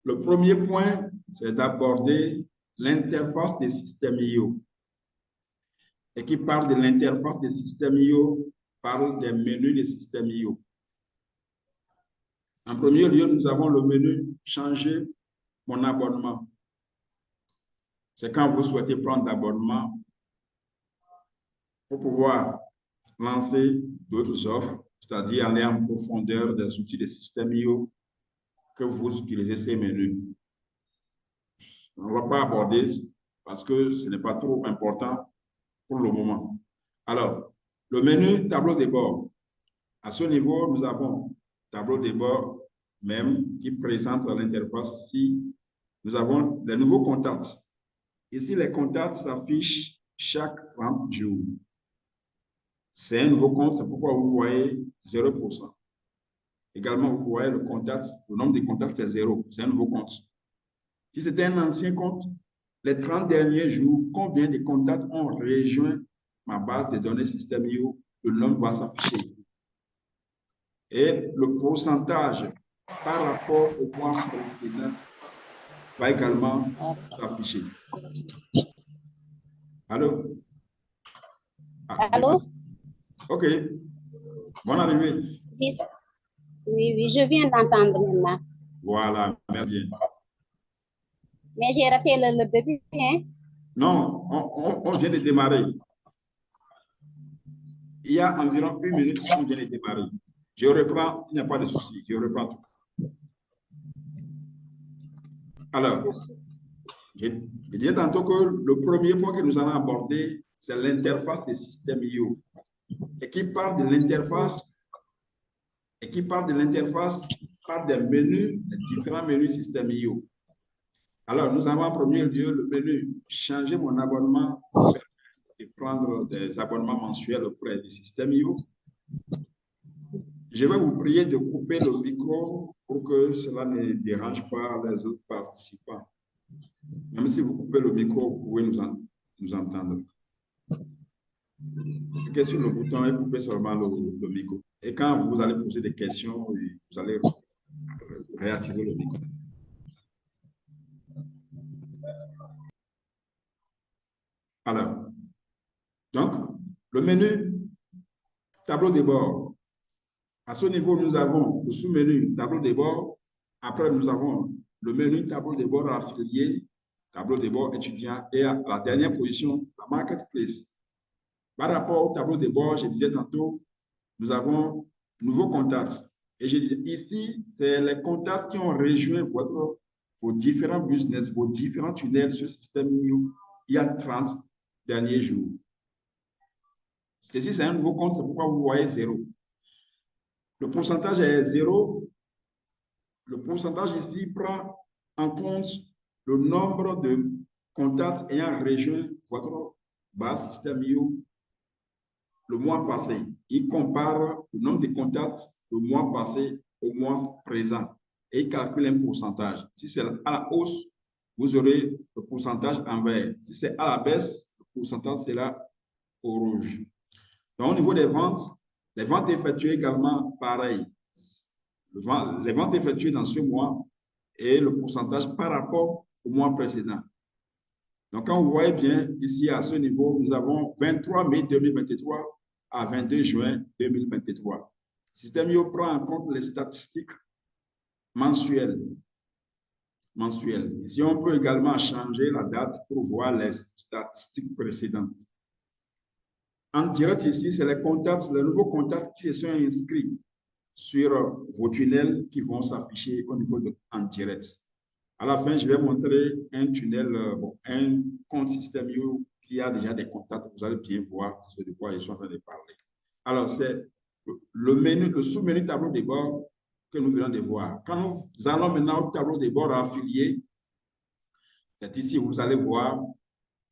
Le premier point, c'est d'aborder l'interface des systèmes IO. Et qui parle de l'interface des systèmes IO, parle des menus des systèmes IO. En premier lieu, nous avons le menu « Changer mon abonnement ». C'est quand vous souhaitez prendre d'abonnement pour pouvoir lancer d'autres offres, c'est-à-dire aller en profondeur des outils des systèmes IO que vous utilisez ces menus. On ne va pas aborder parce que ce n'est pas trop important pour le moment. Alors, le menu tableau de bord. À ce niveau, nous avons tableau de bord même qui présente l'interface. Si nous avons les nouveaux contacts. Ici, les contacts s'affichent chaque 30 jours. C'est un nouveau compte, c'est pourquoi vous voyez 0%. Également, vous voyez le contact, le nombre de contacts, c'est 0. C'est un nouveau compte. Si c'était un ancien compte, les 30 derniers jours, combien de contacts ont rejoint ma base de données système IO, le nombre va s'afficher. Et le pourcentage par rapport au mois précédent va également s'afficher. Allô? Allô? OK. Bonne arrivée. Oui, je viens d'entendre maintenant. Voilà, merci. Mais j'ai raté le début, hein? Non, on vient de démarrer. Il y a environ 1 minute, on vient de démarrer. Je reprends, il n'y a pas de souci, je reprends tout. Alors, je disais tantôt que le premier point que nous allons aborder, c'est l'interface des systèmes IO. Et qui parle de l'interface, par des menus, des différents menus système IO. Alors, nous avons en premier lieu le menu « Changer mon abonnement » et prendre des abonnements mensuels auprès du système IO. Je vais vous prier de couper le micro pour que cela ne dérange pas les autres participants. Même si vous coupez le micro, vous pouvez nous entendre. Cliquez sur le bouton et coupez seulement le micro. Et quand vous allez poser des questions, vous allez réactiver le micro. Alors, donc, le menu tableau de bord. À ce niveau, nous avons le sous-menu tableau de bord. Après, nous avons le menu tableau de bord affilié, tableau de bord étudiant et à la dernière position, la marketplace. Par rapport au tableau de bord, je disais tantôt, nous avons nouveaux contacts. Et je disais ici, c'est les contacts qui ont rejoint vos différents business, vos différents tunnels sur le système il y a 30 derniers jours. Ceci, c'est un nouveau compte, c'est pourquoi vous voyez 0. Le pourcentage est 0. Le pourcentage ici prend en compte le nombre de contacts ayant rejoint votre base système IO le mois passé. Il compare le nombre de contacts le mois passé au mois présent et il calcule un pourcentage. Si c'est à la hausse, vous aurez le pourcentage en vert. Si c'est à la baisse, le pourcentage sera au rouge. Donc, au niveau des ventes, les ventes effectuées également, pareil. Les ventes effectuées dans ce mois et le pourcentage par rapport au mois précédent. Donc, quand vous voyez bien, ici, à ce niveau, nous avons 23 mai 2023 à 22 juin 2023. Le système IO prend en compte les statistiques mensuelles. Ici, on peut également changer la date pour voir les statistiques précédentes. En direct ici, c'est les contacts, les nouveaux contacts qui sont inscrits sur vos tunnels qui vont s'afficher au niveau de en direct. À la fin, je vais montrer un tunnel, un compte système IO qui a déjà des contacts. Vous allez bien voir ce de quoi je suis en train de parler. Alors, c'est le menu, le sous-menu tableau de bord que nous venons de voir. Quand nous allons maintenant au tableau de bord affilié, c'est ici où vous allez voir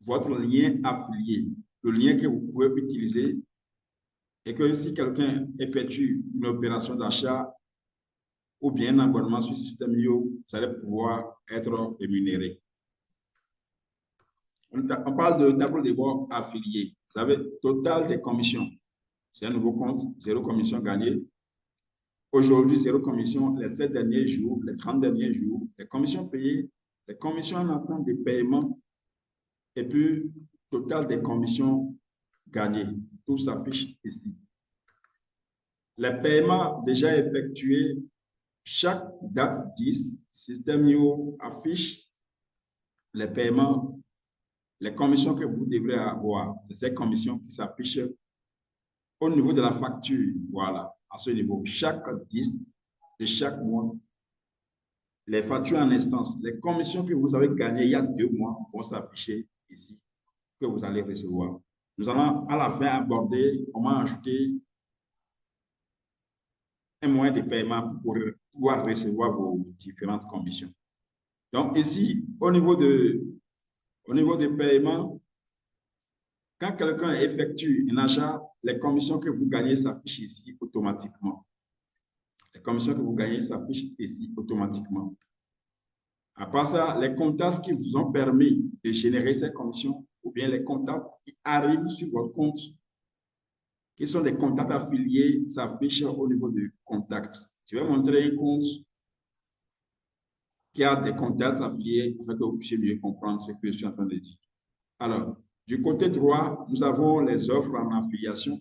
votre lien affilié, le lien que vous pouvez utiliser et que si quelqu'un effectue une opération d'achat ou bien un abonnement sur le système IO, vous allez pouvoir être rémunéré. On parle de tableau de bord affilié. Vous avez total des commissions. C'est un nouveau compte, 0 commission gagnée. Aujourd'hui, zéro commission les 7 derniers jours, les 30 derniers jours, les commissions payées, les commissions en attente de paiement et puis total des commissions gagnées. Tout s'affiche ici. Les paiements déjà effectués, chaque date 10, Système.io affiche les paiements, les commissions que vous devrez avoir. C'est ces commissions qui s'affichent au niveau de la facture. Voilà, à ce niveau. Chaque 10 de chaque mois, les factures en instance, les commissions que vous avez gagnées il y a 2 mois vont s'afficher ici, que vous allez recevoir. Nous allons à la fin aborder comment ajouter un moyen de paiement pour pouvoir recevoir vos différentes commissions. Donc ici, au niveau de paiement, quand quelqu'un effectue un achat, les commissions que vous gagnez s'affichent ici automatiquement. Les commissions que vous gagnez s'affichent ici automatiquement. À part ça, les contacts qui vous ont permis de générer ces commissions ou bien les contacts qui arrivent sur votre compte, qui sont des contacts affiliés, s'affichent au niveau du contact. Je vais montrer un compte qui a des contacts affiliés afin que vous puissiez mieux comprendre ce que je suis en train de dire. Alors, du côté droit, nous avons les offres en affiliation.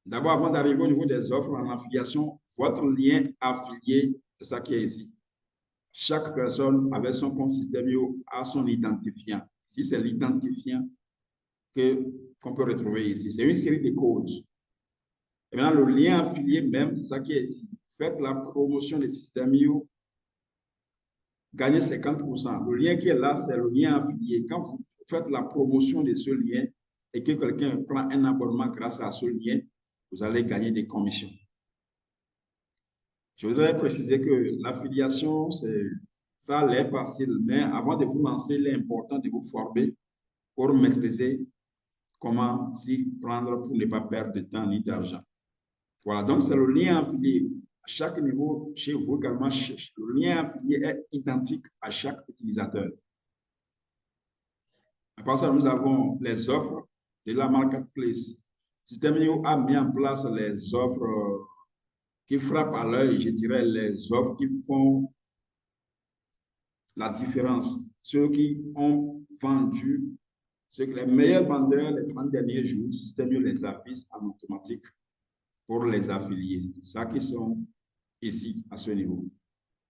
D'abord, avant d'arriver au niveau des offres en affiliation, votre lien affilié, c'est ça qui est ici. Chaque personne avec son compte Système.io a son identifiant. Ici, c'est l'identifiant qu'on peut retrouver ici. C'est une série de codes. Et maintenant, le lien affilié même, c'est ça qui est ici. Faites la promotion de Système.io, gagnez 50%. Le lien qui est là, c'est le lien affilié. Quand vous faites la promotion de ce lien et que quelqu'un prend un abonnement grâce à ce lien, vous allez gagner des commissions. Je voudrais préciser que l'affiliation, ça a l'air facile, mais avant de vous lancer, il est important de vous former pour maîtriser comment s'y prendre pour ne pas perdre de temps ni d'argent. Voilà, donc c'est le lien affilié. À chaque niveau, chez vous également, le lien affilié est identique à chaque utilisateur. À part ça, nous avons les offres de la marketplace. Système.io a mis en place les offres qui frappent à l'œil, je dirais, les offres qui font la différence. Ceux qui ont vendu, les meilleurs vendeurs les 30 derniers jours, Système.io les affiche en automatique pour les affiliés. Ça qui sont ici, à ce niveau.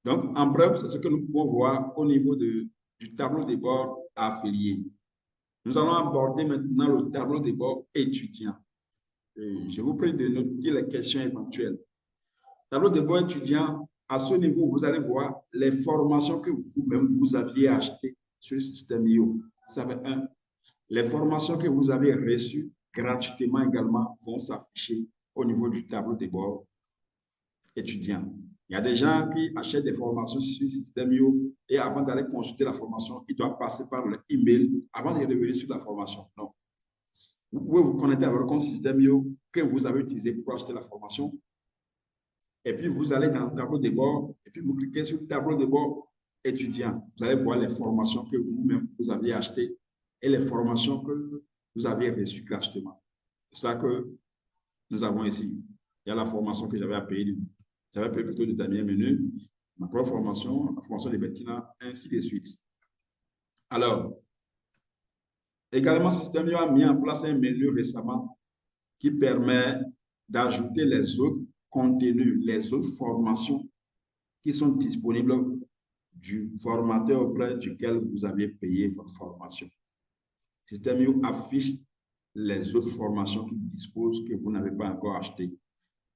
Donc, en bref, c'est ce que nous pouvons voir au niveau du tableau de bord affilié. Nous allons aborder maintenant le tableau de bord étudiant. Je vous prie de noter les questions éventuelles. Tableau de bord étudiant, à ce niveau, vous allez voir les formations que vous-même vous aviez achetées sur le Système.io. Ça fait un. Les formations que vous avez reçues gratuitement également vont s'afficher au niveau du tableau de bord étudiant. Il y a des gens qui achètent des formations sur le Système.io et avant d'aller consulter la formation, ils doivent passer par le email avant de revenir sur la formation. Non. Vous pouvez vous connecter à votre compte Système.io que vous avez utilisé pour acheter la formation. Et puis, vous allez dans le tableau de bord et puis vous cliquez sur le tableau de bord étudiant. Vous allez voir les formations que vous-même vous aviez achetées et les formations que vous avez reçues gratuitement. C'est ça que nous avons ici. Il y a la formation que j'avais payée. J'avais payé plutôt de Damien Menu, ma propre formation, la formation de Bettina, ainsi de suite. Alors, également, Système.io a mis en place un menu récemment qui permet d'ajouter les autres contenus, les autres formations qui sont disponibles du formateur auprès duquel vous avez payé votre formation. Système.io affiche les autres formations qu'il dispose que vous n'avez pas encore achetées.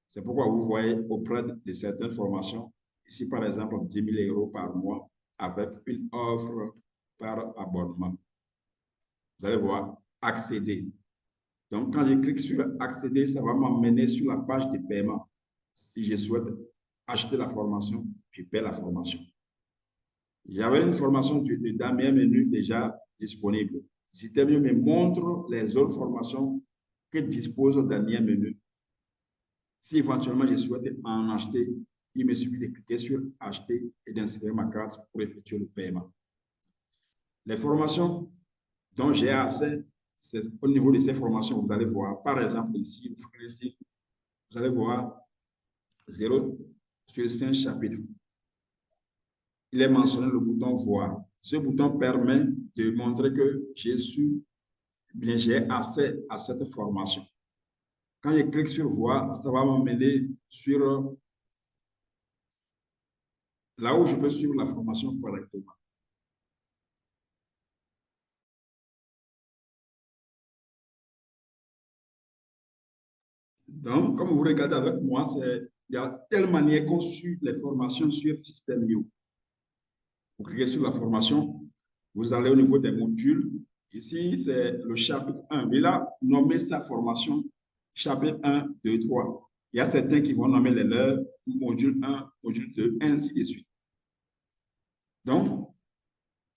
C'est pourquoi vous voyez auprès de certaines formations, ici par exemple 10 000 € par mois avec une offre par abonnement. Vous allez voir accéder. Donc quand je clique sur accéder, ça va m'emmener sur la page de paiement. Si je souhaite acheter la formation, je paie la formation. J'avais une formation de Damien Menu déjà disponible. Système.io me montre les autres formations que dispose Damien Menu. Si éventuellement je souhaite en acheter, il me suffit de cliquer sur acheter et d'insérer ma carte pour effectuer le paiement. Les formations dont j'ai accès, c'est au niveau de ces formations, vous allez voir, par exemple ici, vous allez voir 0 sur 5 chapitres. Il est mentionné le bouton voir. Ce bouton permet de montrer que j'ai accès à cette formation. Quand je clique sur voir, ça va m'emmener sur là où je peux suivre la formation correctement. Donc, comme vous regardez avec moi, il y a telle manière qu'on suit les formations sur System.io. Vous cliquez sur la formation, vous allez au niveau des modules. Ici, c'est le chapitre 1. Il a nommé sa formation chapitre 1, 2, 3. Il y a certains qui vont nommer les leurs module 1, module 2, ainsi de suite. Donc,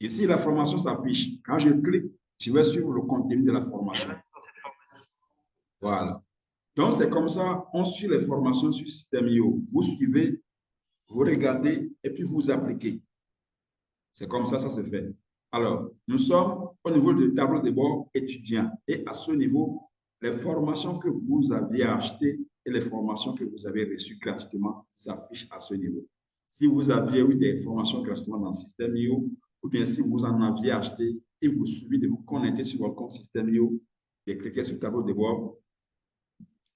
ici, la formation s'affiche. Quand je clique, je vais suivre le contenu de la formation. Voilà. Donc, c'est comme ça, on suit les formations sur System.io. Vous suivez, vous regardez et puis vous appliquez. C'est comme ça se fait. Alors, nous sommes au niveau du tableau de bord étudiant. Et à ce niveau, les formations que vous aviez achetées et les formations que vous avez reçues gratuitement s'affichent à ce niveau. Si vous aviez eu des formations gratuitement dans System.io, ou bien si vous en aviez acheté et vous suivez de vous connecter sur votre compte System.io, et cliquez sur tableau de bord,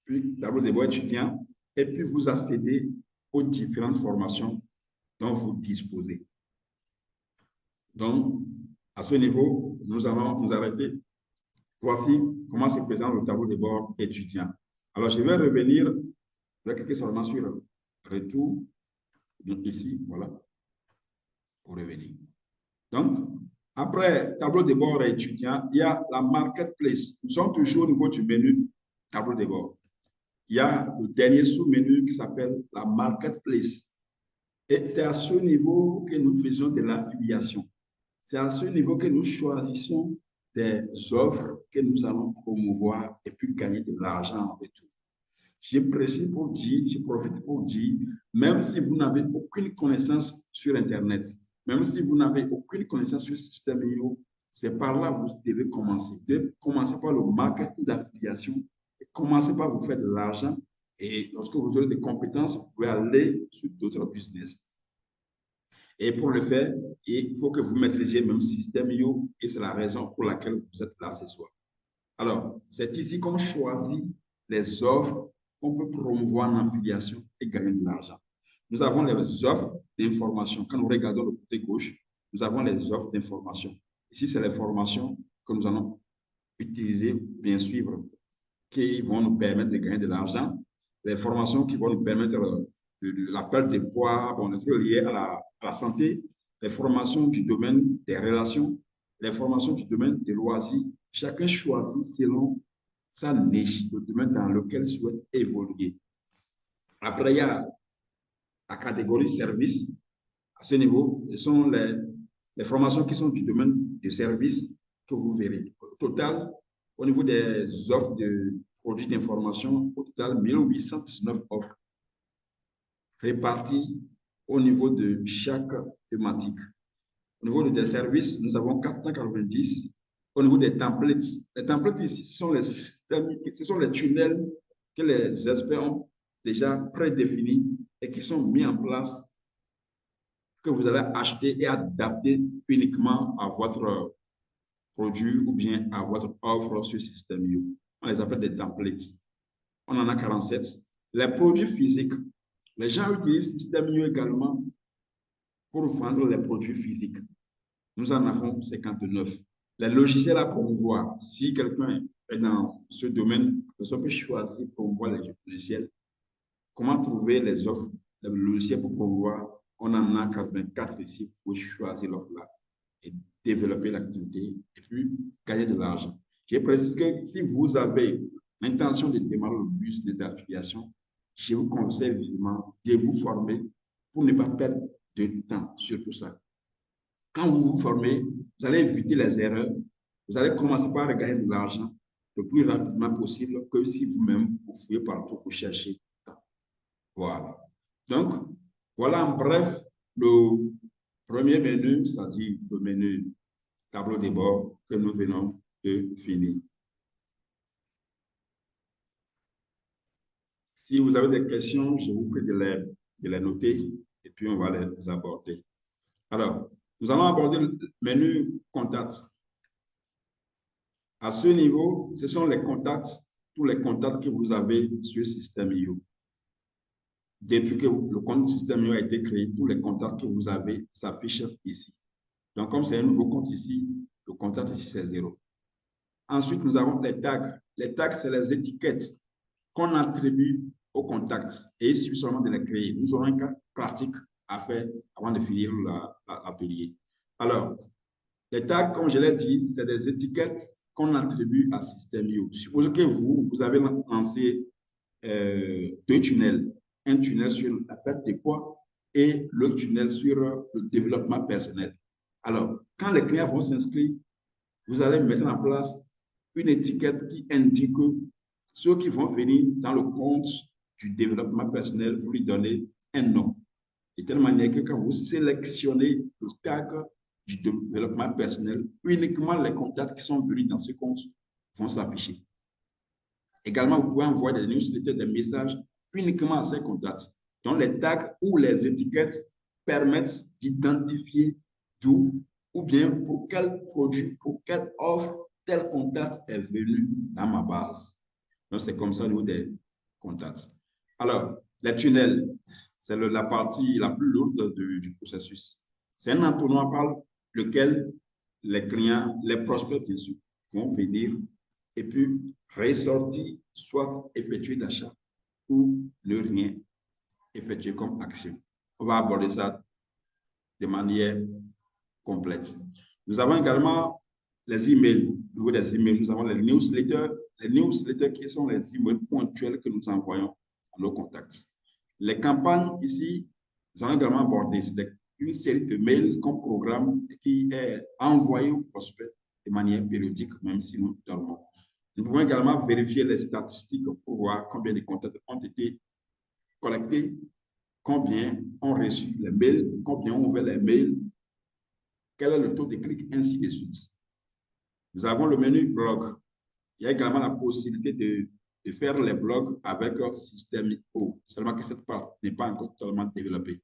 puis tableau de bord étudiant, et puis vous accédez aux différentes formations dont vous disposez. Donc, à ce niveau, nous allons nous arrêter. Voici comment se présente le tableau de bord étudiant. Alors, je vais revenir, je vais cliquer seulement sur retour, ici, voilà, pour revenir. Donc, après tableau de bord étudiant, il y a la marketplace. Nous sommes toujours au niveau du menu tableau de bord. Il y a le dernier sous-menu qui s'appelle la marketplace. Et c'est à ce niveau que nous faisons de l'affiliation. C'est à ce niveau que nous choisissons des offres que nous allons promouvoir et puis gagner de l'argent en retour. Je profite pour dire, même si vous n'avez aucune connaissance sur Internet, même si vous n'avez aucune connaissance sur System.io, c'est par là que vous devez commencer. Vous devez commencer par le marketing d'affiliation et commencer par vous faire de l'argent. Et lorsque vous aurez des compétences, vous pouvez aller sur d'autres business. Et pour le faire, il faut que vous maîtrisiez même System.io et c'est la raison pour laquelle vous êtes là ce soir. Alors, c'est ici qu'on choisit les offres qu'on peut promouvoir en affiliation et gagner de l'argent. Nous avons les offres d'information. Quand nous regardons le côté gauche, nous avons les offres d'information. Ici, c'est les formations que nous allons utiliser, bien suivre, qui vont nous permettre de gagner de l'argent. Les formations qui vont nous permettre de la perte de poids, bon, des trucs liés à la santé, les formations du domaine des relations, les formations du domaine des loisirs. Chacun choisit selon sa niche, le domaine dans lequel il souhaite évoluer. Après, il y a la catégorie service. À ce niveau, ce sont les formations qui sont du domaine des services que vous verrez. Au total, au niveau des offres de produits d'information, au total, 1819 offres réparties au niveau de chaque thématique. Au niveau des services, nous avons 490. Au niveau des templates, les templates ici, ce sont les tunnels que les experts ont déjà prédéfinis et qui sont mis en place, que vous allez acheter et adapter uniquement à votre produit ou bien à votre offre sur System.io. On les appelle des templates. On en a 47. Les produits physiques, les gens utilisent System.io également pour vendre les produits physiques. Nous en avons 59. Les logiciels à promouvoir, si quelqu'un est dans ce domaine, on peut choisir pour promouvoir les logiciels. Comment trouver les offres, les logiciels pour promouvoir? On en a 84 ici. Vous pouvez choisir l'offre là et développer l'activité et puis gagner de l'argent. Je précise que si vous avez l'intention de démarrer le business d'affiliation, je vous conseille vivement de vous former pour ne pas perdre de temps sur tout ça. Quand vous vous formez, vous allez éviter les erreurs. Vous allez commencer par gagner de l'argent le plus rapidement possible que si vous-même vous fouillez partout pour chercher. Voilà. Donc, voilà en bref le premier menu, c'est-à-dire le menu tableau de bord que nous venons de finir. Si vous avez des questions, je vous prie de les noter et puis on va les aborder. Alors, nous allons aborder le menu contacts. À ce niveau, ce sont les contacts, tous les contacts que vous avez sur System.io. Depuis que le compte System.io a été créé, tous les contacts que vous avez s'affichent ici. Donc, comme c'est un nouveau compte ici, le contact ici, c'est 0. Ensuite, nous avons les tags. Les tags, c'est les étiquettes qu'on attribue aux contacts. Et il suffit seulement de les créer. Nous aurons un cas pratique à faire avant de finir l'atelier. Alors, les tags, comme je l'ai dit, c'est des étiquettes qu'on attribue à System.io. Supposez que vous avez lancé 2 tunnels. Un tunnel sur la perte de poids et l'autre tunnel sur le développement personnel. Alors, quand les clients vont s'inscrire, vous allez mettre en place une étiquette qui indique que ceux qui vont venir dans le compte du développement personnel, vous lui donnez un nom. De telle manière que quand vous sélectionnez le tag du développement personnel, uniquement les contacts qui sont venus dans ce compte vont s'afficher. Également, vous pouvez envoyer des newsletters, des messages uniquement à ces contacts. Donc, les tags ou les étiquettes permettent d'identifier d'où ou bien pour quel produit, pour quelle offre, tel contact est venu dans ma base. Donc, c'est comme ça au niveau des contacts. Alors, les tunnels, c'est la partie la plus lourde du processus. C'est un entonnoir par lequel les clients, les prospects, bien sûr, vont venir et puis ressortir, soit effectuer d'achat ou ne rien effectuer comme action. On va aborder ça de manière complète. Nous avons également les emails. Au niveau des emails, nous avons les newsletters. Les newsletters qui sont les emails ponctuels que nous envoyons à nos contacts. Les campagnes ici, nous allons également aborder une série de mails qu'on programme et qui est envoyé aux prospects de manière périodique, même si nous dormons. Nous pouvons également vérifier les statistiques pour voir combien de contacts ont été collectés, combien ont reçu les mails, combien ont ouvert les mails, quel est le taux de clic, ainsi de suite. Nous avons le menu blog. Il y a également la possibilité de faire les blogs avec un système O, seulement que cette partie n'est pas encore totalement développée.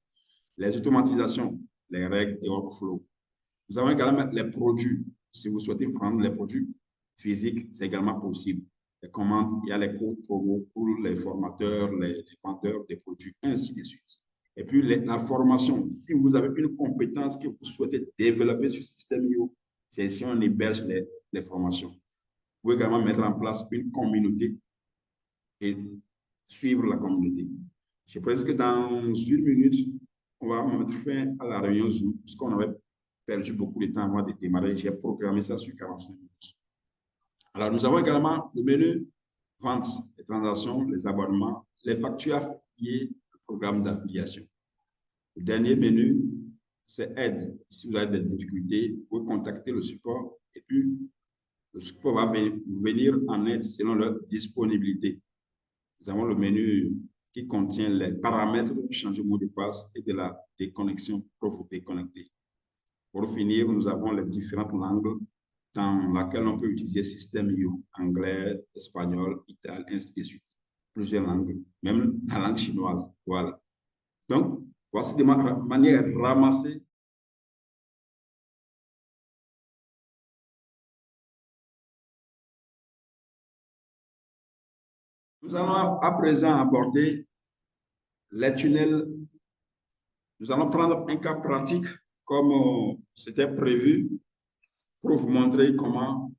Les automatisations, les règles et workflows. Nous avons également les produits. Si vous souhaitez prendre les produits physiques, c'est également possible. Les commandes, il y a les codes promo pour les formateurs, les vendeurs des produits, ainsi de suite. Et puis, la formation. Si vous avez une compétence que vous souhaitez développer sur System.io, c'est ici on héberge les formations. Vous pouvez également mettre en place une communauté et suivre la communauté. Je pense que dans 1 minute, on va mettre fin à la réunion Zoom, puisqu'on avait perdu beaucoup de temps avant de démarrer. J'ai programmé ça sur 45 minutes. Alors, nous avons également le menu vente, les transactions, les abonnements, les factures affiliées, le programme d'affiliation. Le dernier menu, c'est aide. Si vous avez des difficultés, vous pouvez contacter le support et puis le support va venir en aide selon leur disponibilité. Nous avons le menu qui contient les paramètres de changer mot de passe et de la déconnexion pour vous déconnecter. Pour finir, nous avons les différentes langues dans lesquelles on peut utiliser System.io, anglais, espagnol, italien, ainsi de suite. Plusieurs langues, même la langue chinoise. Voilà. Donc, voici de manière ramassée. Nous allons à présent aborder les tunnels. Nous allons prendre un cas pratique comme c'était prévu pour vous montrer comment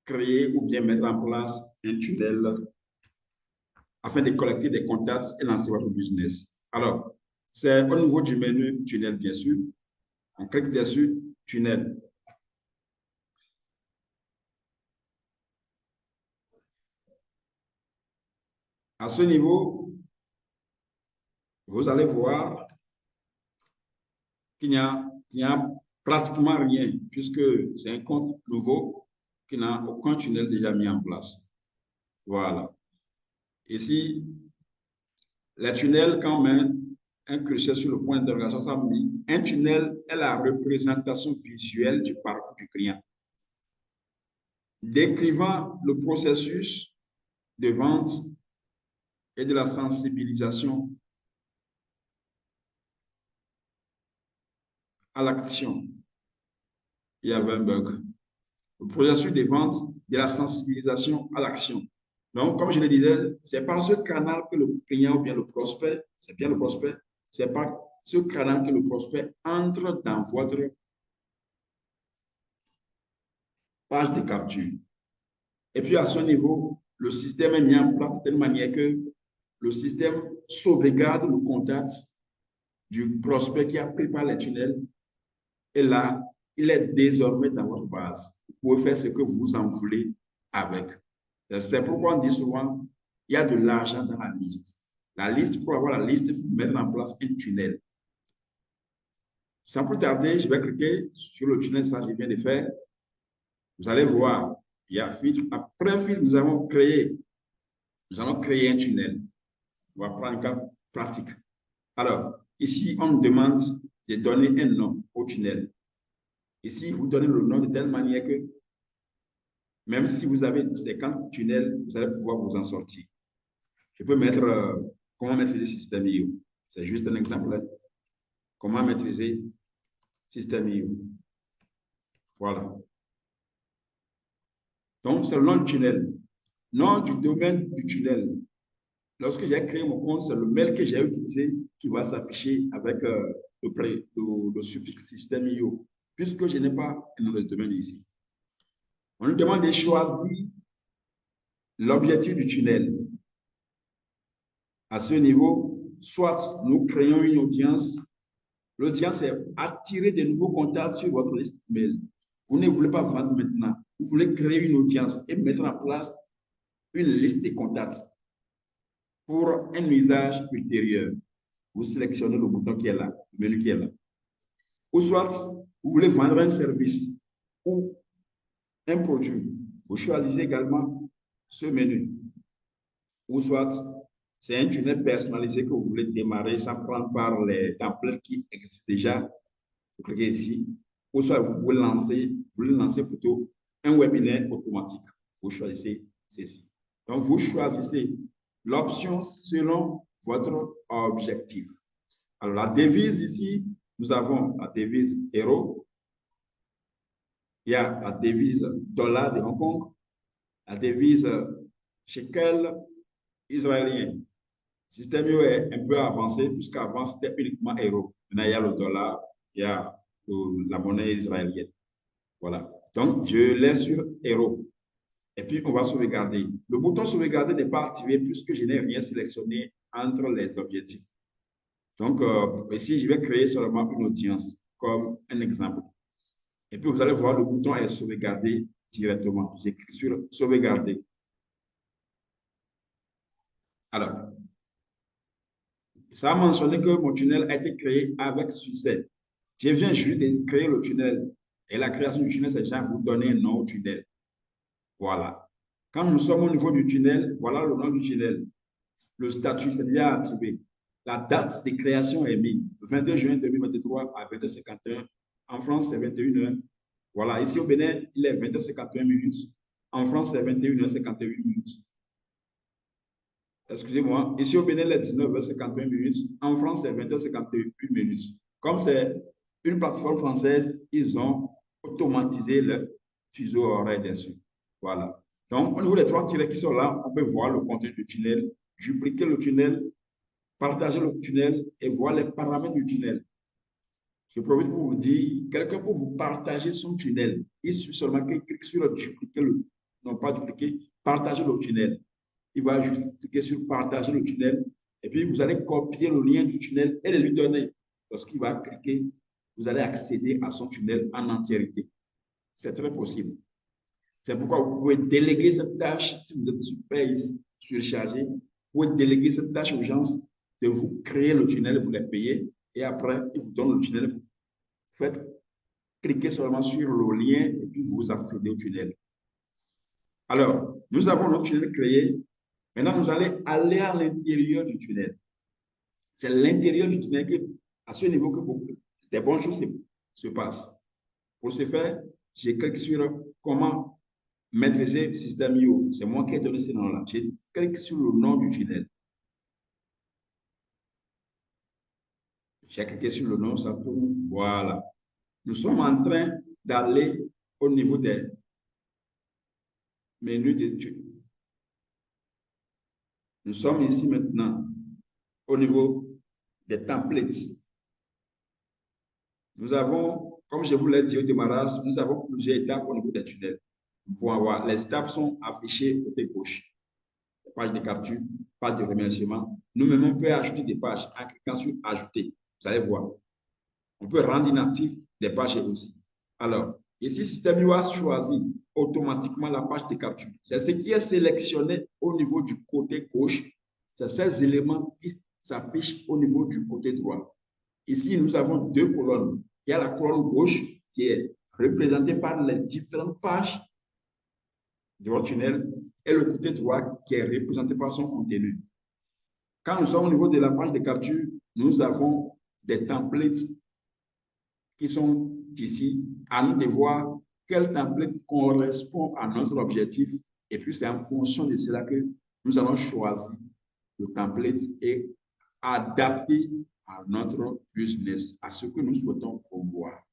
créer ou bien mettre en place un tunnel afin de collecter des contacts et lancer votre business. Alors, c'est au niveau du menu tunnel, bien sûr. On clique dessus, tunnel. À ce niveau, vous allez voir qu'il n'y a pratiquement rien, puisque c'est un compte nouveau qui n'a aucun tunnel déjà mis en place. Voilà. Ici, les tunnels, quand même, un crochet sur le point d'interrogation, ça me dit, un tunnel est la représentation visuelle du parcours du client, décrivant le processus de vente et de la sensibilisation à l'action. Il y avait un bug. Le processus de vente, de la sensibilisation à l'action. Donc, comme je le disais, c'est par ce canal que le client ou bien le prospect, c'est bien le prospect, c'est par ce canal que le prospect entre dans votre page de capture. Et puis, à ce niveau, le système est mis en place de telle manière que le système sauvegarde le contact du prospect qui a préparé les tunnels. Et là, il est désormais dans votre base. Vous pouvez faire ce que vous en voulez avec. C'est pourquoi on dit souvent, il y a de l'argent dans la liste. La liste, pour avoir la liste, il faut mettre en place un tunnel. Sans plus tarder, je vais cliquer sur le tunnel, ça je viens de faire. Vous allez voir, il y a filtre. Après filtre, nous allons créer un tunnel. On va prendre un cas pratique. Alors, ici, on me demande de donner un nom au tunnel. Ici, vous donnez le nom de telle manière que même si vous avez 50 tunnels, vous allez pouvoir vous en sortir. Je peux mettre comment maîtriser le système IO. C'est juste un exemple. Comment maîtriser le système IO. Voilà. Donc, c'est le nom du tunnel. Nom du domaine du tunnel. Lorsque j'ai créé mon compte, c'est le mail que j'ai utilisé qui va s'afficher avec le suffixe système IO, puisque je n'ai pas un nom de domaine ici. On nous demande de choisir l'objectif du tunnel. À ce niveau, soit nous créons une audience. L'audience est attirer de nouveaux contacts sur votre liste mail. Vous ne voulez pas vendre maintenant. Vous voulez créer une audience et mettre en place une liste de contacts pour un usage ultérieur. Vous sélectionnez le bouton qui est là, le menu qui est là. Ou soit, vous voulez vendre un service ou un produit. Vous choisissez également ce menu. Ou soit, c'est un tunnel personnalisé que vous voulez démarrer sans prendre par les templates qui existent déjà. Vous cliquez ici. Ou soit, vous voulez lancer plutôt un webinaire automatique. Vous choisissez ceci. Donc, vous choisissez l'option selon votre objectif. Alors, la devise ici, nous avons la devise euro. Il y a la devise dollar de Hong Kong, la devise shekel israélien. Le système est un peu avancé, puisqu'avant, c'était uniquement euro. Maintenant, il y a le dollar, il y a la monnaie israélienne. Voilà. Donc, je laisse sur euro. Et puis, on va sauvegarder. Le bouton sauvegarder n'est pas activé puisque je n'ai rien sélectionné entre les objectifs. Donc, ici, je vais créer seulement une audience, comme un exemple. Et puis, vous allez voir, le bouton est sauvegardé directement. J'ai cliqué sur sauvegarder. Alors, ça a mentionné que mon tunnel a été créé avec succès. Je viens juste de créer le tunnel. Et la création du tunnel, c'est déjà vous donner un nom au tunnel. Voilà. Quand nous sommes au niveau du tunnel, voilà le nom du tunnel. Le statut, c'est déjà activé. La date de création est mise. Le 22 juin 2023 à 20h51. En France, c'est 21h. Voilà. Ici au Bénin, il est 20h51 minutes. En France, c'est 21h58 minutes. Excusez-moi. Ici au Bénin, il est 19h51 minutes. En France, c'est 20h58 minutes. Comme c'est une plateforme française, ils ont automatisé le fuseau horaire dessus. Voilà. Donc, au niveau des trois tirets qui sont là, on peut voir le contenu du tunnel, dupliquer le tunnel, partager le tunnel et voir les paramètres du tunnel. Je profite pour vous dire, quelqu'un peut vous partager son tunnel. Il suffit seulement qu'il clique sur le dupliquer, non pas dupliquer, partager le tunnel. Il va juste cliquer sur partager le tunnel et puis vous allez copier le lien du tunnel et le lui donner. Lorsqu'il va cliquer, vous allez accéder à son tunnel en entièreté. C'est très possible. C'est pourquoi vous pouvez déléguer cette tâche si vous êtes super surchargé. Vous pouvez déléguer cette tâche aux gens de vous créer le tunnel, vous les payez et après, ils vous donnent le tunnel. Vous faites cliquer seulement sur le lien et puis vous accédez au tunnel. Alors, nous avons notre tunnel créé. Maintenant, nous allons aller à l'intérieur du tunnel. C'est l'intérieur du tunnel que, à ce niveau que des bonnes choses se passent. Pour ce faire, je clique sur comment maîtriser le système IO. C'est moi qui ai donné ce nom-là. Je clique sur le nom du tunnel. J'ai cliqué sur le nom, ça tourne. Voilà. Nous sommes en train d'aller au niveau des menus d'études. Nous sommes ici maintenant au niveau des templates. Nous avons, comme je vous l'ai dit au démarrage, nous avons plusieurs étapes au niveau des tunnels. Nous pouvons avoir, les étapes sont affichées côté gauche. Page de capture, page de remerciement. Nous-mêmes, on peut ajouter des pages en cliquant sur Ajouter. Vous allez voir. On peut rendre inactif des pages aussi. Alors, ici, Système U a choisi automatiquement la page de capture. C'est ce qui est sélectionné au niveau du côté gauche. C'est ces éléments qui s'affichent au niveau du côté droit. Ici, nous avons deux colonnes. Il y a la colonne gauche qui est représentée par les différentes pages de votre tunnel et le côté droit qui est représenté par son contenu. Quand nous sommes au niveau de la page de capture, nous avons des templates qui sont ici. À nous de voir quel template correspond à notre objectif. Et puis, c'est en fonction de cela que nous allons choisir le template et adapter à notre business, à ce que nous souhaitons promouvoir.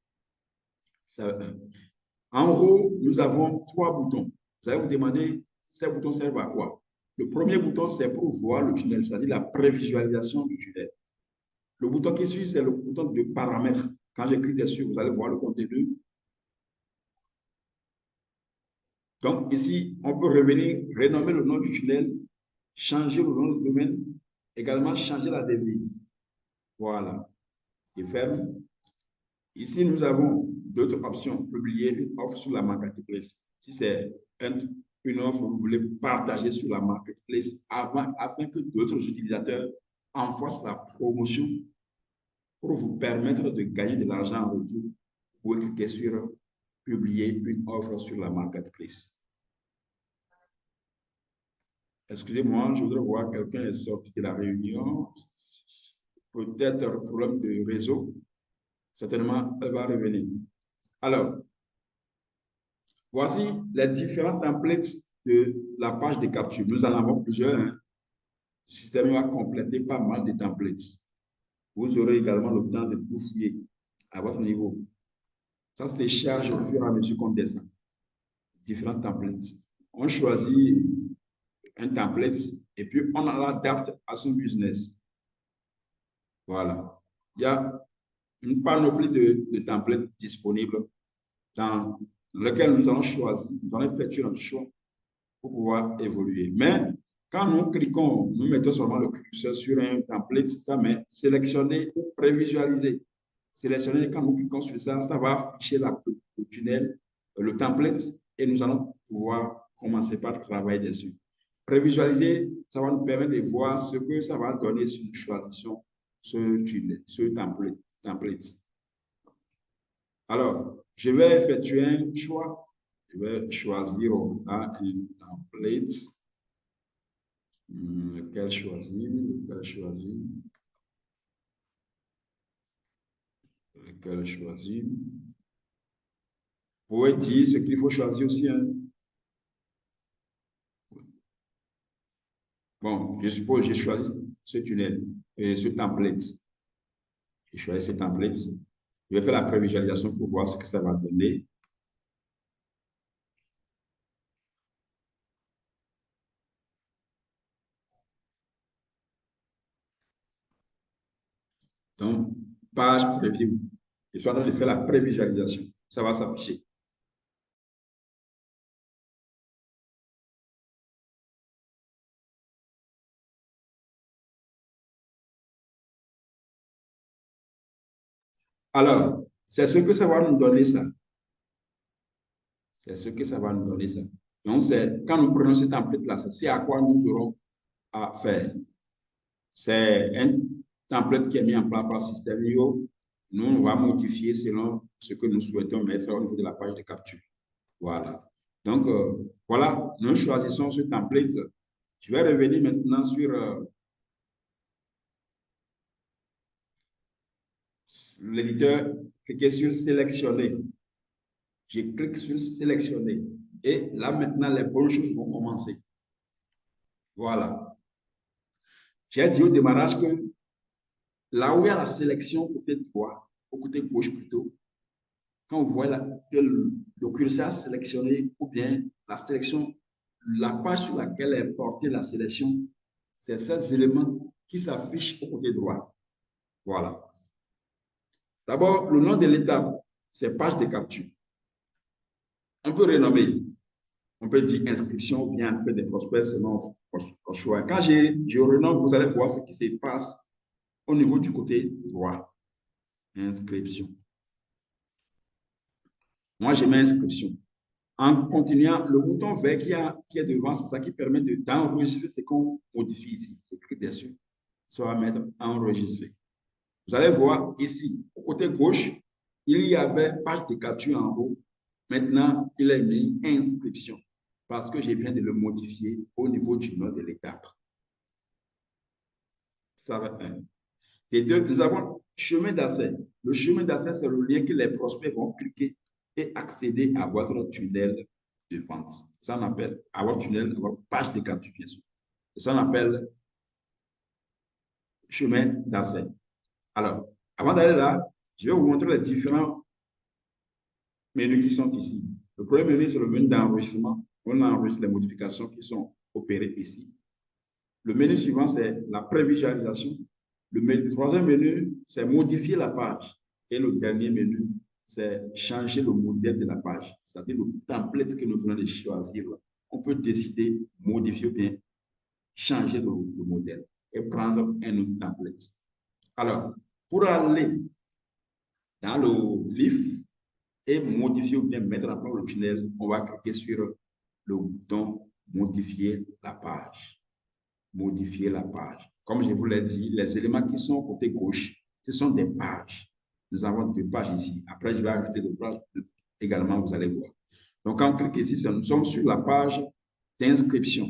En haut, nous avons trois boutons. Vous allez vous demander, ces boutons servent à quoi? Le premier bouton, c'est pour voir le tunnel, c'est-à-dire la prévisualisation du tunnel. Le bouton qui suit, c'est le bouton de paramètres. Quand j'écris dessus, vous allez voir le contenu. Donc, ici, on peut revenir, renommer le nom du tunnel, changer le nom du domaine, également changer la devise. Voilà. Et ferme. Ici, nous avons d'autres options. Publier une offre sur la marketplace. Si c'est une offre que vous voulez partager sur la marketplace afin que d'autres utilisateurs en fassent la promotion pour vous permettre de gagner de l'argent en retour, vous pouvez cliquer sur publier une offre sur la marketplace. Excusez-moi, je voudrais voir quelqu'un est sorti de la réunion. Peut-être un problème de réseau. Certainement, elle va revenir. Alors, voici les différents templates de la page de capture. Nous en avons plusieurs. Hein. Le système va compléter pas mal de templates. Vous aurez également le temps de tout fouiller à votre niveau. Ça se charge au fur et à mesure qu'on descend. Différents templates. On choisit un template et puis on l'adapte à son business. Voilà. Il y a une panoplie de templates disponibles dans lequel nous allons choisir, nous allons effectuer notre choix pour pouvoir évoluer. Mais quand nous cliquons, nous mettons seulement le curseur sur un template, ça met sélectionner ou prévisualiser. Sélectionner, quand nous cliquons sur ça, ça va afficher le tunnel, le template, et nous allons pouvoir commencer par travailler dessus. Prévisualiser, ça va nous permettre de voir ce que ça va donner si nous choisissons ce tunnel, ce template. Alors, je vais effectuer un choix. Je vais choisir un template. Lequel choisir? Lequel choisir? Lequel choisir? Vous pouvez dire ce qu'il faut choisir aussi. Hein? Bon, je suppose que j'ai choisi ce tunnel, ce template. J'ai choisi ce template. Je vais faire la prévisualisation pour voir ce que ça va donner. Donc, page preview. Je suis en train de faire la prévisualisation. Ça va s'afficher. Alors, c'est ce que ça va nous donner, ça. C'est ce que ça va nous donner, ça. Donc, c'est quand nous prenons ce template-là, c'est à quoi nous aurons à faire. C'est un template qui est mis en place par System.io. Nous, on va modifier selon ce que nous souhaitons mettre au niveau de la page de capture. Voilà. Donc, voilà, nous choisissons ce template. Je vais revenir maintenant sur l'éditeur, cliquez sur sélectionner. Je clique sur sélectionner. Et là, maintenant, les bonnes choses vont commencer. Voilà. J'ai dit au démarrage que là où il y a la sélection côté droit, au côté gauche plutôt, quand vous voyez que le curseur a sélectionné, ou bien la sélection, la page sur laquelle est portée la sélection, c'est ces éléments qui s'affichent au côté droit. Voilà. D'abord, le nom de l'étape, c'est page de capture. On peut renommer, on peut dire inscription ou bien entrée des prospects selon votre choix. Quand je renomme, vous allez voir ce qui se passe au niveau du côté droit. Inscription. Moi, je mets inscription. En continuant, le bouton vert qui est devant, c'est ça qui permet d'enregistrer ce qu'on modifie ici. Je clique dessus, ça va mettre enregistrer. Vous allez voir ici, au côté gauche, il y avait page de capture en haut. Maintenant, il est mis inscription parce que je viens de le modifier au niveau du nom de l'étape. Ça va être un. Et deux, nous avons chemin d'accès. Le chemin d'accès, c'est le lien que les prospects vont cliquer et accéder à votre tunnel de vente. Ça, on appelle à votre tunnel, à votre page de capture, bien sûr. Ça, on appelle chemin d'accès. Alors, avant d'aller là, je vais vous montrer les différents menus qui sont ici. Le premier menu, c'est le menu d'enregistrement. On enregistre les modifications qui sont opérées ici. Le menu suivant, c'est la prévisualisation. Le troisième menu, c'est modifier la page. Et le dernier menu, c'est changer le modèle de la page, c'est-à-dire le template que nous venons de choisir. On peut décider, modifier ou bien changer le modèle et prendre un autre template. Alors, pour aller dans le vif et modifier ou bien mettre en place le tunnel, on va cliquer sur le bouton modifier la page. Modifier la page. Comme je vous l'ai dit, les éléments qui sont côté gauche, ce sont des pages. Nous avons deux pages ici. Après, je vais ajouter des pages également, vous allez voir. Donc, quand on clique ici, nous sommes sur la page d'inscription.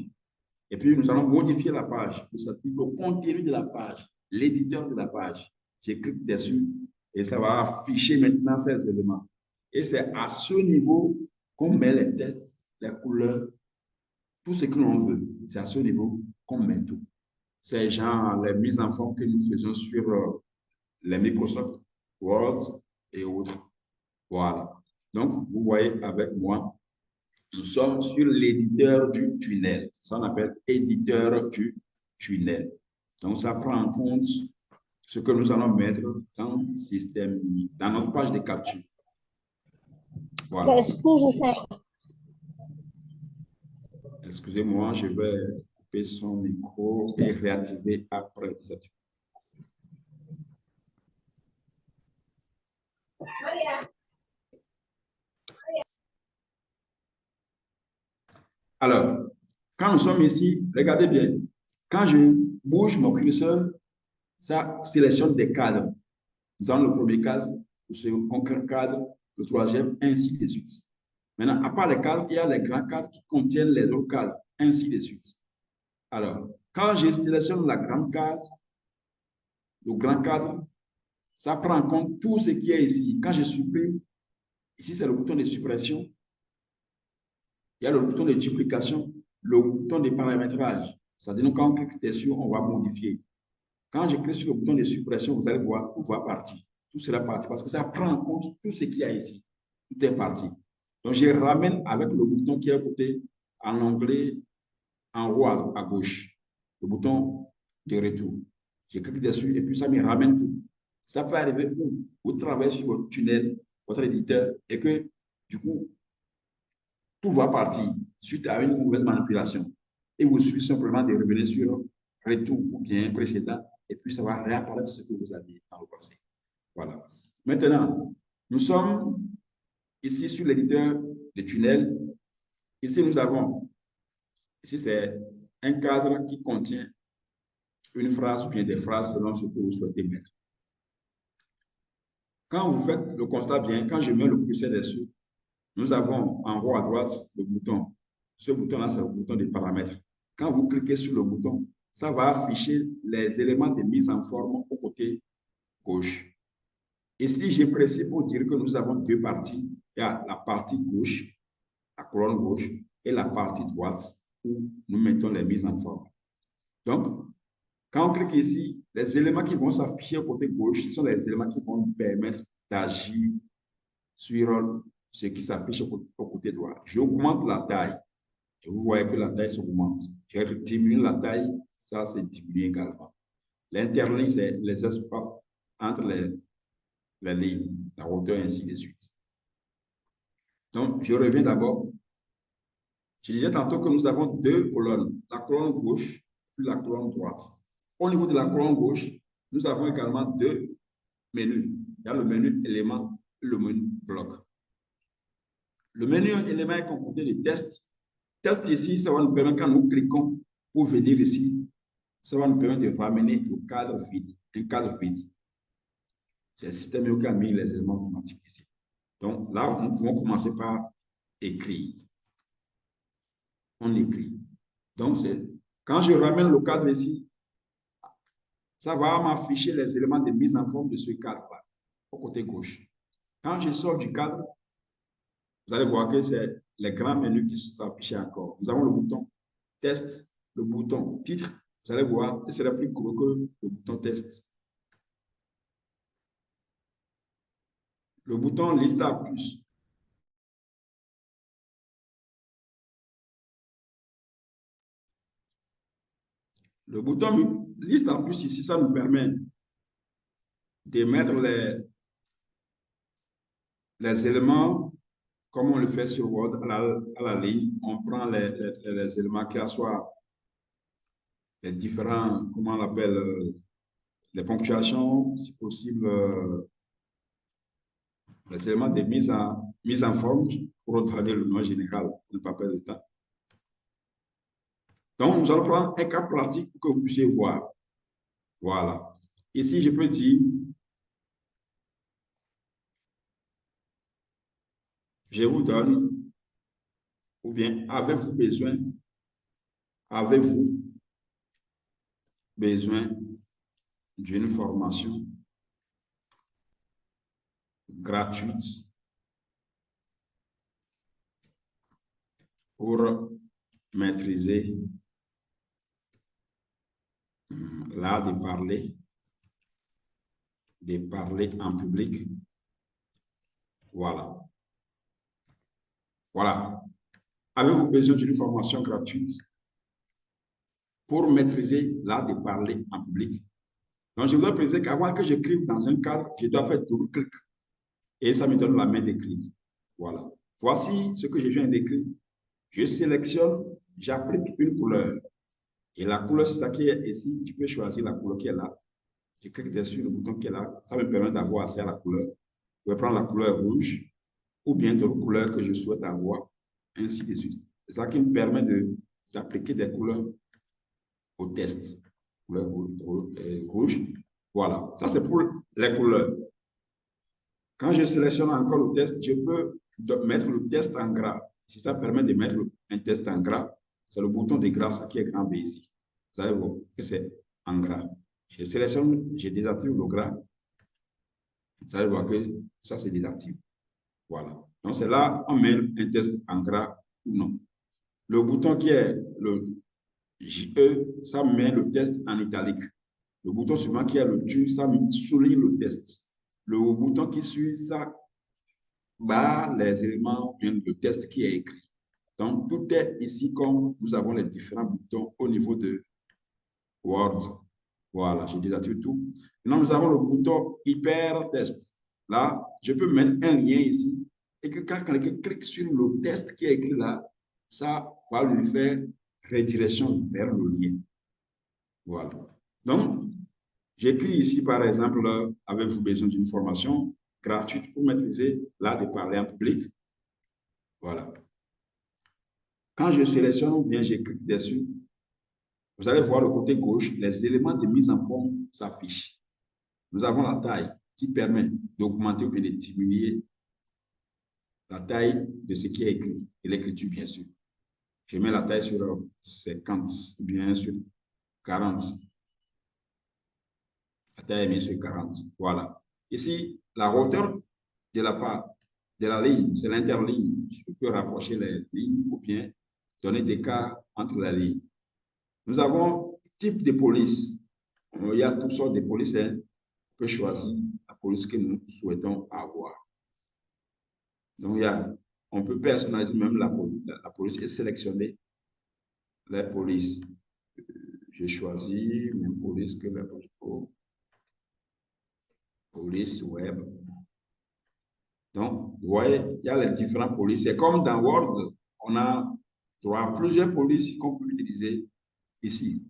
Et puis, nous allons modifier la page. C'est-à-dire le contenu de la page, l'éditeur de la page. Je clique dessus et ça va afficher maintenant ces éléments. Et c'est à ce niveau qu'on met les textes, les couleurs, tout ce que l'on veut. C'est à ce niveau qu'on met tout. C'est genre les mises en forme que nous faisons sur les Microsoft Word et autres. Voilà. Donc, vous voyez avec moi, nous sommes sur l'éditeur du tunnel. Ça, on appelle éditeur du tunnel. Donc, ça prend en compte ce que nous allons mettre dans le système, dans notre page de capture. Voilà. Excusez-moi, je vais couper son micro et réactiver après. Alors, quand nous sommes ici, regardez bien. Quand je bouge mon curseur, ça sélectionne des cadres. Nous avons le premier cadre, le second cadre, le troisième, ainsi de suite. Maintenant, à part les cadres, il y a les grands cadres qui contiennent les autres cadres, ainsi de suite. Alors, quand je sélectionne la grande case, le grand cadre, ça prend en compte tout ce qui est ici. Quand je supprime, ici c'est le bouton de suppression, il y a le bouton de duplication, le bouton de paramétrage. C'est-à-dire que quand on clique dessus, on va modifier. Quand je clique sur le bouton de suppression, vous allez voir, tout va partir. Tout sera parti parce que ça prend en compte tout ce qu'il y a ici. Tout est parti. Donc, je ramène avec le bouton qui est à côté, en onglet, en haut à gauche, le bouton de retour. Je clique dessus et puis ça me ramène tout. Ça peut arriver où vous travaillez sur votre tunnel, votre éditeur, et que du coup, tout va partir suite à une mauvaise manipulation. Et vous suffit simplement de revenir sur retour ou bien précédent, et puis ça va réapparaître ce que vous aviez dans le passé. Voilà. Maintenant, nous sommes ici sur l'éditeur de tunnel. Ici, nous avons, ici c'est un cadre qui contient une phrase ou bien des phrases selon ce que vous souhaitez mettre. Quand vous faites le constat bien, quand je mets le curseur dessus, nous avons en haut à droite le bouton. Ce bouton-là, c'est le bouton des paramètres. Quand vous cliquez sur le bouton, ça va afficher les éléments de mise en forme au côté gauche. Ici, j'ai précisé pour dire que nous avons deux parties. Il y a la partie gauche, la colonne gauche, et la partie droite où nous mettons les mises en forme. Donc, quand on clique ici, les éléments qui vont s'afficher au côté gauche, ce sont les éléments qui vont nous permettre d'agir sur ce qui s'affiche au côté droit. J'augmente la taille. Et vous voyez que la taille s'augmente. Je diminue la taille, ça c'est diminué également. L'interligne, c'est les espaces entre les lignes, la hauteur, ainsi de suite. Donc, je reviens d'abord. Je disais tantôt que nous avons deux colonnes, la colonne gauche et la colonne droite. Au niveau de la colonne gauche, nous avons également deux menus. Il y a le menu élément et le menu bloc. Le menu élément est composé de tests. Test ici, ça va nous permettre, quand nous cliquons pour venir ici, ça va nous permettre de ramener le cadre vide, un cadre vide. C'est le système qui a mis les éléments automatiques ici. Donc là, nous pouvons commencer par écrire. On écrit. Donc, quand je ramène le cadre ici, ça va m'afficher les éléments de mise en forme de ce cadre-là, au côté gauche. Quand je sors du cadre, vous allez voir que c'est les grands menus qui s'affichent encore. Nous avons le bouton test, le bouton titre. Vous allez voir que c'est plus gros que le bouton test. Le bouton liste à plus. Le bouton liste à plus ici, ça nous permet de mettre les éléments comme on le fait sur Word à la ligne. On prend les éléments qui soient les différents, comment on l'appelle, les ponctuations, si possible, les éléments de mise en forme pour retarder le nom général, pour ne pas perdre de temps. Donc, nous allons prendre un cas pratique pour que vous puissiez voir. Voilà. Ici, je peux dire, je vous donne, ou bien avez-vous besoin d'une formation gratuite pour maîtriser l'art de parler en public. Voilà. Voilà. Avez-vous besoin d'une formation gratuite pour maîtriser l'art de parler en public? Donc, je voudrais préciser qu'avant que j'écrive dans un cadre, je dois faire double-clic et ça me donne la main d'écrire. Voilà. Voici ce que je viens d'écrire. Je sélectionne, j'applique une couleur. Et la couleur, c'est ça qui est ici. Tu peux choisir la couleur qui est là. Je clique dessus le bouton qui est là. Ça me permet d'avoir accès à la couleur. Je vais prendre la couleur rouge ou bien d'autres couleurs que je souhaite avoir, ainsi de suite. C'est ça qui me permet d'appliquer des couleurs au test. Couleur rouge. Voilà. Ça, c'est pour les couleurs. Quand je sélectionne encore le test, je peux mettre le test en gras. Si ça permet de mettre un test en gras, c'est le bouton de gras qui est grand B ici. Vous allez voir que c'est en gras. Je sélectionne, je désactive le gras. Vous allez voir que ça, c'est désactivé. Voilà. Donc, c'est là, on met un test en gras ou non. Le bouton qui est le JE, ça met le test en italique. Le bouton suivant qui est le TU, ça souligne le test. Le bouton qui suit, ça barre les éléments du test qui est écrit. Donc, tout est ici comme nous avons les différents boutons au niveau de Word. Voilà, je désactive tout. Maintenant, nous avons le bouton Hyper Test. Là, je peux mettre un lien ici et que quand quelqu'un clique sur le test qui est écrit là, ça va lui faire redirection vers le lien. Voilà. Donc, j'écris ici, par exemple, avez-vous besoin d'une formation gratuite pour maîtriser l'art de parler en public? Voilà. Quand je sélectionne ou bien j'écris dessus, vous allez voir le côté gauche, les éléments de mise en forme s'affichent. Nous avons la taille qui permet d'augmenter ou bien de diminuer la taille de ce qui est écrit et l'écriture, bien sûr. Je mets la taille sur 50, bien sûr 40. La taille est bien sur 40. Voilà. Ici, la hauteur de la part de la ligne, c'est l'interligne. Je peux rapprocher les lignes ou bien donner des cas entre les lignes. Nous avons type de police. Il y a toutes sortes de polices. Hein. On peut choisir la police que nous souhaitons avoir. Donc, on peut personnaliser même la police et sélectionner les polices. J'ai choisi même police que la police web. Donc, vous voyez, il y a les différentes polices. C'est comme dans Word, on a droit à plusieurs polices qu'on peut utiliser ici.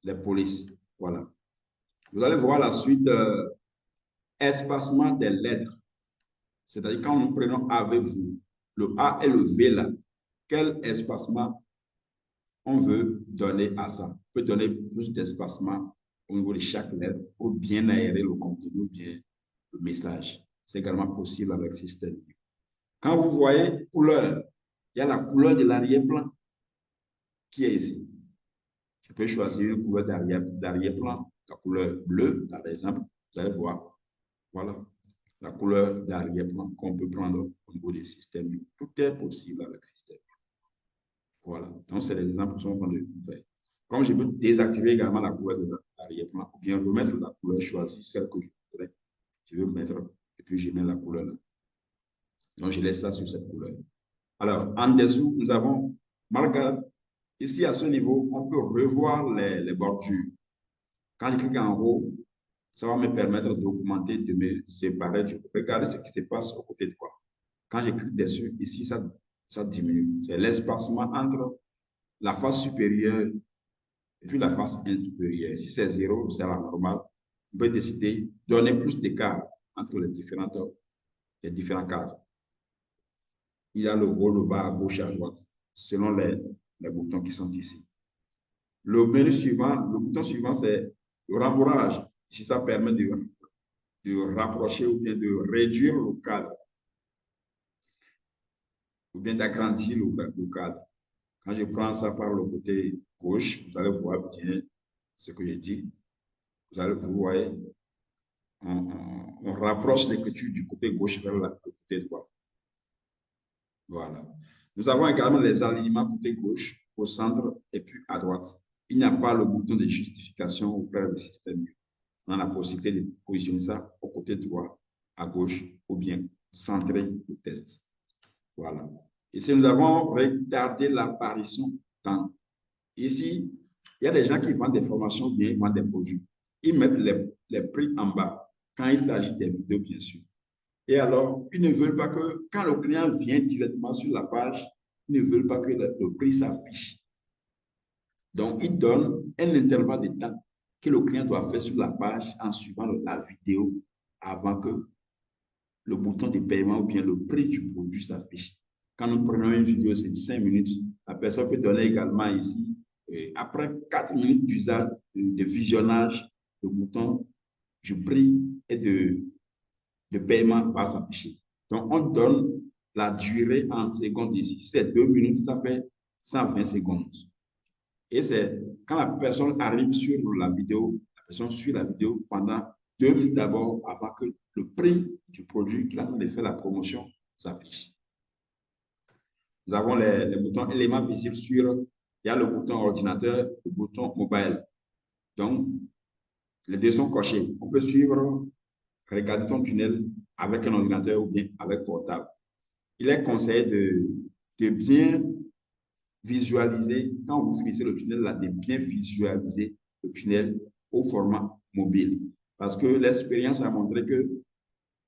Les polices. Voilà. Vous allez voir la suite espacement des lettres. C'est-à-dire quand nous prenons avec vous, le A et le V là, quel espacement on veut donner à ça? On peut donner plus d'espacement au niveau de chaque lettre pour bien aérer le contenu ou bien le message. C'est également possible avec le système. Quand vous voyez couleur, il y a la couleur de l'arrière-plan qui est ici. Je peux choisir une couleur d'arrière-plan, la couleur bleue, par exemple. Vous allez voir. Voilà. La couleur d'arrière-plan qu'on peut prendre au niveau des systèmes. Tout est possible avec le système. Voilà. Donc, c'est les exemples qui sont en train de faire. Comme je peux désactiver également la couleur de l'arrière-plan, ou bien remettre la couleur choisie, celle que je voudrais. Je veux mettre, et puis je mets la couleur là. Donc, je laisse ça sur cette couleur. Alors, en dessous, nous avons marquage. Ici, à ce niveau, on peut revoir les bordures. Quand je clique en haut, ça va me permettre d'augmenter, de me séparer. Regardez ce qui se passe au côté droit. Quand je clique dessus, ici, ça diminue. C'est l'espacement entre la face supérieure et puis la face inférieure. Si c'est 0, c'est la normale. On peut décider de donner plus d'écart entre les différents cadres. Il y a le haut, le bas, à gauche et à droite, selon les boutons qui sont ici. Le menu suivant, le bouton suivant, c'est le rembourrage. Si ça permet de rapprocher ou bien de réduire le cadre, ou bien d'agrandir le cadre. Quand je prends ça par le côté gauche, vous allez voir bien ce que j'ai dit. Vous voyez, on rapproche l'écriture du côté gauche vers le côté droit. Voilà. Nous avons également les alignements côté gauche, au centre et puis à droite. Il n'y a pas le bouton de justification auprès du système. On a la possibilité de positionner ça au côté droit, à gauche, ou bien centrer le test. Voilà. Ici, nous avons regardé l'apparition dans. Ici, il y a des gens qui vendent des formations, bien, ils vendent des produits. Ils mettent les prix en bas quand il s'agit des vidéos, bien sûr. Et alors, ils ne veulent pas que, quand le client vient directement sur la page, ils ne veulent pas que le prix s'affiche. Donc, ils donnent un intervalle de temps que le client doit faire sur la page en suivant la vidéo avant que le bouton de paiement ou bien le prix du produit s'affiche. Quand nous prenons une vidéo, c'est 5 minutes. La personne peut donner également ici, après 4 minutes d'usage, de visionnage, le bouton du prix et de paiement va s'afficher. Donc, on donne la durée en secondes ici. Si c'est 2 minutes, ça fait 120 secondes. Et c'est quand la personne arrive sur la vidéo, la personne suit la vidéo pendant 2 minutes d'abord avant que le prix du produit qu'il a de faire la promotion s'affiche. Nous avons les boutons éléments visibles sur, il y a le bouton ordinateur, le bouton mobile. Donc, les deux sont cochés. On peut suivre, regarder ton tunnel avec un ordinateur ou bien avec portable. Il est conseillé de bien visualiser, quand vous finissez le tunnel, là, de bien visualiser le tunnel au format mobile. Parce que l'expérience a montré que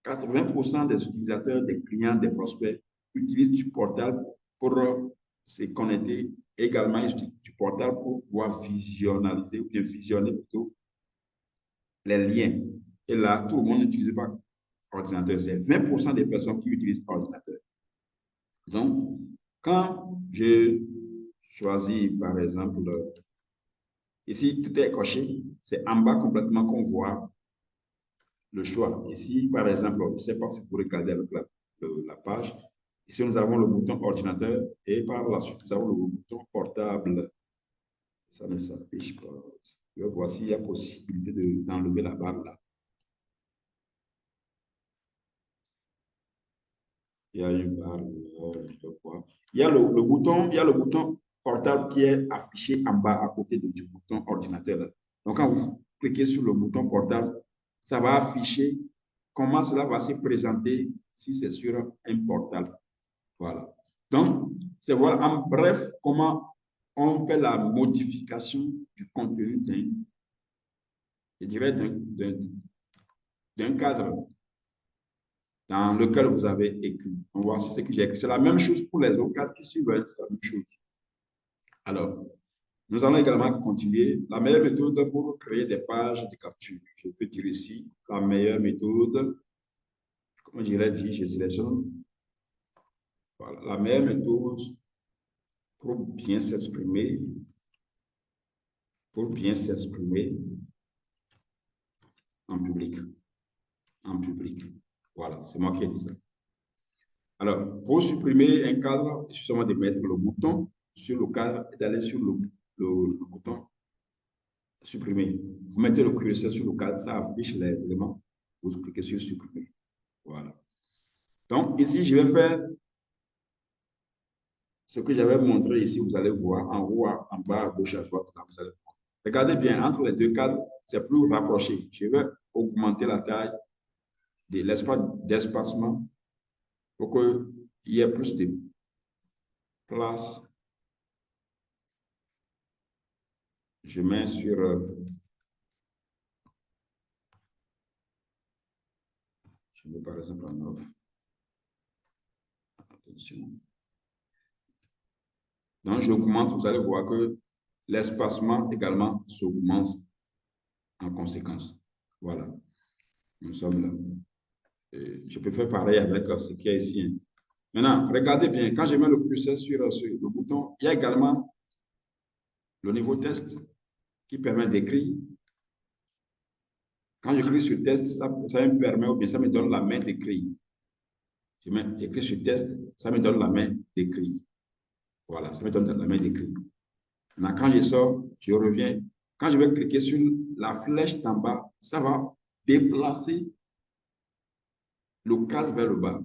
80% des utilisateurs, des clients, des prospects utilisent du portable pour se connecter. Également, ils utilisent du portable pour pouvoir visualiser ou bien visionner plutôt les liens. Et là, tout le monde n'utilise pas ordinateur. C'est 20% des personnes qui utilisent ordinateur. Donc, quand je choisis, par exemple, ici, tout est coché. C'est en bas complètement qu'on voit le choix. Ici, par exemple, je ne sais pas si vous regardez avec la page. Ici, nous avons le bouton ordinateur et par la suite, nous avons le bouton portable. Ça ne s'affiche pas. Je vais voir s'il y a possibilité d'enlever la barre là. Il y a une barre, je vois. Il y a le bouton portable qui est affiché en bas à côté du bouton ordinateur. Là. Donc, quand vous cliquez sur le bouton portable, ça va afficher comment cela va se présenter si c'est sur un portable. Voilà. Donc, c'est voilà en bref comment on fait la modification du contenu je dirais d'un cadre dans lequel vous avez écrit. On voit ce que j'ai écrit. C'est la même chose pour les autres cadres qui suivent, c'est la même chose. Alors, nous allons également continuer. La meilleure méthode pour créer des pages de capture. Je peux dire ici, la meilleure méthode, comme je l'ai dit, je sélectionne. Voilà, la meilleure méthode pour bien s'exprimer, en public. En public. Voilà, c'est moi qui ai dit ça. Alors, pour supprimer un cadre, il suffit seulement de mettre le bouton sur le cadre et d'aller sur le bouton supprimer. Vous mettez le curseur sur le cadre, ça affiche les éléments. Vous cliquez sur supprimer. Voilà. Donc, ici, je vais faire ce que j'avais montré ici. Vous allez voir en haut, en bas, à gauche, à droite. Là, vous allez voir. Regardez bien, entre les deux cadres, c'est plus rapproché. Je vais augmenter la taille de l'espace d'espacement pour qu'il y ait plus de place. Je mets sur je mets par exemple en 9. Attention. Donc, je augmente, vous allez voir que l'espacement également s'augmente en conséquence. Voilà. Nous sommes là. Et je peux faire pareil avec ce qui est ici. Maintenant, regardez bien, quand je mets le curseur sur le bouton, il y a également le niveau test qui permet d'écrire. Quand je clique sur test, ça me permet, ou bien ça me donne la main d'écrire. Je mets écrit sur test, ça me donne la main d'écrire. Voilà, ça me donne la main d'écrire. Maintenant, quand je sors, je reviens. Quand je vais cliquer sur la flèche d'en bas, ça va déplacer le cadre vers le bas.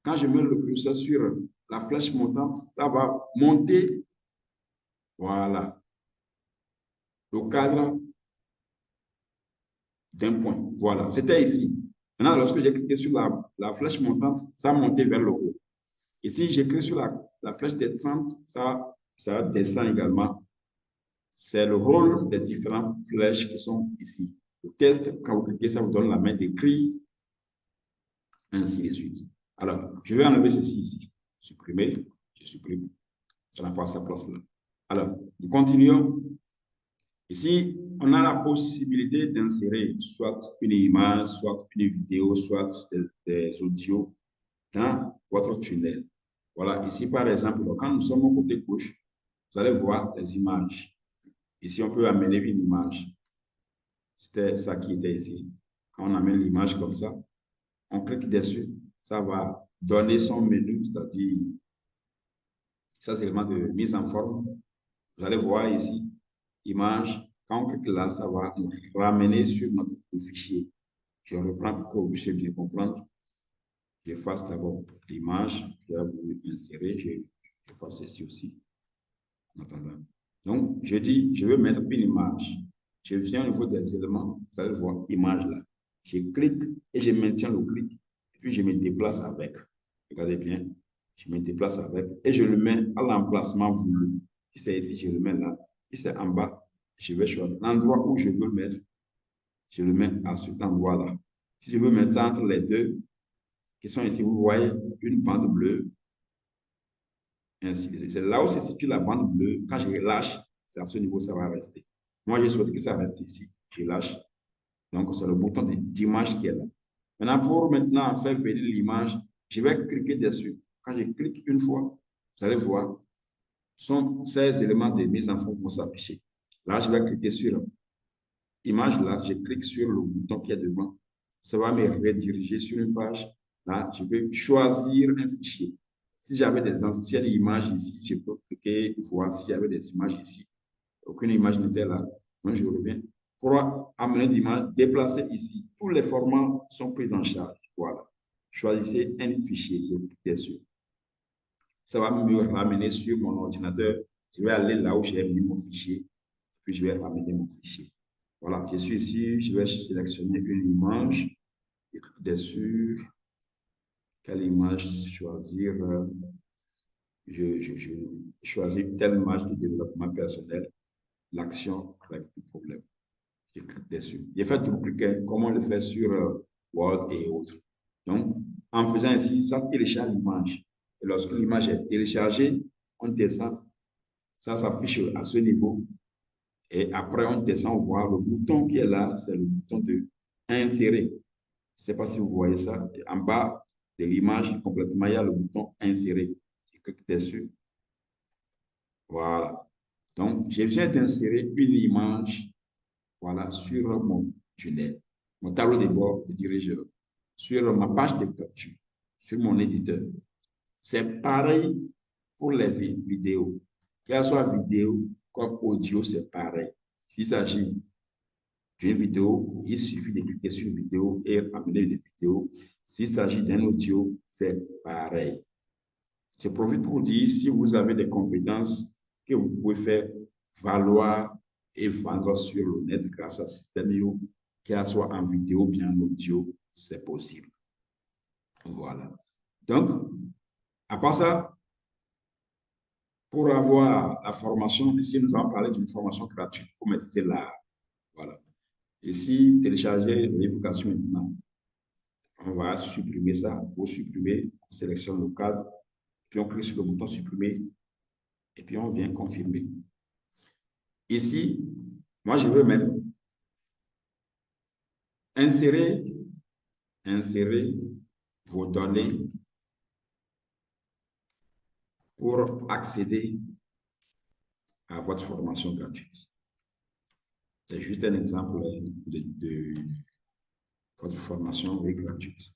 Quand je mets le curseur sur la flèche montante, ça va monter. Voilà. Le cadre d'un point. Voilà. C'était ici. Maintenant, lorsque j'ai cliqué sur la flèche montante, ça a monté vers le haut. Ici, j'ai cliqué sur la flèche descente, ça descend également. C'est le rôle des différentes flèches qui sont ici. Le test, quand vous cliquez, ça vous donne la main d'écrire, ainsi de suite. Alors, je vais enlever ceci ici. Supprimer, je supprime. Ça n'a pas sa place là. Alors, nous continuons. Ici, on a la possibilité d'insérer soit une image, soit une vidéo, soit des audios dans votre tunnel. Voilà, ici par exemple, quand nous sommes au côté gauche, vous allez voir les images. Ici, on peut amener une image. C'était ça qui était ici. Quand on amène l'image comme ça, on clique dessus, ça va donner son menu, c'est-à-dire, ça c'est l'élément de mise en forme. Vous allez voir ici, image. Quand on clique là, ça va nous ramener sur notre fichier. Je reprends pour que vous puissiez bien comprendre. J'efface d'abord l'image que j'ai voulu insérer. J'efface ceci aussi. En attendant. Donc, je dis, je veux mettre une image. Je viens au niveau des éléments. Vous allez voir, image là. Je clique et je maintiens le clic. Et puis, je me déplace avec. Regardez bien. Je me déplace avec et je le mets à l'emplacement voulu. Si c'est ici, je le mets là. Si c'est en bas, je vais choisir l'endroit où je veux le mettre. Je le mets à cet endroit-là. Si je veux mettre ça entre les deux, qui sont ici, vous voyez une bande bleue. C'est là où se situe la bande bleue. Quand je relâche, c'est à ce niveau ça va rester. Moi, je souhaite que ça reste ici. Je lâche. Donc, c'est le bouton d'image qui est là. Maintenant, pour maintenant faire venir l'image, je vais cliquer dessus. Quand je clique une fois, vous allez voir, ces éléments de mise en forme vont s'afficher. Là, je vais cliquer sur image. Là, je clique sur le bouton qui est devant. Ça va me rediriger sur une page. Là, je vais choisir un fichier. Si j'avais des anciennes images ici, je peux cliquer, voir s'il y avait des images ici. Aucune image n'était là. Donc, je reviens. Pour amener l'image, déplacer ici. Tous les formats sont pris en charge. Voilà. Choisissez un fichier. Je clique dessus. Ça va me ramener sur mon ordinateur. Je vais aller là où j'ai mis mon fichier. Puis, je vais ramener mon fichier. Voilà, je suis ici, je vais sélectionner une image, et cliquer dessus. Quelle image choisir? Je choisis telle image de développement personnel, l'action règle le problème. Je clique dessus. J'ai fait double-cliquer comme on le fait sur Word et autres. Donc, en faisant ainsi, ça télécharge l'image. Et lorsque l'image est téléchargée, on descend. Ça s'affiche à ce niveau. Et après, on descend voir le bouton qui est là, c'est le bouton de insérer. Je ne sais pas si vous voyez ça. En bas de l'image, complètement, il y a le bouton insérer. Je clique dessus. Voilà. Donc, je viens d'insérer une image, voilà, sur mon tunnel, mon tableau de bord de dirigeur, sur ma page de capture, sur mon éditeur. C'est pareil pour les vidéos. Qu'elle soit vidéo comme audio, c'est pareil. S'il s'agit d'une vidéo, il suffit de cliquer sur une vidéo et amener des vidéos. S'il s'agit d'un audio, c'est pareil. Je profite pour dire, si vous avez des compétences que vous pouvez faire valoir et vendre sur le net grâce à System.io, qu'elle soit en vidéo ou bien en audio, c'est possible. Voilà. Donc, à part ça, pour avoir la formation, ici, nous allons parler d'une formation gratuite pour maîtriser l'art. Voilà. Ici, télécharger l'évocation maintenant. On va supprimer ça. Pour supprimer, on sélectionne le cadre, puis on clique sur le bouton supprimer, et puis on vient confirmer. Ici, moi, je veux mettre insérer vos données pour accéder à votre formation gratuite. C'est juste un exemple de votre formation gratuite.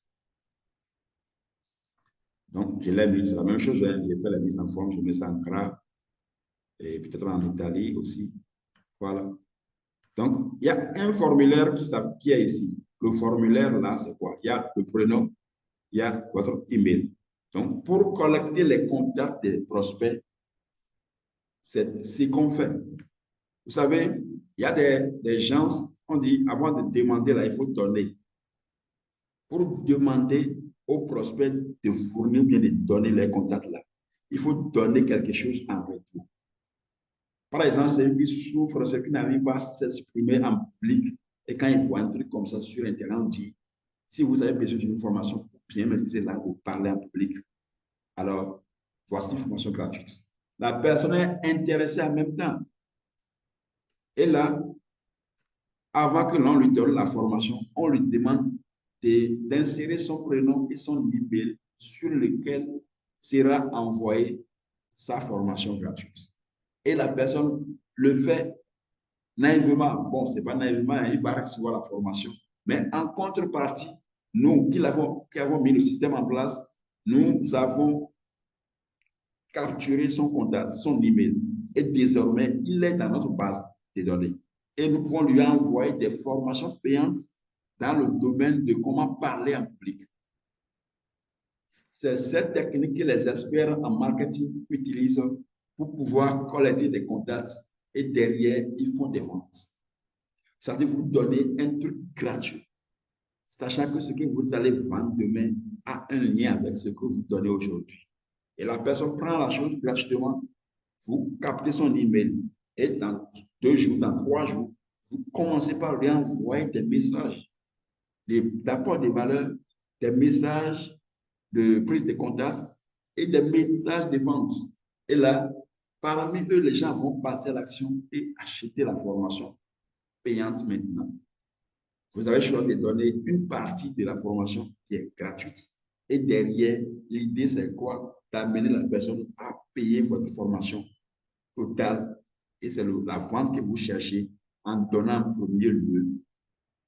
Donc, je l'ai mis, c'est la même chose, hein. J'ai fait la mise en forme, je mets ça en gras, et peut-être en Italie aussi. Voilà. Donc, il y a un formulaire qui est ici. Le formulaire, là, c'est quoi? Il y a le prénom, il y a votre email. Donc, pour collecter les contacts des prospects, c'est ce qu'on fait. Vous savez, il y a des gens, on dit, avant de demander, là, il faut donner. Pour demander aux prospects de fournir ou bien de donner les contacts là, il faut donner quelque chose en retour. Par exemple, celui qui souffre, celui qui n'arrive pas à s'exprimer en public, et quand il voit un truc comme ça sur Internet, on dit, si vous avez besoin d'une formation pour bien maîtriser l'art de parler en public, alors voici une formation gratuite. La personne est intéressée en même temps. Et là, avant que l'on lui donne la formation, on lui demande d'insérer son prénom et son email sur lequel sera envoyée sa formation gratuite. Et la personne le fait naïvement. Bon, ce n'est pas naïvement, hein, il va recevoir la formation. Mais en contrepartie, nous qui avons mis le système en place, nous avons capturé son contact, son email. Et désormais, il est dans notre base de données. Et nous pouvons lui envoyer des formations payantes dans le domaine de comment parler en public. C'est cette technique que les experts en marketing utilisent pour pouvoir collecter des contacts et derrière, ils font des ventes. C'est-à-dire vous donner un truc gratuit, sachant que ce que vous allez vendre demain a un lien avec ce que vous donnez aujourd'hui. Et la personne prend la chose gratuitement, vous captez son email et dans 2 jours, dans 3 jours, vous commencez par lui envoyer des messages d'apport de valeur, des messages de prise de contact et des messages de vente. Et là, parmi eux, les gens vont passer à l'action et acheter la formation payante maintenant. Vous avez choisi de donner une partie de la formation qui est gratuite. Et derrière, l'idée, c'est quoi? D'amener la personne à payer votre formation totale. Et c'est la vente que vous cherchez en donnant en premier lieu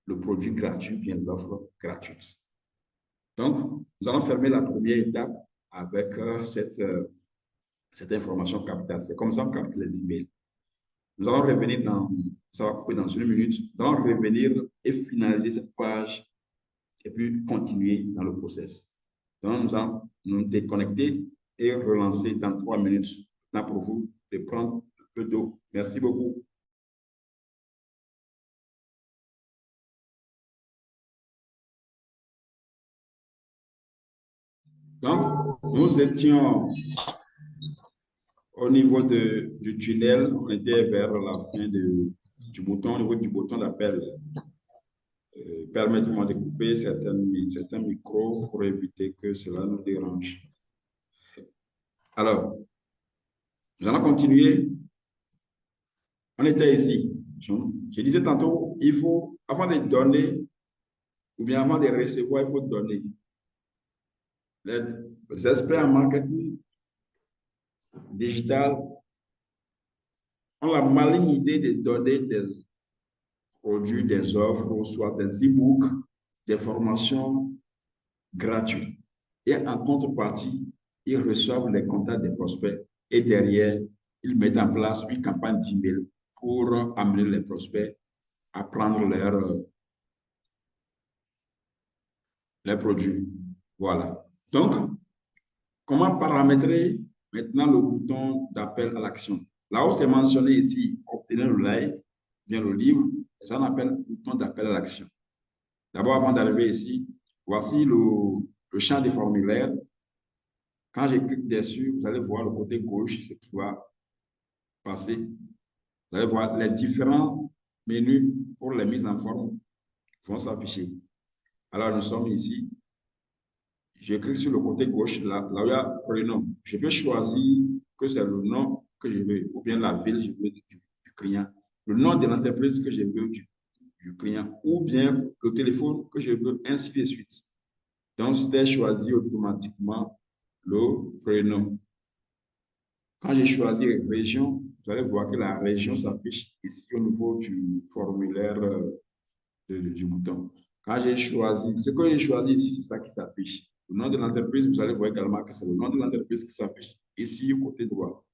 le produit gratuit, bien l'offre gratuite. Donc, nous allons fermer la première étape avec cette information capitale. C'est comme ça qu'on capte les emails. Nous allons revenir ça va couper dans 1 minute. Nous allons revenir et finaliser cette page et puis continuer dans le process. Donc, nous allons nous déconnecter et relancer dans 3 minutes. Là, pour vous de prendre un peu d'eau. Merci beaucoup. Donc, nous étions au niveau du tunnel, on était vers la fin du bouton, au niveau du bouton d'appel. Permettez-moi de couper certains micros pour éviter que cela nous dérange. Alors, nous allons continuer. On était ici. Je disais tantôt, il faut, avant de donner, ou bien avant de recevoir, il faut donner. Les experts en marketing digital ont la maligne idée de donner des produits, des offres, ou soit des e-books, des formations gratuites. Et en contrepartie, ils reçoivent les contacts des prospects et derrière, ils mettent en place une campagne d'email pour amener les prospects à prendre leurs produits. Voilà. Donc, comment paramétrer maintenant le bouton d'appel à l'action? Là où c'est mentionné ici, obtenir le live, bien le livre, ça on appelle bouton d'appel à l'action. D'abord, avant d'arriver ici, voici le champ des formulaires. Quand je clique dessus, vous allez voir le côté gauche, ce qui va passer. Vous allez voir les différents menus pour les mises en forme vont s'afficher. Alors, nous sommes ici. Je clique sur le côté gauche, là où il y a prénom. Je peux choisir que c'est le nom que je veux, ou bien la ville je veux du client, le nom de l'entreprise que je veux du client, ou bien le téléphone que je veux, ainsi de suite. Donc, c'était choisi automatiquement le prénom. Quand j'ai choisi région, vous allez voir que la région s'affiche ici au niveau du formulaire du bouton. Quand j'ai choisi, ce que j'ai choisi ici, c'est ça qui s'affiche. Le nom de l'entreprise, vous allez voir également que c'est le nom de l'entreprise qui s'affiche ici au côté droit.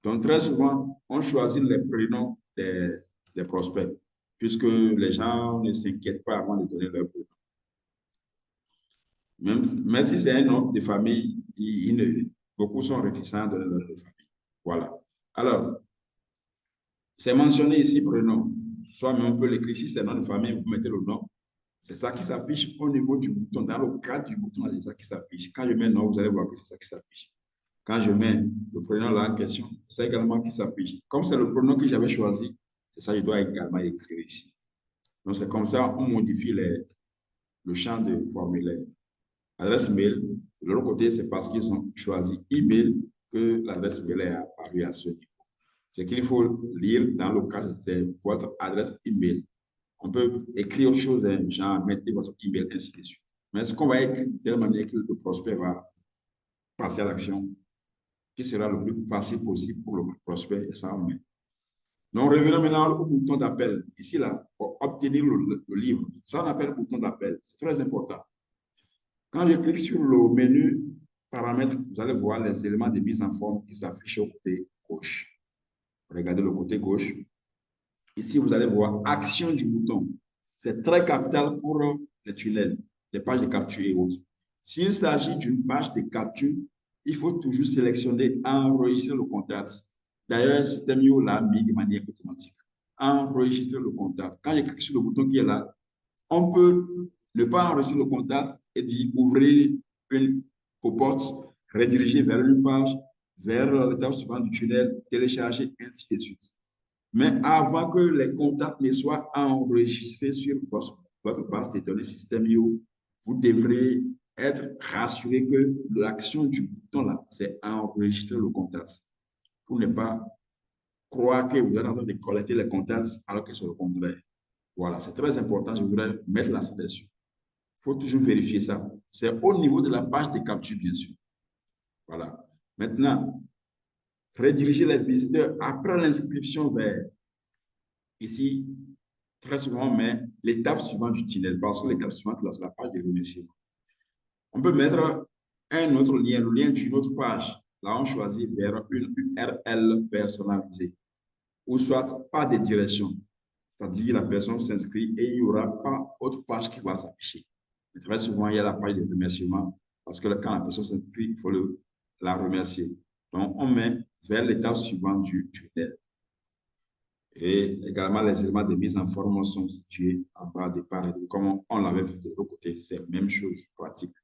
Donc, très souvent, on choisit les prénoms des prospects, puisque les gens ne s'inquiètent pas avant de donner leur prénom. Même si c'est un nom de famille, beaucoup sont réticents de donner leur nom de famille. Voilà. Alors, c'est mentionné ici prénom. Soit même on peut l'écrire ici, c'est nom de famille, vous mettez le nom. C'est ça qui s'affiche au niveau du bouton. Dans le cadre du bouton, c'est ça qui s'affiche. Quand je mets nom, vous allez voir que c'est ça qui s'affiche. Quand je mets le prénom là en question, c'est ça également qui s'affiche. Comme c'est le prénom que j'avais choisi, c'est ça que je dois également écrire ici. Donc, c'est comme ça on modifie le champ de formulaire. Adresse mail, de l'autre côté, c'est parce qu'ils ont choisi email que l'adresse mail est apparue à ce niveau. Ce qu'il faut lire dans le cas, c'est votre adresse email. On peut écrire autre chose, hein, genre mettez votre email, ainsi de suite. Mais ce qu'on va écrire de telle manière que le prospect va passer à l'action, qui sera le plus facile possible pour le prospect et ça en met. Donc, revenons maintenant au bouton d'appel. Ici, là, pour obtenir le livre, ça on appelle bouton d'appel. C'est très important. Quand je clique sur le menu paramètres, vous allez voir les éléments de mise en forme qui s'affichent au côté gauche. Regardez le côté gauche. Ici, vous allez voir action du bouton. C'est très capital pour les tunnels, les pages de capture et autres. S'il s'agit d'une page de capture, il faut toujours sélectionner enregistrer le contact. D'ailleurs, le système IO l'a mis de manière automatique. Enregistrer le contact. Quand je clique sur le bouton qui est là, on peut ne pas enregistrer le contact et dire ouvrir une pop-up, rediriger vers une page, vers l'étape suivante du tunnel, télécharger, ainsi de suite. Mais avant que les contacts ne soient enregistrés sur votre base de données système IO, vous devrez être rassuré que l'action du bouton là, c'est enregistrer le contact pour ne pas croire que vous êtes en train de collecter les contacts alors que c'est le contraire. Voilà, c'est très important, je voudrais mettre l'accent dessus. Il faut toujours vérifier ça. C'est au niveau de la page de capture, bien sûr. Voilà. Maintenant, rediriger les visiteurs après l'inscription vers ici, très souvent, on met l'étape suivante du tunnel, parce que l'étape suivante, là, c'est la page de remerciement. On peut mettre un autre lien, le lien d'une autre page. Là, on choisit vers une URL personnalisée, ou soit pas de direction. C'est-à-dire la personne s'inscrit et il n'y aura pas autre page qui va s'afficher. Très souvent, il y a la page de remerciement, parce que quand la personne s'inscrit, il faut la remercier. Donc, on met vers l'étape suivante du tunnel. Et également, les éléments de mise en forme sont situés en bas de part et d'autre. Comme on l'avait vu de l'autre côté, c'est la même chose pratique.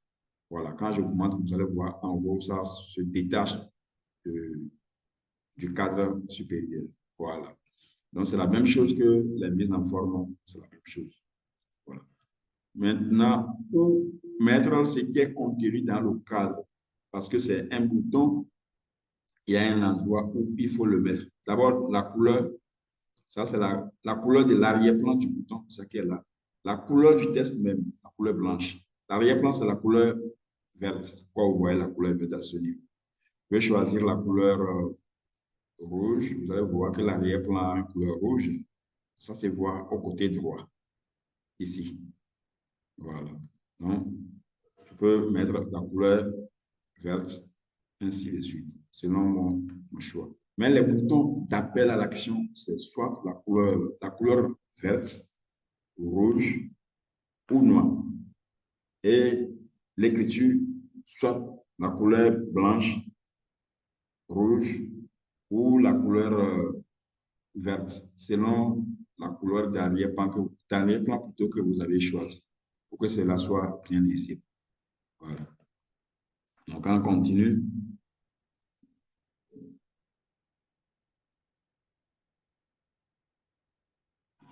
Voilà, quand j'augmente, vous allez voir, en gros, ça se détache du cadre supérieur. Voilà. Donc, c'est la même chose que les mises en forme, c'est la même chose. Voilà. Maintenant, où mettre ce qui est contenu dans le cadre, parce que c'est un bouton, il y a un endroit où il faut le mettre. D'abord, la couleur, ça c'est la couleur de l'arrière-plan du bouton, c'est ça qui est là. La couleur du test même, la couleur blanche. L'arrière-plan, c'est la couleur verte. Pourquoi vous voyez la couleur verte à ce niveau? Vous pouvez choisir la couleur rouge. Vous allez voir que l'arrière-plan a une couleur rouge. Ça se voit au côté droit, ici. Voilà. Donc, je peux mettre la couleur verte, ainsi de suite, selon mon choix. Mais les boutons d'appel à l'action, c'est soit la couleur verte, rouge ou noire. Et l'écriture, soit la couleur blanche, rouge ou la couleur verte, selon la couleur d'arrière-plan plutôt que vous avez choisi, pour que cela soit bien lisible. Voilà. Donc, on continue.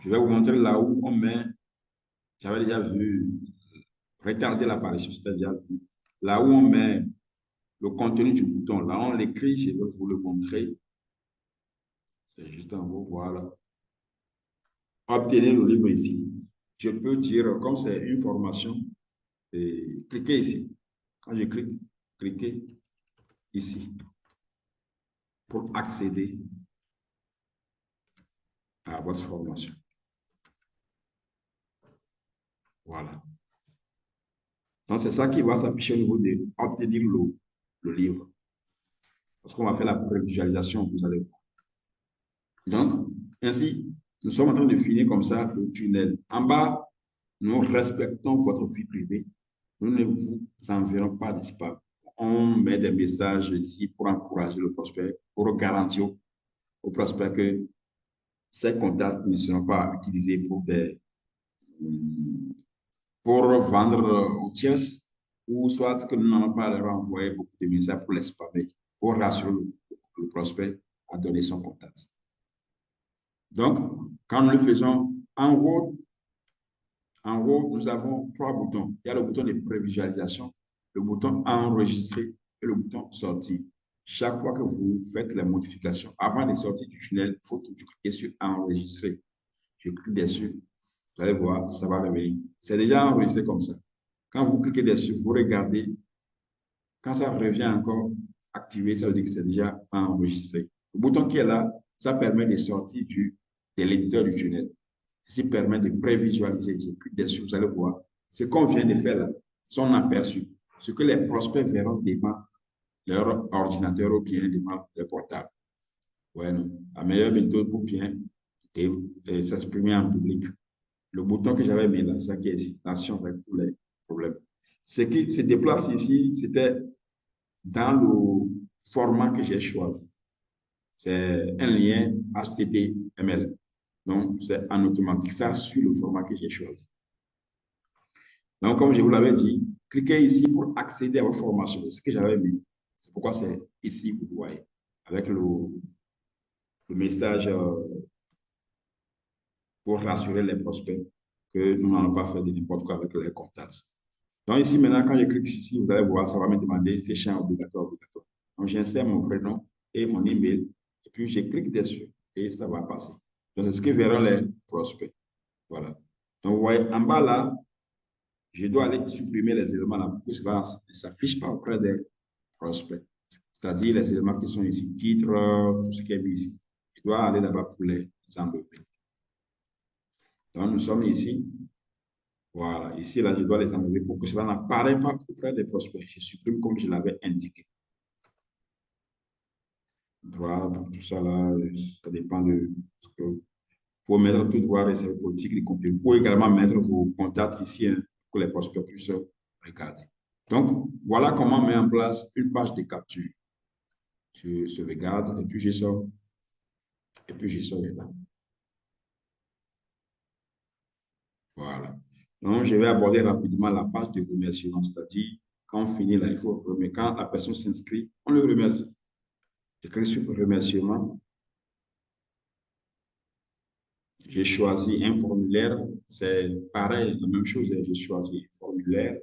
Je vais vous montrer là où on met, j'avais déjà vu, retarder l'apparition, c'est-à-dire là où on met le contenu du bouton. Là, on l'écrit, je vais vous le montrer. C'est juste en haut, voilà. Obtenez le livre ici. Je peux dire, comme c'est une formation, cliquez ici. Quand je clique, cliquez ici pour accéder à votre formation. Voilà. Donc, c'est ça qui va s'afficher au niveau de obtenir le livre. Parce qu'on va faire la prévisualisation, vous allez voir. Donc, ainsi, nous sommes en train de finir comme ça le tunnel. En bas, nous respectons votre vie privée. Nous ne vous enverrons pas de spam. On met des messages ici pour encourager le prospect, pour garantir au prospect que ces contacts ne seront pas utilisés pour vendre aux tiers ou soit que nous n'allons pas leur envoyer beaucoup de messages pour les spammer, pour rassurer le prospect à donner son contact. Donc, quand nous le faisons, en haut, nous avons trois boutons. Il y a le bouton de prévisualisation, le bouton enregistrer et le bouton sortir. Chaque fois que vous faites les modifications, avant de sortir du tunnel, il faut toujours cliquer sur enregistrer. Je clique dessus, vous allez voir, ça va revenir. C'est déjà enregistré comme ça. Quand vous cliquez dessus, vous regardez. Quand ça revient encore activé, ça veut dire que c'est déjà enregistré. Le bouton qui est là, ça permet de sortir de l'éditeur du tunnel. Ceci permet de prévisualiser. Je clique dessus, vous allez voir. Ce qu'on vient de faire là, son aperçu. Ce que les prospects verront devant leur ordinateur ou bien devant leur portable. Ouais, non. La meilleure méthode pour bien s'exprimer en public. Le bouton que j'avais mis là, c'est ça qui est ici, l'action avec tous les problèmes. Ce qui se déplace ici, c'était dans le format que j'ai choisi. C'est un lien HTML. Donc, c'est en automatique. Ça suit le format que j'ai choisi. Donc, comme je vous l'avais dit, cliquez ici pour accéder à vos formations. C'est ce que j'avais mis. C'est pourquoi c'est ici, vous voyez, avec le message pour rassurer les prospects que nous n'allons pas faire de n'importe quoi avec les contacts. Donc, ici, maintenant, quand je clique ici, vous allez voir, ça va me demander ces champs obligatoires. Donc, j'insère mon prénom et mon email, et puis je clique dessus et ça va passer. Donc, c'est ce que verront les prospects. Voilà. Donc, vous voyez, en bas là, je dois aller supprimer les éléments là pour que cela ne s'affiche pas auprès des prospects. C'est-à-dire les éléments qui sont ici, titre, tout ce qui est mis ici. Je dois aller là-bas pour les enlever. Donc, nous sommes ici. Voilà. Ici, là, je dois les enlever pour que cela n'apparaisse pas auprès des prospects. Je supprime comme je l'avais indiqué. Voilà, tout ça là, ça dépend de ce que vous pouvez mettre tout droit et c'est politique y compris. Vous pouvez également mettre vos contacts ici hein, pour que les prospects puissent regarder. Donc, voilà comment on met en place une page de capture. Je sauvegarde et puis je sors. Et puis je sors là. Voilà. Donc, je vais aborder rapidement la page de remerciement, c'est-à-dire Quand on finit là, il faut remettre. Quand la personne s'inscrit, on le remercie. Je clique sur remerciement. J'ai choisi un formulaire. C'est pareil, la même chose. J'ai choisi un formulaire.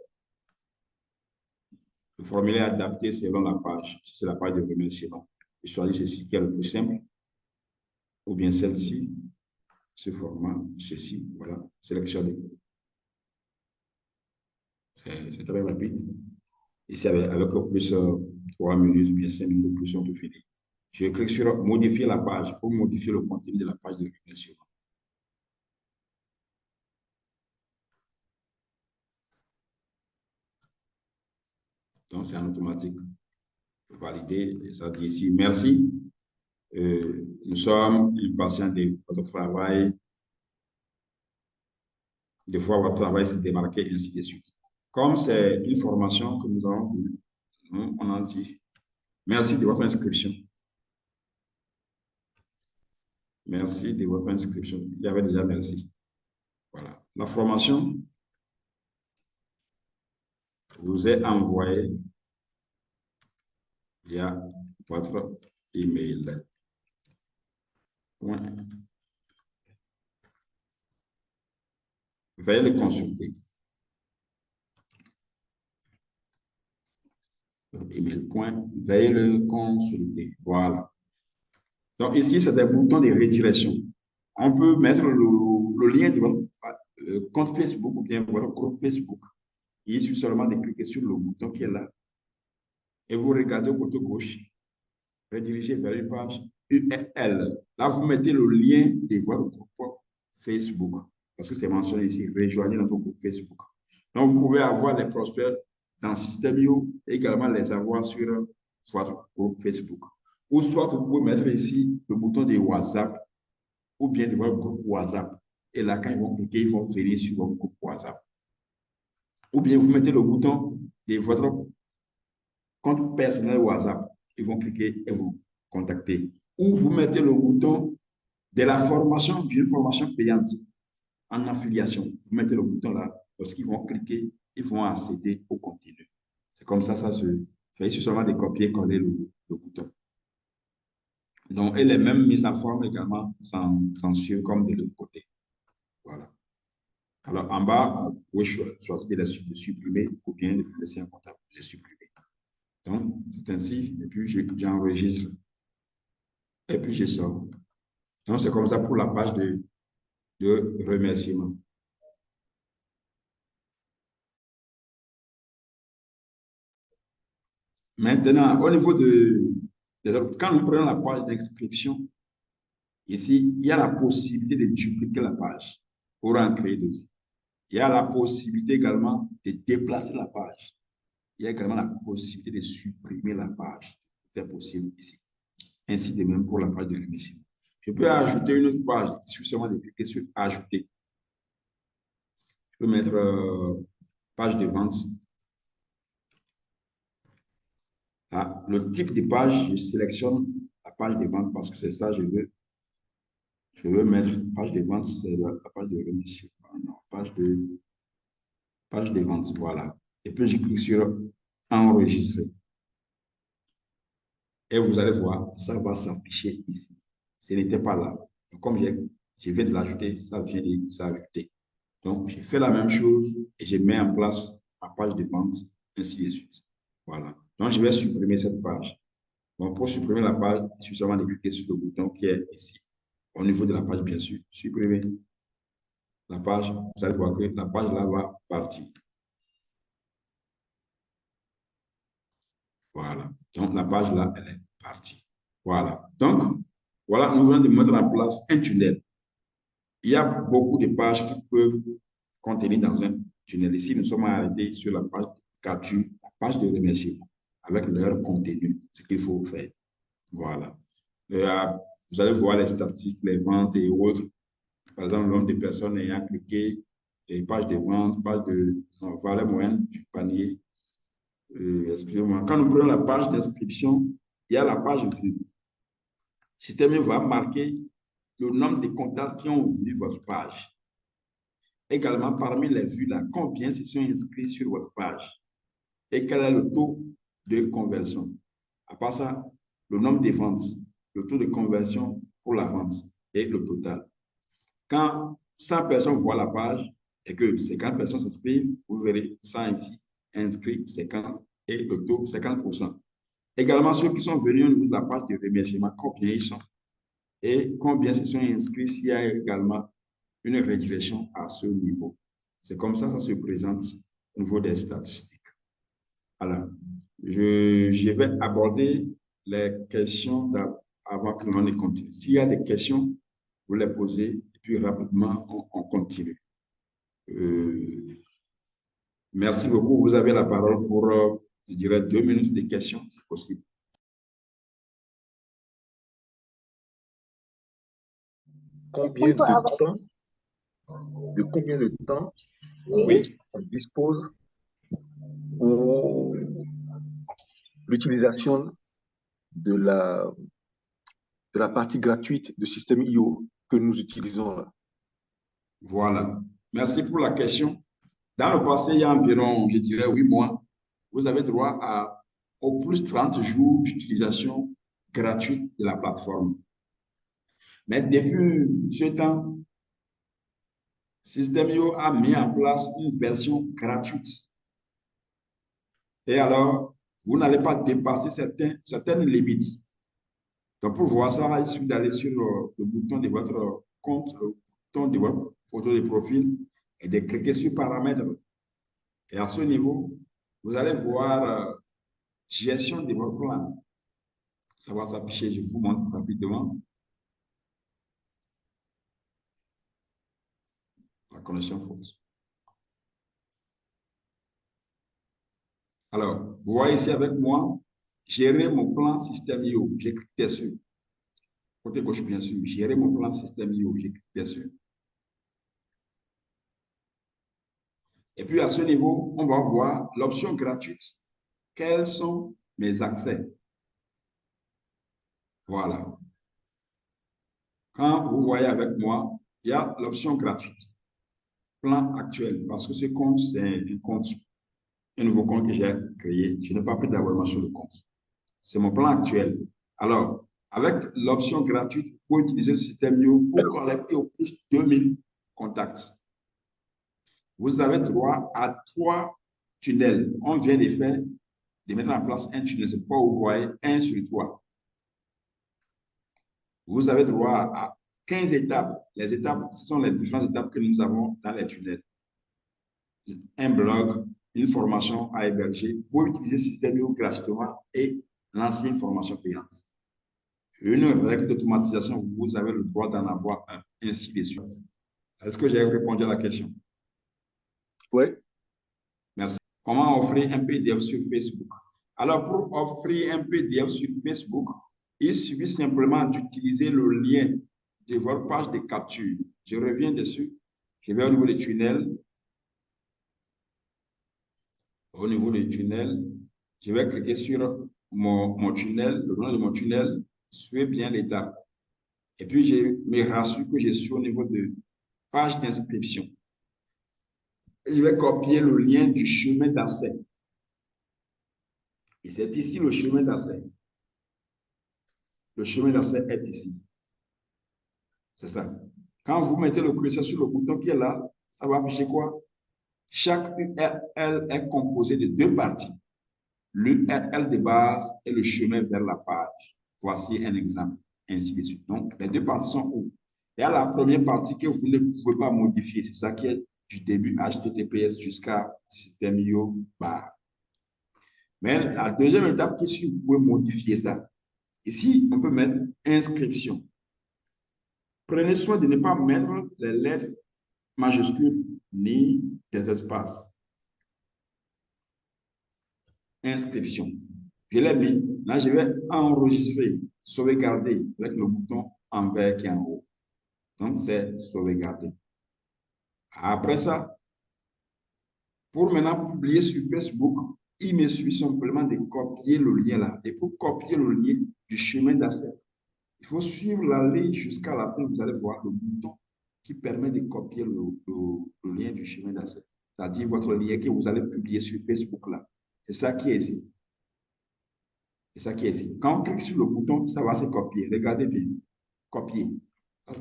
Le formulaire est adapté selon la page. Si c'est la page de remerciement, je choisis ceci qui est le plus simple. Ou bien celle-ci, ce format, ceci, voilà, sélectionner. C'est très rapide. Ici, avec plus 3 minutes, bien 5 minutes de plus, on peut finir. Je clique sur modifier la page pour modifier le contenu de la page de remerciement. Donc, c'est en automatique. Valider, et ça dit ici, merci. Nous sommes impatients de votre travail. Des fois, votre travail s'est démarqué, ainsi de suite. Comme c'est une formation que nous avons voulu, on en dit merci de votre inscription. Merci de votre inscription. Il y avait déjà merci. Voilà. La formation vous est envoyée via votre email. Ouais. Veuillez le consulter. Email. Veuillez le consulter. Voilà. Donc ici, c'est des boutons de redirection. On peut mettre le lien de votre compte Facebook ou bien votre groupe Facebook. Il suffit seulement de cliquer sur le bouton qui est là. Et vous regardez au côté gauche, rediriger vers une page URL. Là, vous mettez le lien de votre groupe Facebook. Parce que c'est mentionné ici, rejoignez notre groupe Facebook. Donc, vous pouvez avoir les prospects dans System.io et également les avoir sur votre groupe Facebook. Ou soit vous pouvez mettre ici le bouton de WhatsApp ou bien de votre groupe WhatsApp. Et là, quand ils vont cliquer, ils vont venir sur votre groupe WhatsApp. Ou bien vous mettez le bouton de votre compte personnel WhatsApp. Ils vont cliquer et vous contacter. Ou vous mettez le bouton de la formation, d'une formation payante en affiliation. Vous mettez le bouton là, lorsqu'ils vont cliquer, ils vont accéder au contenu. C'est comme ça se fait. Il suffit seulement de copier-coller le bouton. Donc, et les mêmes mises en forme également s'en suivent comme de l'autre côté. Voilà. Alors, en bas, vous pouvez choisir de les supprimer ou bien de laisser un contact, de les supprimer. Donc, c'est ainsi, et puis j'enregistre, et puis je sors. Donc, c'est comme ça pour la page de remerciement. Maintenant, au niveau quand nous prenons la page d'inscription, ici, il y a la possibilité de dupliquer la page pour en créer d'autres. Il y a la possibilité également de déplacer la page. Il y a également la possibilité de supprimer la page. C'est possible ici. Ainsi de même pour la page de remerciement. Je peux ajouter une autre page. Il suffit seulement de cliquer sur Ajouter. Je peux mettre page de vente. Ah, le type de page, je sélectionne la page de vente parce que c'est ça, je veux mettre page de vente, c'est la page de remerciement. Non, page de vente, voilà. Et puis, je clique sur Enregistrer. Et vous allez voir, ça va s'afficher ici. Ce n'était pas là. Donc, comme je viens de l'ajouter, ça vient de s'ajouter. Donc, je fais la même chose et je mets en place ma page de vente, ainsi de suite. Voilà. Donc, je vais supprimer cette page. Bon, pour supprimer la page, il suffit seulement de cliquer sur le bouton qui est ici. Au niveau de la page, bien sûr, supprimer la page. Vous allez voir que la page là va partir. Voilà. Donc, la page là, elle est partie. Voilà. Donc, voilà, nous venons de mettre en place un tunnel. Il y a beaucoup de pages qui peuvent contenir dans un tunnel. Ici, nous sommes arrêtés sur la page capture, la page de remerciement, avec leur contenu, ce qu'il faut faire. Voilà. Vous allez voir les statistiques, les ventes et autres. Par exemple, le nombre de personnes ayant cliqué, les pages de vente, page de valeur moyenne du panier. Excusez-moi. Quand nous prenons la page d'inscription, il y a la page vue. Le système va marquer le nombre de contacts qui ont vu votre page. Également, parmi les vues, là, combien se sont inscrits sur votre page. et quel est le taux de conversion. À part ça, le nombre de ventes, le taux de conversion pour la vente et le total. Quand 100 personnes voient la page et que 50 personnes s'inscrivent, vous verrez 100 ici, inscrits 50 et le taux 50%. Également, ceux qui sont venus au niveau de la page de remerciement, combien ils sont et combien se sont inscrits s'il y a également une redirection à ce niveau. C'est comme ça que ça se présente au niveau des statistiques. Alors, je vais aborder les questions avant que l'on ait continué. S'il y a des questions, vous les posez et puis rapidement, on continue. Merci beaucoup. Vous avez la parole pour, je dirais, 2 minutes de questions, si possible. Combien de temps Oui. on dispose pour l'utilisation de la partie gratuite du système IO que nous utilisons là? Voilà. Merci pour la question. Dans le passé, il y a environ, je dirais, 8 mois, vous avez droit à au plus 30 jours d'utilisation gratuite de la plateforme. Mais depuis ce temps, System.io a mis en place une version gratuite. Et alors, vous n'allez pas dépasser certaines limites. Donc, pour voir ça, il suffit d'aller sur le bouton de votre compte, le bouton de votre photo de profil et de cliquer sur Paramètres. Et à ce niveau, vous allez voir gestion de votre plan. Ça va s'afficher, je vous montre rapidement. La connexion fausse. Alors, vous voyez ici avec moi, gérer mon plan système IO. J'ai cliqué dessus. Côté gauche, bien sûr, gérer mon plan système IO. J'ai cliqué dessus. Et puis, à ce niveau, on va voir l'option gratuite. Quels sont mes accès? Voilà. Quand vous voyez avec moi, il y a l'option gratuite. Plan actuel, parce que ce compte, c'est un nouveau compte que j'ai créé. Je n'ai pas pris d'abonnement sur le compte. C'est mon plan actuel. Alors, avec l'option gratuite, vous pouvez utiliser le système IO pour collecter au plus 2000 contacts. Vous avez droit à 3 tunnels. On vient de mettre en place un tunnel. C'est pourquoi vous voyez 1 sur 3. Vous avez droit à 15 étapes. Les étapes, ce sont les différentes étapes que nous avons dans les tunnels. Un blog, une formation à héberger. Vous pouvez utiliser le système IO gratuitement et lancer une formation payante. Une règle d'automatisation, vous avez le droit d'en avoir un, ainsi de suite. Est-ce que j'ai répondu à la question? Oui. Merci. Comment offrir un PDF sur Facebook? Alors, pour offrir un PDF sur Facebook, il suffit simplement d'utiliser le lien de votre page de capture. Je reviens dessus. Je vais au niveau des tunnels. Au niveau des tunnels, je vais cliquer sur mon tunnel, le nom de mon tunnel. Suivez bien l'étape. Et puis, je me rassure que je suis au niveau de page d'inscription. Je vais copier le lien du chemin d'accès. Et c'est ici le chemin d'accès. Le chemin d'accès est ici. C'est ça. Quand vous mettez le curseur sur le bouton qui est là, ça va afficher quoi? Chaque URL est composé de 2 parties. L'URL de base et le chemin vers la page. Voici un exemple, ainsi de suite. Donc, les 2 parties sont où? Il y a la première partie que vous ne pouvez pas modifier. C'est ça qui est du début HTTPS jusqu'à système IO bar. Mais la deuxième étape qui suit, vous pouvez modifier ça. Ici, on peut mettre inscription. Prenez soin de ne pas mettre les lettres majuscules ni des espaces. Inscription. Je l'ai mis. Là, je vais enregistrer, sauvegarder avec le bouton en vert qui est en haut. Donc, c'est sauvegarder. Après ça, pour maintenant publier sur Facebook, il me suffit simplement de copier le lien là. Et pour copier le lien du chemin d'accès, il faut suivre la ligne jusqu'à la fin. Vous allez voir le bouton qui permet de copier le lien du chemin d'accès. C'est-à-dire votre lien que vous allez publier sur Facebook là. C'est ça qui est ici. C'est ça qui est ici. Quand on clique sur le bouton, ça va se copier. Regardez bien. Copier.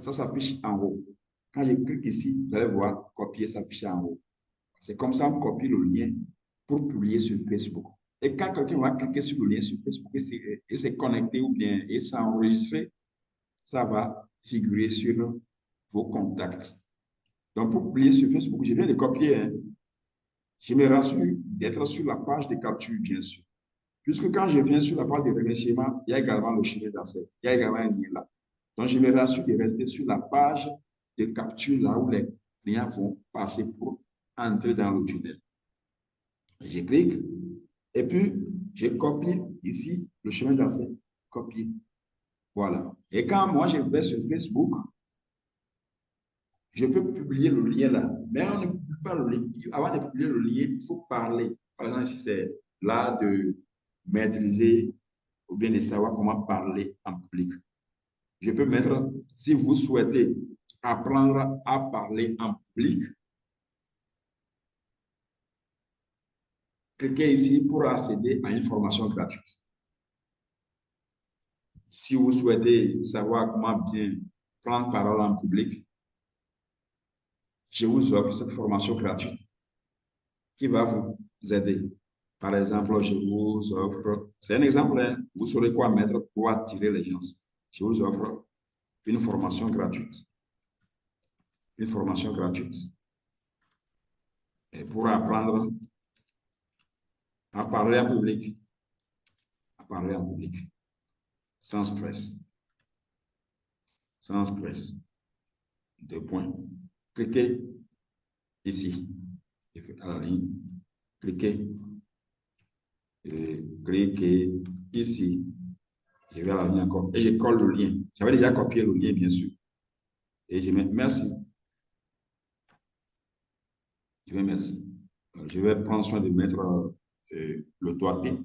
Ça s'affiche en haut. Quand je clique ici, vous allez voir, copier s'affiche en haut. C'est comme ça on copie le lien pour publier sur Facebook. Et quand quelqu'un va cliquer sur le lien sur Facebook et se connecter ou bien et s'enregistrer, ça va figurer sur vos contacts. Donc, pour publier sur Facebook, je viens de copier. Hein. Je me rassure d'être sur la page de capture, bien sûr. Puisque quand je viens sur la page de remerciement, il y a également le chemin d'accès. Il y a également un lien là. Donc, je me rassure de rester sur la page de capture là où les clients vont passer pour entrer dans le tunnel. Je clique et puis je copie ici le chemin d'accès. Copier. Voilà. Et quand moi je vais sur Facebook, je peux publier le lien là. Mais on ne publie pas le lien. Avant de publier le lien, il faut parler. Par exemple, si c'est là de maîtriser ou bien de savoir comment parler en public. Je peux mettre, si vous souhaitez apprendre à parler en public, cliquez ici pour accéder à une formation gratuite. Si vous souhaitez savoir comment bien prendre parole en public, je vous offre cette formation gratuite qui va vous aider. Par exemple, je vous offre, c'est un exemple, hein, vous saurez quoi mettre pour attirer les gens. Je vous offre une formation gratuite. Une formation gratuite. Et pour apprendre à parler en public. À parler en public. Sans stress. Sans stress. 2 points. Cliquez ici. À la ligne. Cliquez. Et cliquez ici. Je vais à la ligne encore. Et je colle le lien. J'avais déjà copié le lien, bien sûr. Et je mets merci. Je vais merci. Je vais prendre soin de mettre le doigté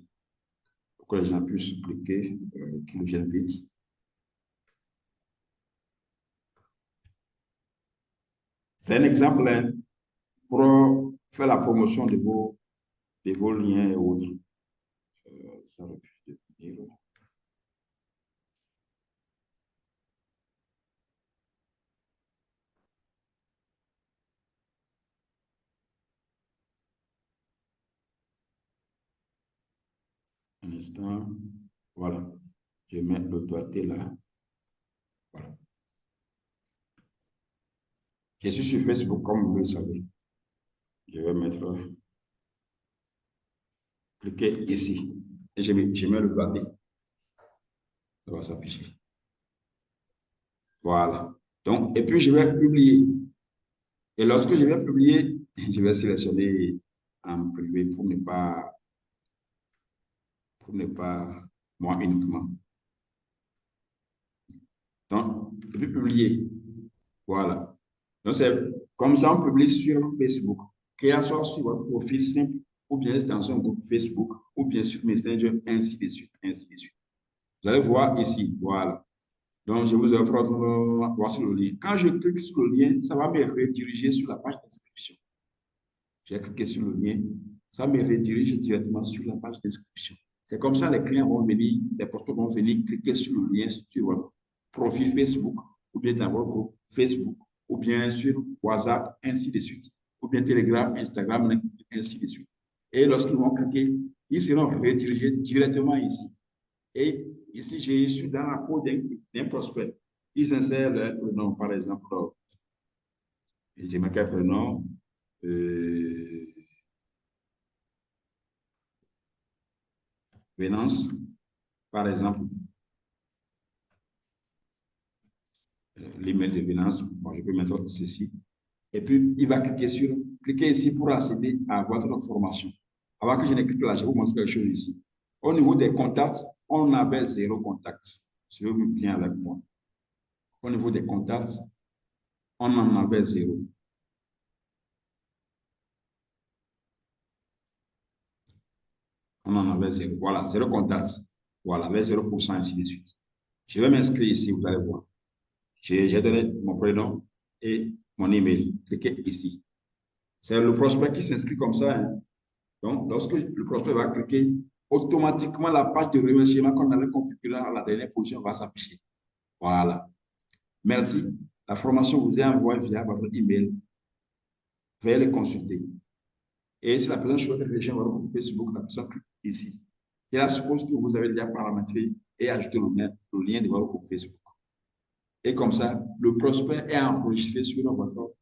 pour que les gens puissent cliquer, qu'ils viennent vite. C'est un exemple hein, pour faire la promotion de vos liens et autres. Ça refuse de venir. Un instant. Voilà. Je mets le doigté là. Voilà. Je suis sur Facebook, comme vous le savez. Je vais mettre. Cliquez ici. Et je mets le doigté. Ça va s'afficher. Voilà. Donc, et puis je vais publier. Et lorsque je vais publier, je vais sélectionner en privé pour ne pas moi uniquement. Donc, je vais publier. Voilà. Donc, c'est comme ça, on publie sur Facebook, qu'il soit sur votre profil simple, ou bien dans un groupe Facebook, ou bien sur Messenger, ainsi de suite, ainsi de suite. Vous allez voir ici, voilà. Donc, je vous offre, voici le lien. Quand je clique sur le lien, ça va me rediriger sur la page d'inscription. J'ai cliqué sur le lien, ça me redirige directement sur la page d'inscription. C'est comme ça les clients vont venir, les prospects vont venir cliquer sur le lien sur votre profil Facebook, ou bien dans votre groupe Facebook, ou bien sur WhatsApp, ainsi de suite, ou bien Telegram, Instagram, ainsi de suite. Et lorsqu'ils vont cliquer, ils seront redirigés directement ici. Et ici, je suis dans la peau d'un prospect. Ils insèrent leur prénom, par exemple. Je mets quel prénom Venance, par exemple. L'email de Venance, bon, je peux mettre ceci. Et puis, il va cliquer ici pour accéder à votre formation. Avant que je ne clique là, je vais vous montrer quelque chose ici. Au niveau des contacts, on avait 0 contact. Je veux bien avec moi. Au niveau des contacts, on en avait 0. On en avait 0. Voilà, 0 contact. Voilà, avec 0%, ainsi de suite. Je vais m'inscrire ici, vous allez voir. J'ai donné mon prénom et mon email. Cliquez ici. C'est le prospect qui s'inscrit comme ça. Hein. Donc, lorsque le prospect va cliquer, automatiquement, la page de remerciement qu'on avait configurée à la dernière position va s'afficher. Voilà. Merci. La formation vous est envoyée via votre email. Veuillez les consulter. Et si la personne souhaite rejoindre votre groupe Facebook, la personne clique ici. Et là, suppose que vous avez déjà paramétré et ajouté le lien de votre groupe Facebook. Et comme ça, le prospect est enregistré sur votre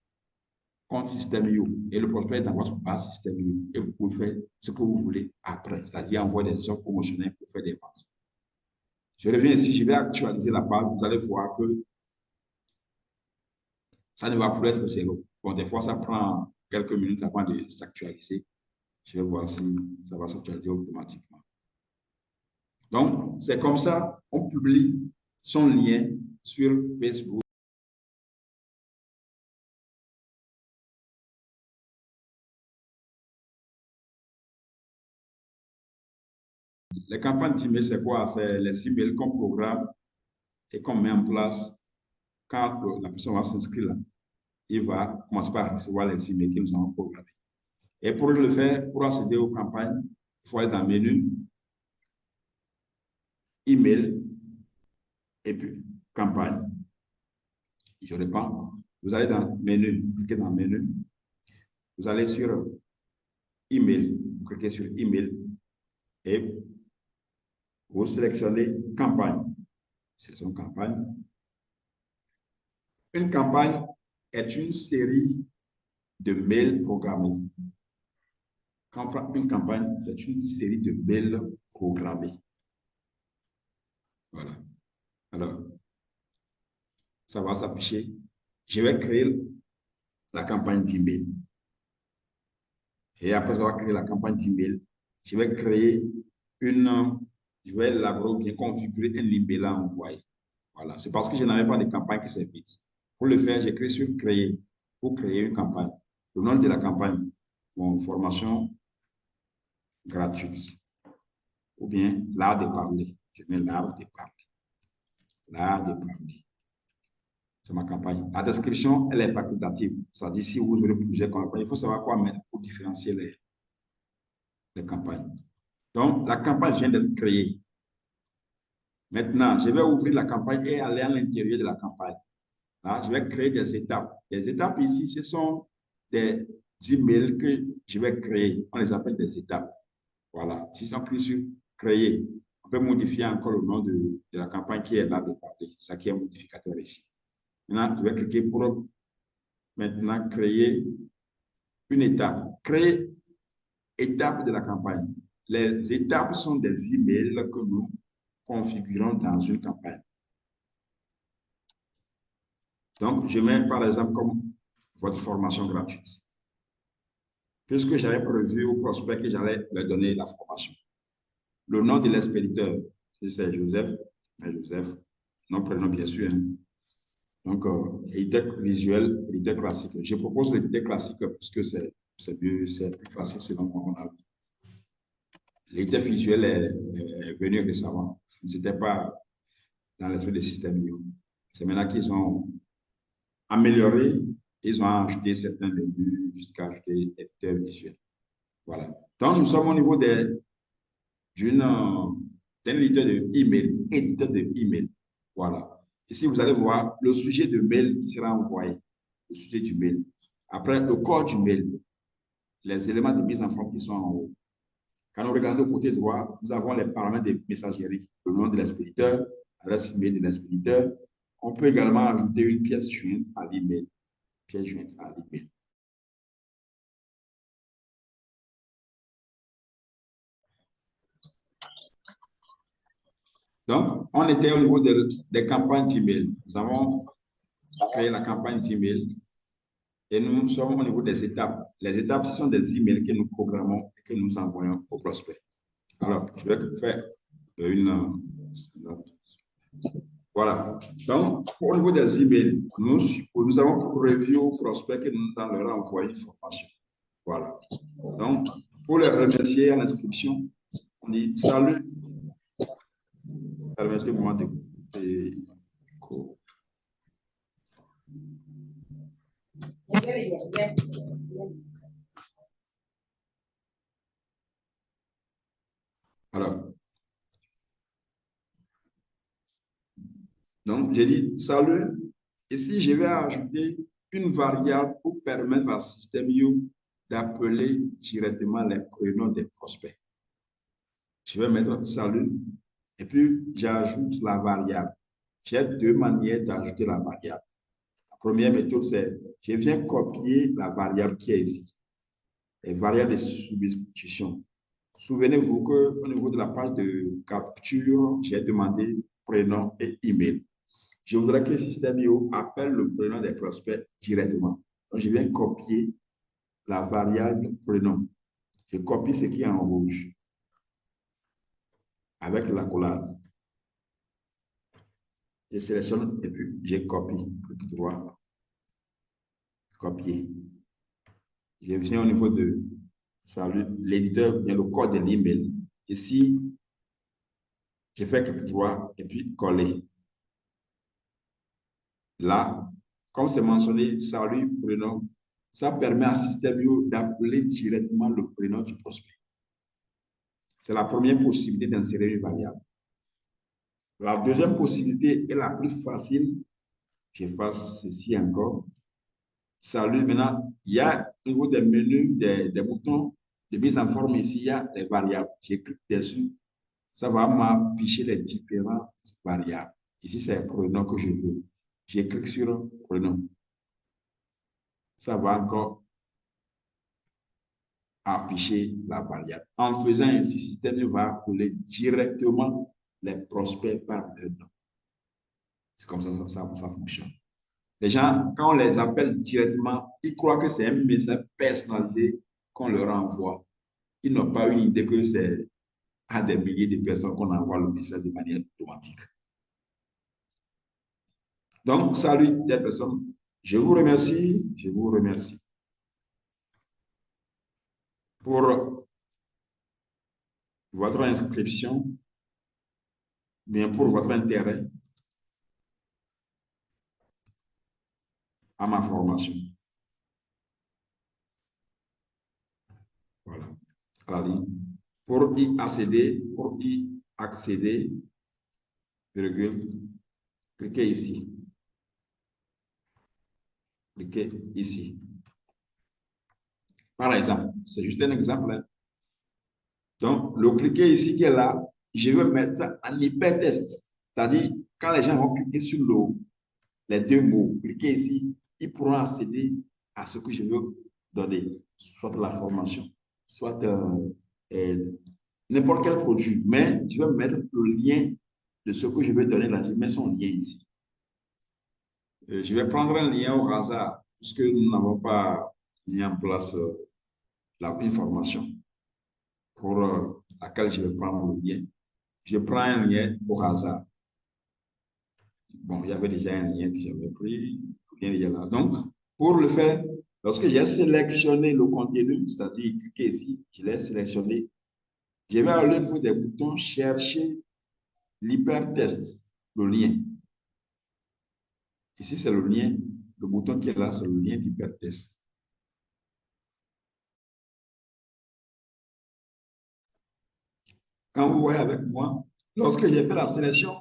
compte Système.io et le prospect est dans votre base Système.io et vous pouvez faire ce que vous voulez après, c'est-à-dire envoyer des offres promotionnelles pour faire des ventes. Je reviens ici, je vais actualiser la page, vous allez voir que ça ne va plus être zéro. Bon, des fois, ça prend quelques minutes avant de s'actualiser. Je vais voir si ça va s'actualiser automatiquement. Donc, c'est comme ça, on publie son lien sur Facebook. Les campagnes d'email, c'est quoi? C'est les emails qu'on programme et qu'on met en place quand la personne va s'inscrire là. Il va commencer par recevoir les emails que nous avons programmés. Et pour le faire, pour accéder aux campagnes, il faut aller dans le menu email et puis campagne. Je réponds. Vous allez dans le menu, cliquez dans le menu. Vous allez sur email, vous cliquez sur email et vous sélectionnez campagne. C'est son campagne. Une campagne est une série de mails programmés. Une campagne est une série de mails programmés. Voilà. Alors, ça va s'afficher. Je vais créer la campagne d'email. Et après avoir créé la campagne d'email, je vais créer je vais élaborer ou bien configurer un email à envoyer. Voilà. C'est parce que je n'avais pas de campagne qui s'invite. Pour le faire, j'ai cliqué sur créer pour créer une campagne. Le nom de la campagne, bon, formation gratuite. Ou bien l'art de parler. Je mets l'art de parler. L'art de parler. C'est ma campagne. La description, elle est facultative. C'est-à-dire, si vous aurez plusieurs campagnes, il faut savoir quoi mettre pour différencier les campagnes. Donc, la campagne vient d'être créée. Maintenant, je vais ouvrir la campagne et aller à l'intérieur de la campagne. Là, je vais créer des étapes. Les étapes ici, ce sont des emails que je vais créer. On les appelle des étapes. Voilà. Si on clique sur créer, on peut modifier encore le nom de la campagne qui est là de parler. C'est ça qui est modificateur ici. Maintenant, je vais cliquer pour maintenant créer une étape. Créer étape de la campagne. Les étapes sont des emails que nous configurons dans une campagne. Donc, je mets par exemple comme votre formation gratuite. Puisque j'avais prévu au prospect que j'allais leur donner la formation. Le nom de l'expéditeur, c'est Joseph, nom, prénom bien sûr. Hein. Donc, éditeur visuel, éditeur classique. Je propose l'éditeur classique puisque c'est mieux, c'est plus facile selon mon avis. L'éditeur visuel est venu récemment. Ce n'était pas dans l'esprit des systèmes. C'est maintenant qu'ils ont amélioré, ils ont ajouté certains menus jusqu'à ajouter l'éditeur visuel. Voilà. Donc, nous sommes au niveau d'un éditeur de email, éditeur de email. Voilà. Ici, vous allez voir le sujet de mail qui sera envoyé, le sujet du mail. Après, le corps du mail, les éléments de mise en forme qui sont en haut. Quand on regarde au côté droit, nous avons les paramètres de messagerie, le nom de l'expéditeur, l'adresse email de l'expéditeur. On peut également ajouter une pièce jointe à l'email. Pièce jointe à l'email. Donc, on était au niveau des campagnes d'email. Nous avons créé la campagne d'email et nous sommes au niveau des étapes. Les étapes, ce sont des emails que nous programmons et que nous envoyons aux prospects. Alors, je vais faire voilà. Donc, au niveau des emails, nous avons prévu aux prospects que nous allons leur envoyer une formation. Voilà. Donc, pour les remercier à l'inscription, on dit salut. Permettez-moi de Alors, donc, j'ai dit salut. Ici, je vais ajouter une variable pour permettre à System.io d'appeler directement les prénoms des prospects. Je vais mettre salut et puis j'ajoute la variable. J'ai deux manières d'ajouter la variable. La première méthode, c'est je viens copier la variable qui est ici, les variables de substitution. Souvenez-vous qu'au niveau de la page de capture, j'ai demandé prénom et email. Je voudrais que System.io appelle le prénom des prospects directement. Donc, je viens copier la variable prénom. Je copie ce qui est en rouge avec la collage. Je sélectionne et puis je copie. Clic droit, copier. Je viens au niveau de salut, l'éditeur, bien le code de l'email. Ici, je fais clic droit et puis coller. Là, comme c'est mentionné, salut, prénom, ça permet à System.io d'appeler directement le prénom du prospect. C'est la première possibilité d'insérer une variable. La deuxième possibilité est la plus facile. Je fasse ceci encore. Salut, maintenant, il y a au niveau des menus, des boutons de mise en forme ici, il y a les variables. Je clique dessus, ça va m'afficher les différentes variables. Ici, c'est le prénom que je veux. Je clique sur prénom. Ça va encore afficher la variable. En faisant ainsi, le système va appeler directement les prospects par leur nom. C'est comme ça fonctionne. Les gens, quand on les appelle directement, ils croient que c'est un message personnalisé qu'on leur envoie. Ils n'ont pas une idée que c'est à des milliers de personnes qu'on envoie le message de manière automatique. Donc, salut des personnes. Je vous remercie. Je vous remercie pour votre inscription, bien pour votre intérêt à ma formation. Voilà, à la ligne. Pour y accéder, virgule, cliquez ici. Cliquez ici. Par exemple, c'est juste un exemple. Hein. Donc, le cliquer ici qui est là, je veux mettre ça en hypertexte. C'est-à-dire, quand les gens vont cliquer sur les deux mots, cliquez ici, ils pourront accéder à ce que je veux donner, soit la formation, soit n'importe quel produit. Mais je vais mettre le lien de ce que je veux donner là. Je mets son lien ici. Je vais prendre un lien au hasard, puisque nous n'avons pas mis en place une formation pour laquelle je vais prendre le lien. Je prends un lien au hasard. Bon, il y avait déjà un lien que j'avais pris, le lien est là. Donc, pour le faire, lorsque j'ai sélectionné le contenu, c'est-à-dire cliquer ici, je l'ai sélectionné, je vais au niveau des boutons chercher l'hypertexte, le lien. Ici, c'est le lien, le bouton qui est là, c'est le lien d'hypertexte. Quand vous voyez avec moi, lorsque j'ai fait la sélection,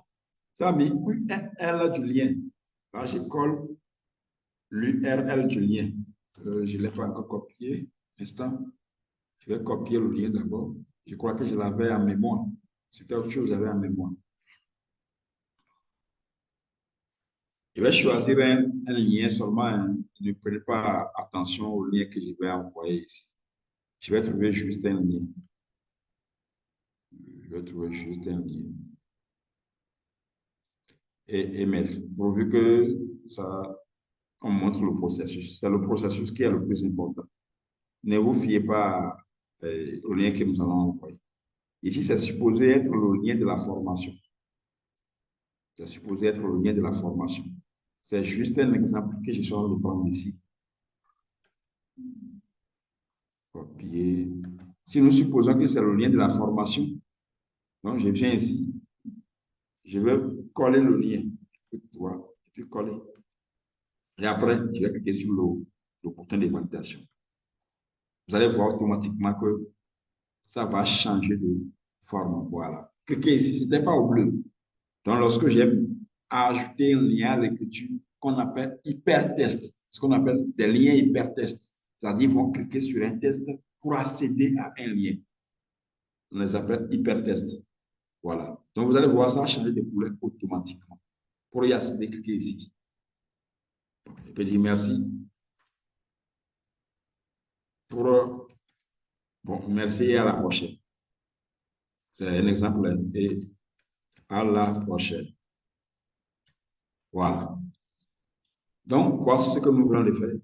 ça a mis URL du lien. Là, je colle l'URL du lien. Je ne l'ai pas encore copié. Instant. Je vais copier le lien d'abord. Je crois que je l'avais en mémoire. C'était autre chose que j'avais en mémoire. Je vais choisir un lien seulement. Hein. Ne prenez pas attention au lien que je vais envoyer ici. Je vais trouver juste un lien. Je vais trouver juste un lien. Et mettre. Pourvu que ça, on montre le processus. C'est le processus qui est le plus important. Ne vous fiez pas au lien que nous allons envoyer. Ici, c'est supposé être le lien de la formation. C'est supposé être le lien de la formation. C'est juste un exemple que je suis en train de prendre ici. Copier. Si nous supposons que c'est le lien de la formation, donc je viens ici, je vais coller le lien, et puis coller. Et après, je vais cliquer sur le bouton de validation. Vous allez voir automatiquement que ça va changer forme. Voilà. Cliquez ici, ce n'était pas au bleu. Donc, lorsque j'aime ajouter un lien à l'écriture qu'on appelle hypertest, ce qu'on appelle des liens hypertests, c'est-à-dire ils vont cliquer sur un test pour accéder à un lien. On les appelle hypertests. Voilà. Donc, vous allez voir ça changer de couleur automatiquement. Pour y accéder, cliquez ici. Je peux dire merci. Bon, merci et à la prochaine. C'est un exemple et à la prochaine. Voilà. Donc, voici ce que nous voulons faire.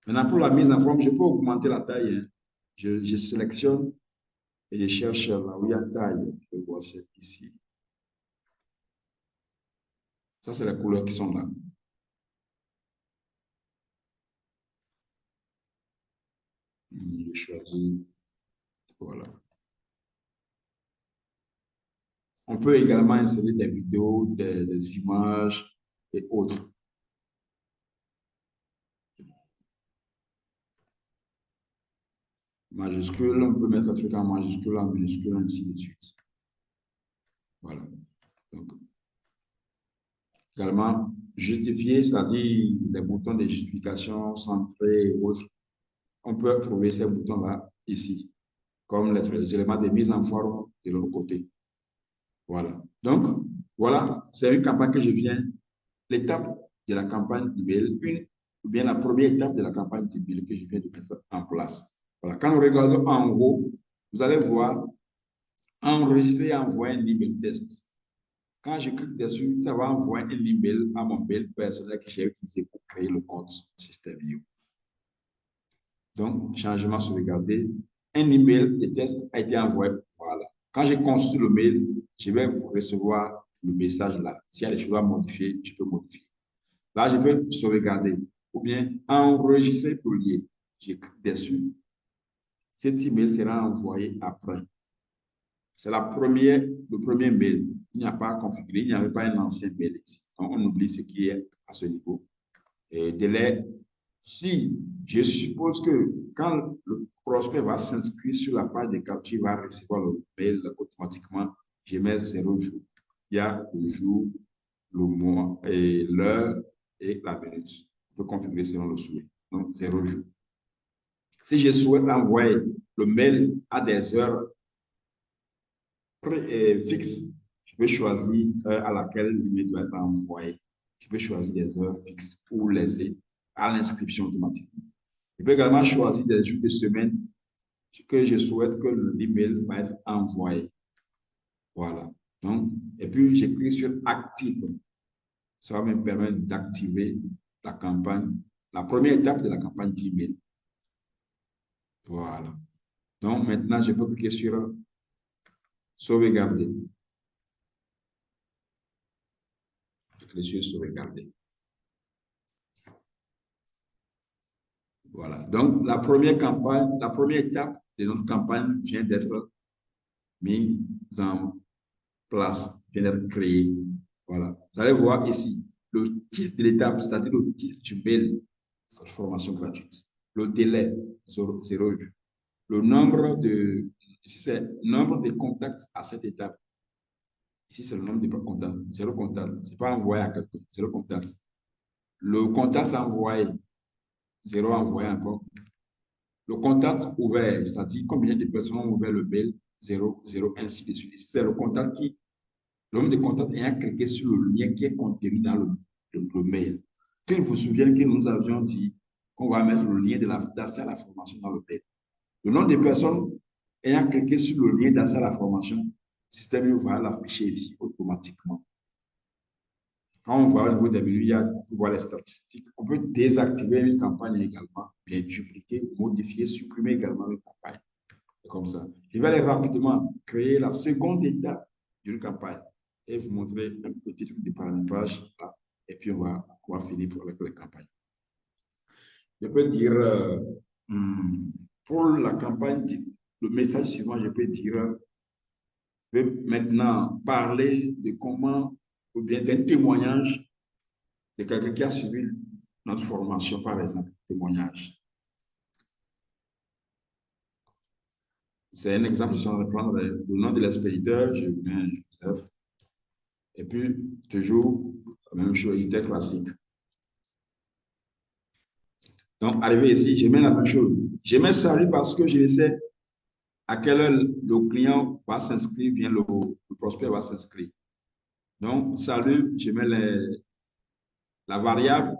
Maintenant, pour la mise en forme, je peux augmenter la taille. Hein. Je sélectionne et je cherche là où il y a taille. Je vois ici. Ça, c'est les couleurs qui sont là. Je choisis. Voilà. On peut également insérer des vidéos, des images et autres. Majuscule, on peut mettre le truc en majuscule, en minuscule, ainsi de suite. Voilà. Donc, également, justifier, c'est-à-dire les boutons de justification, centrés et autres. On peut trouver ces boutons-là ici, comme les éléments de mise en forme de l'autre côté. Voilà. Donc, voilà, c'est une campagne que je viens, l'étape de la campagne email, ou bien la première étape de la campagne email que je viens de mettre en place. Voilà. Quand nous regardons en haut, vous allez voir enregistrer et envoyer un email test. Quand je clique dessus, ça va envoyer un email à mon mail personnel que j'ai utilisé pour créer le compte Système IO. Donc, changement sauvegardé. Un email de test a été envoyé. Voilà. Quand j'ai construit le mail, je vais recevoir le message là. S'il y a des choses à modifier, je peux modifier. Là, je peux sauvegarder ou bien enregistrer le lien. Je clique dessus. Cet email sera envoyé après. C'est le premier mail. Il n'y a pas à configurer, il n'y avait pas un ancien mail ici. Donc, on oublie ce qui est à ce niveau. Et délai, si je suppose que quand le prospect va s'inscrire sur la page de capture, il va recevoir le mail automatiquement, je mets 0 jour. Il y a le jour, le mois, et l'heure et la minute. On peut configurer selon le souhait. Donc, 0 jour. Si je souhaite envoyer le mail à des heures fixe, je peux choisir à laquelle l'email doit être envoyé. Je peux choisir des heures fixes ou laisser à l'inscription automatique. Je peux également choisir des jours de semaine que je souhaite que l'email va être envoyé. Voilà. Donc, et puis, j'ai cliqué sur Active. Ça va me permettre d'activer la campagne, la première étape de la campagne d'email. Voilà. Donc, maintenant, je peux cliquer sur Sauvegarder. Je suis sauvegarder. Voilà. Donc, la première campagne, la première étape de notre campagne vient d'être mise en place, vient d'être créée. Voilà. Vous allez voir ici le titre de l'étape, c'est-à-dire le titre du mail, cette formation gratuite. Le délai, 0 jours. Le nombre de, ici c'est le nombre de contacts à cette étape. Ici, c'est le nombre de contacts. 0 contact. Ce n'est pas envoyé à quelqu'un. 0 contact. Le contact envoyé. 0 envoyé encore. Le contact ouvert, c'est-à-dire combien de personnes ont ouvert le mail. 0, 0, ainsi de suite. C'est le contact qui, le nombre de contacts ayant cliqué sur le lien qui est contenu dans le mail. Qu'il vous souvienne que nous avions dit qu'on va mettre le lien d'accès à la formation dans le mail. Le nombre de personnes ayant cliqué sur le lien d'accès à la formation, le système va l'afficher ici automatiquement. Quand on va au niveau des menus, il y a pour voir les statistiques. On peut désactiver une campagne également, bien dupliquer, modifier, supprimer également une campagne. Comme ça. Je vais aller rapidement créer la seconde étape d'une campagne et vous montrer un petit truc de paramétrage là, et puis on va finir avec les campagnes. Je peux dire pour la campagne, le message suivant, je peux dire, je vais maintenant parler de comment, ou bien d'un témoignage de quelqu'un qui a suivi notre formation, par exemple, témoignage. c'est un exemple, je suis en train de prendre le nom de l'expéditeur, je mets Joseph. Et puis, toujours la même chose, éditeur classique. Donc, arrivé ici, je mets la même chose. Je mets salut parce que je sais à quelle heure le client va s'inscrire, bien le prospect va s'inscrire. Donc, salut, je mets la variable,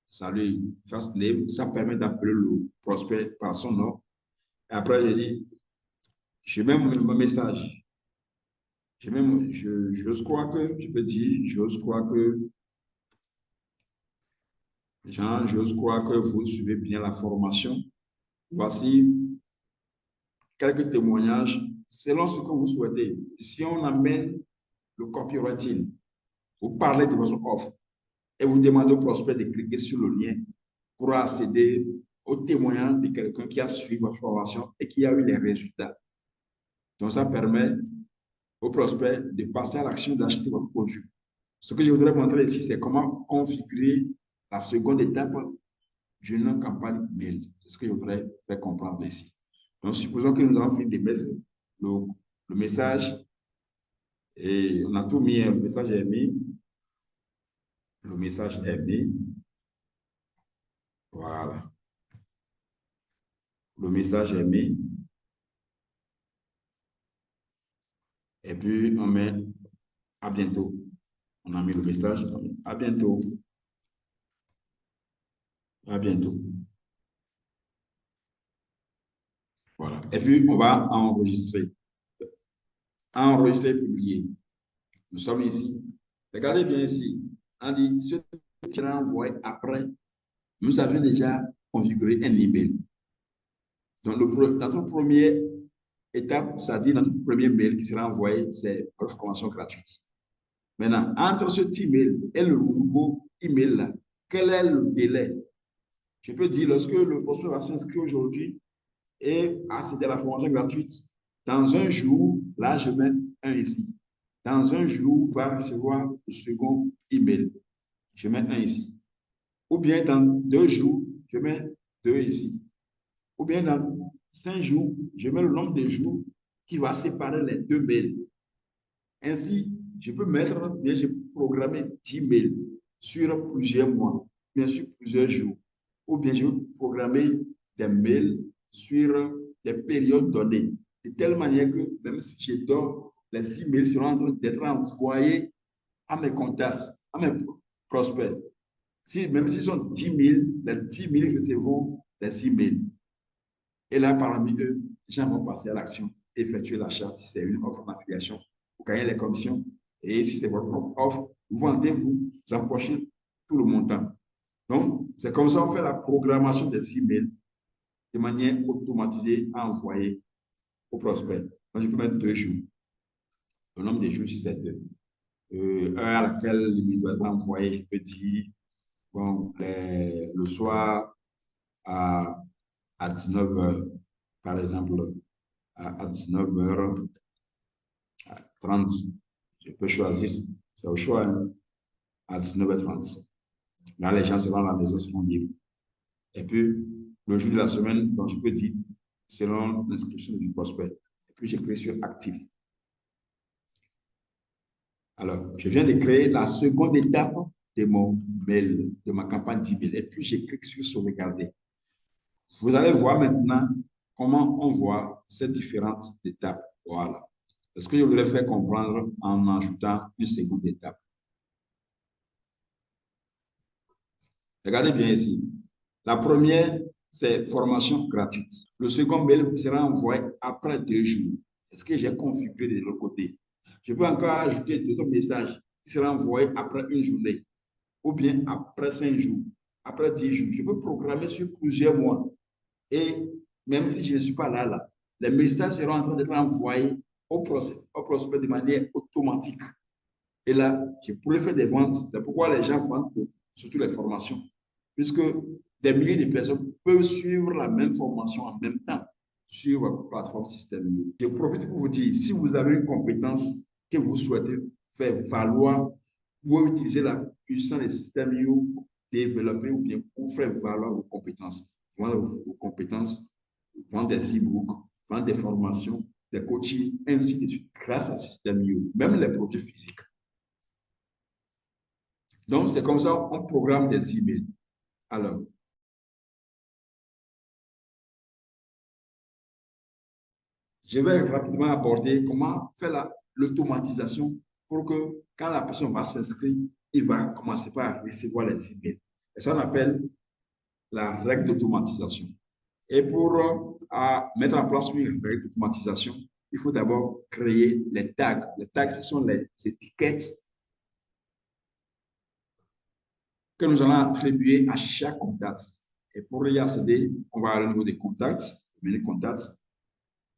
salut, first name, ça permet d'appeler le prospect par son nom. Et après, je dis, je mets mon message. J'ose croire que, je peux dire, j'ose croire que, Jean, j'ose croire que vous suivez bien la formation. Voici quelques témoignages selon ce que vous souhaitez. Si on amène le copywriting, vous parlez de votre offre et vous demandez au prospect de cliquer sur le lien pour accéder au témoignage de quelqu'un qui a suivi votre formation et qui a eu les résultats. Donc, ça permet au prospect de passer à l'action d'acheter votre produit. Ce que je voudrais montrer ici, c'est comment configurer la seconde étape d'une campagne mail. C'est ce que je voudrais faire comprendre ici. Donc, supposons que nous avons fait des mails, le message, et on a tout mis, le message est mis, le message est mis, voilà, le message est mis, et puis on met à bientôt. On a mis le message, à bientôt, à bientôt. Voilà. Et puis on va enregistrer. Enregistrer, publier. Nous sommes ici. Regardez bien ici. On dit, ce qui sera envoyé après, nous avions déjà configuré un email. Donc, notre première étape, c'est-à-dire notre premier mail qui sera envoyé, c'est votre formation gratuite. Maintenant, entre cet email et le nouveau email là, quel est le délai? Je peux dire, lorsque le prospect va s'inscrire aujourd'hui et accéder à la formation gratuite, dans un jour, là, je mets un ici. Dans un jour, il va recevoir le second email. Je mets un ici. Ou bien dans 2 jours, je mets 2 ici. Ou bien dans 5 jours, je mets le nombre de jours qui va séparer les 2 mails. Ainsi, je peux mettre, bien, je peux programmer 10 mails sur plusieurs mois, bien sûr plusieurs jours. Ou bien je peux programmer des mails sur des périodes données. De telle manière que même si je dors, les 10 mails seront en train d'être envoyés à mes contacts, à mes prospects. Même s'ils sont 10 000, les 10 000 recevront les emails. Et là, parmi eux, les gens vont passer à l'action, effectuer l'achat si c'est une offre d'affiliation, vous gagnez les commissions. Et si c'est votre propre offre, vous vendez, vous empochez tout le montant. Donc, c'est comme ça qu'on fait la programmation des emails de manière automatisée à envoyer au prospect. Donc, je peux mettre 2 jours. Le nombre de jours, si c'est heure à laquelle l'email doit être envoyé, je peux dire, bon, le soir à 19 h, par exemple, à 19 h30, je peux choisir, c'est au choix, hein, à 19 h30. Là, les gens seront à la maison, seront libres. Et puis, le jour de la semaine, donc je peux dire, selon l'inscription du prospect. Et puis, j'ai cliqué sur actif. Alors, je viens de créer la seconde étape de mon mail, de ma campagne d'email. Et puis, je clique sur sauvegarder. Vous allez voir maintenant comment on voit ces différentes étapes. Voilà. C'est ce que je voudrais faire comprendre en ajoutant une seconde étape. Regardez bien ici. La première, c'est formation gratuite. Le second mail sera envoyé après 2 jours. Est-ce que j'ai configuré de l'autre côté? Je peux encore ajouter d'autres messages qui seront envoyés après une journée ou bien après 5 jours, après 10 jours. Je peux programmer sur plusieurs mois. Et même si je ne suis pas là, les messages seront en train d'être envoyés au prospect de manière automatique. Et là, je pourrais faire des ventes. C'est pourquoi les gens vendent surtout les formations. Puisque des milliers de personnes peuvent suivre la même formation en même temps sur votre plateforme système. Je profite pour vous dire, si vous avez une compétence que vous souhaitez faire valoir, vous pouvez utiliser la puissance des systèmes pour développer ou bien pour faire valoir vos compétences. Vendre vos compétences, vendre des e-books, vendre des formations, des coachings, ainsi de suite, grâce à système IO, même les produits physiques. Donc, c'est comme ça on programme des emails. Alors, je vais rapidement aborder comment faire l'automatisation pour que quand la personne va s'inscrire, il va commencer par recevoir les emails. Et ça, on appelle la règle d'automatisation. Et pour mettre en place une règle d'automatisation, il faut d'abord créer les tags. Les tags, ce sont les étiquettes que nous allons attribuer à chaque contact. Et pour y accéder, on va aller au niveau des contacts, menu contacts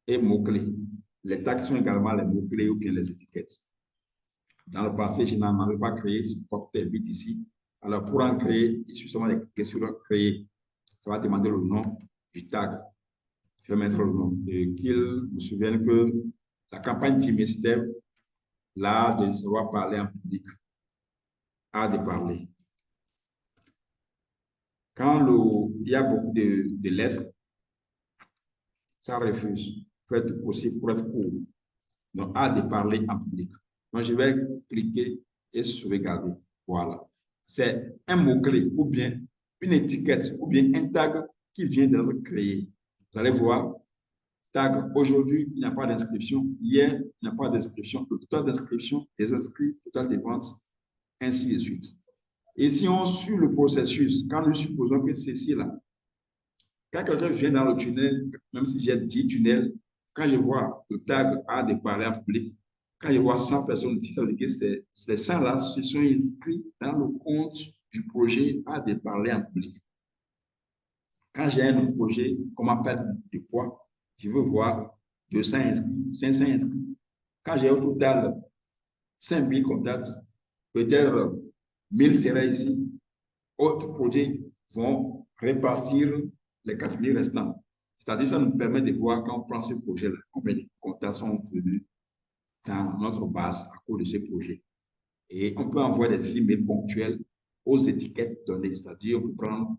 et mots-clés. Les tags sont également les mots-clés ou bien les étiquettes. Dans le passé, je n'en avais pas créé, c'est pourquoi tout est vite ici. Alors, pour en créer, il suffit seulement de questions créer. Ça va demander le nom du tag. Je vais mettre le nom. Et qu'il vous souvienne que la campagne Team Step, l'art de savoir parler en public, art de parler. Quand il y a beaucoup de lettres, ça refuse. Il faut être possible pour être court. Donc, art de parler en public. Donc, je vais cliquer et sauvegarder. Voilà. C'est un mot-clé ou bien une étiquette ou bien un tag qui vient d'être créé. Vous allez voir, tag, aujourd'hui, il n'y a pas d'inscription. Hier, il n'y a pas d'inscription. Le total d'inscription, des inscrits, total des ventes, ainsi de suite. Et si on suit le processus, quand nous supposons que ceci là, quand quelqu'un vient dans le tunnel, même si j'ai 10 tunnels, quand je vois le tag A de parler en public, quand je vois 100 personnes ici, ça veut dire que ces 100-là se sont inscrits dans le compte du projet A de parler en public. Quand j'ai un autre projet, comment perdre du poids, je veux voir 200 inscrits, 500 inscrits. Quand j'ai au total 5000 contacts, peut-être 1000 seraient ici. Autres projets vont répartir les 4000 restants. C'est-à-dire ça nous permet de voir quand on prend ce projet-là, combien de contacts sont venus dans notre base à cause de ce projet. Et on peut envoyer des emails ponctuels aux étiquettes données, c'est-à-dire on peut prendre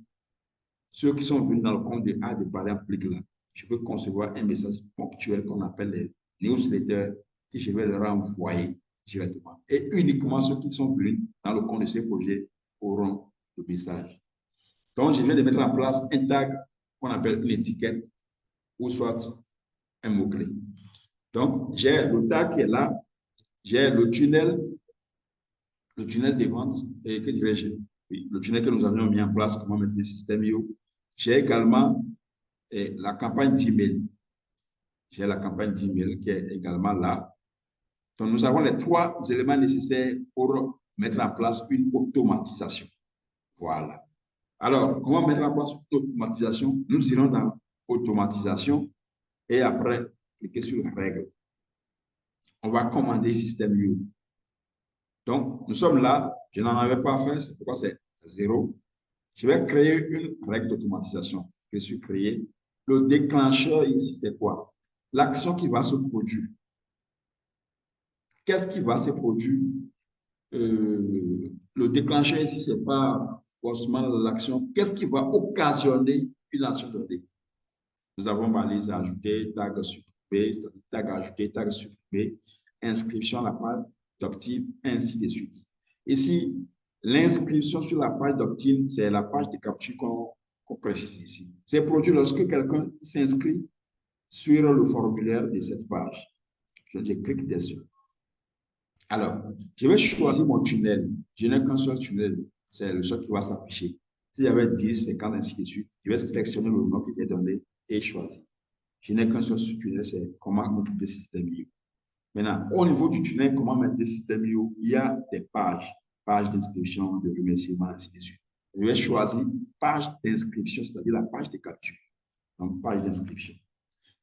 ceux qui sont venus dans le compte de A de parler en public là. Je peux concevoir un message ponctuel qu'on appelle les newsletters que je vais leur envoyer directement. Et uniquement ceux qui sont venus dans le compte de ce projet auront le message. Donc, je viens de mettre en place un tag qu'on appelle une étiquette ou soit un mot-clé. Donc, j'ai le tag qui est là, j'ai le tunnel de vente, et que dirais-je, oui, le tunnel que nous avions mis en place, comment mettre le système IO. J'ai également la campagne d'email. J'ai la campagne d'email qui est également là. Donc, nous avons les 3 éléments nécessaires pour mettre en place une automatisation. Voilà. Alors, comment mettre en place une automatisation? Nous irons dans automatisation et après, cliquer sur la règle. On va commander système IO. Donc, nous sommes là. Je n'en avais pas fait, c'est pourquoi c'est 0. Je vais créer une règle d'automatisation. Je suis créé. Le déclencheur ici, c'est quoi? L'action qui va se produire. Qu'est-ce qui va se produire? Le déclencheur ici, ce n'est pas forcément l'action. Qu'est-ce qui va occasionner une action donnée? Nous avons balise ajouter, tag supprimer, tag ajouter, tag supprimer, inscription à la page d'Optime, ainsi de suite. Ici, l'inscription sur la page d'Optime, c'est la page de capture qu'on précise ici. C'est produit lorsque quelqu'un s'inscrit sur le formulaire de cette page. Je clique dessus. Alors, je vais choisir mon tunnel. Je n'ai qu'un seul tunnel. C'est le seul qui va s'afficher. S'il y avait 10, 50, ainsi de suite, je vais sélectionner le nom qui est donné et choisir. Je n'ai qu'un seul tunnel, c'est comment mettre le système IO. Maintenant, au niveau du tunnel, comment mettre le système IO, il y a des pages. Page d'inscription, de remerciement, ainsi de suite. Je vais choisir page d'inscription, c'est-à-dire la page de capture. Donc, page d'inscription.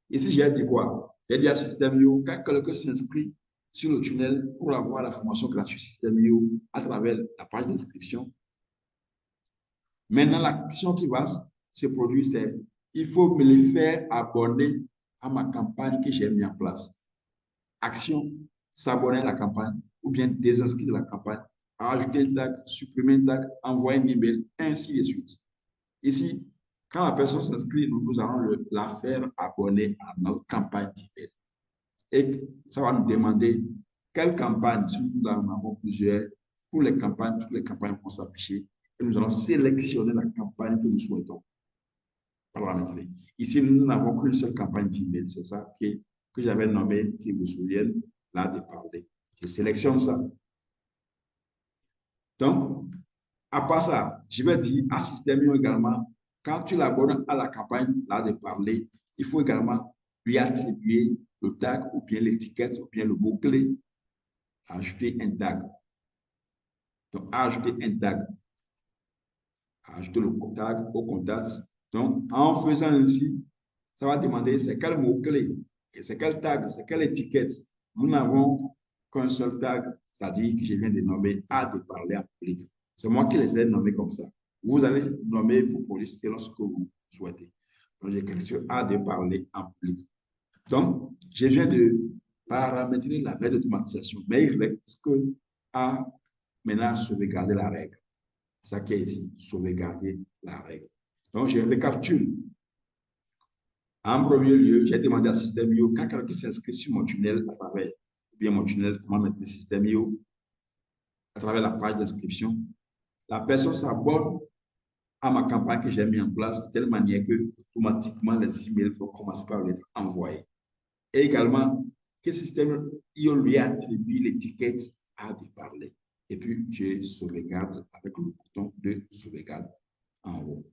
Ici, j'ai dit quoi? J'ai dit à système IO, quand quelqu'un s'inscrit sur le tunnel pour avoir la formation gratuite système IO à travers la page d'inscription. Maintenant, l'action qui va se produire, c'est il faut me les faire abonner à ma campagne que j'ai mis en place. Action, s'abonner à la campagne ou bien désinscrire de la campagne, ajouter un tag, supprimer un tag, envoyer un email, ainsi de suite. Ici, Quand la personne s'inscrit, nous allons la faire abonner à notre campagne d'email. Et ça va nous demander quelle campagne, si nous en avons plusieurs, pour les campagnes, toutes les campagnes vont s'afficher. Et nous allons sélectionner la campagne que nous souhaitons paramétrer. Ici, nous n'avons qu'une seule campagne d'email, c'est ça que j'avais nommé, qui vous souviennent, là de parler. Je sélectionne ça. Donc, à part ça, je vais dire à Système.io également, quand tu l'abonnes à la campagne là de parler, il faut également lui attribuer le tag ou bien l'étiquette ou bien le mot-clé, ajouter un tag. Donc, ajouter un tag, ajouter le tag au contact. Donc, en faisant ainsi, ça va demander c'est quel mot-clé, c'est quel tag, c'est quelle étiquette. Nous n'avons qu'un seul tag, c'est-à-dire que je viens de nommer à de parler en public. C'est moi qui les ai nommés comme ça. Vous allez nommer vos polices selon ce que vous souhaitez. Donc, j'ai cliqué sur à de parler en public. Donc, je viens de paramétrer la règle d'automatisation, mais il reste que à maintenant sauvegarder la règle. C'est ça qui est ici, sauvegarder la règle. Donc, je récapitule. En premier lieu, j'ai demandé à Système.io, quand quelqu'un s'inscrit sur mon tunnel à travers, bien mon tunnel, comment mettre Système.io, à travers la page d'inscription, la personne s'abonne à ma campagne que j'ai mis en place de telle manière que automatiquement les emails vont commencer par être envoyés. Et également, que Système.io lui attribue l'étiquette à de parler. Et puis, je sauvegarde avec le bouton de sauvegarde en haut.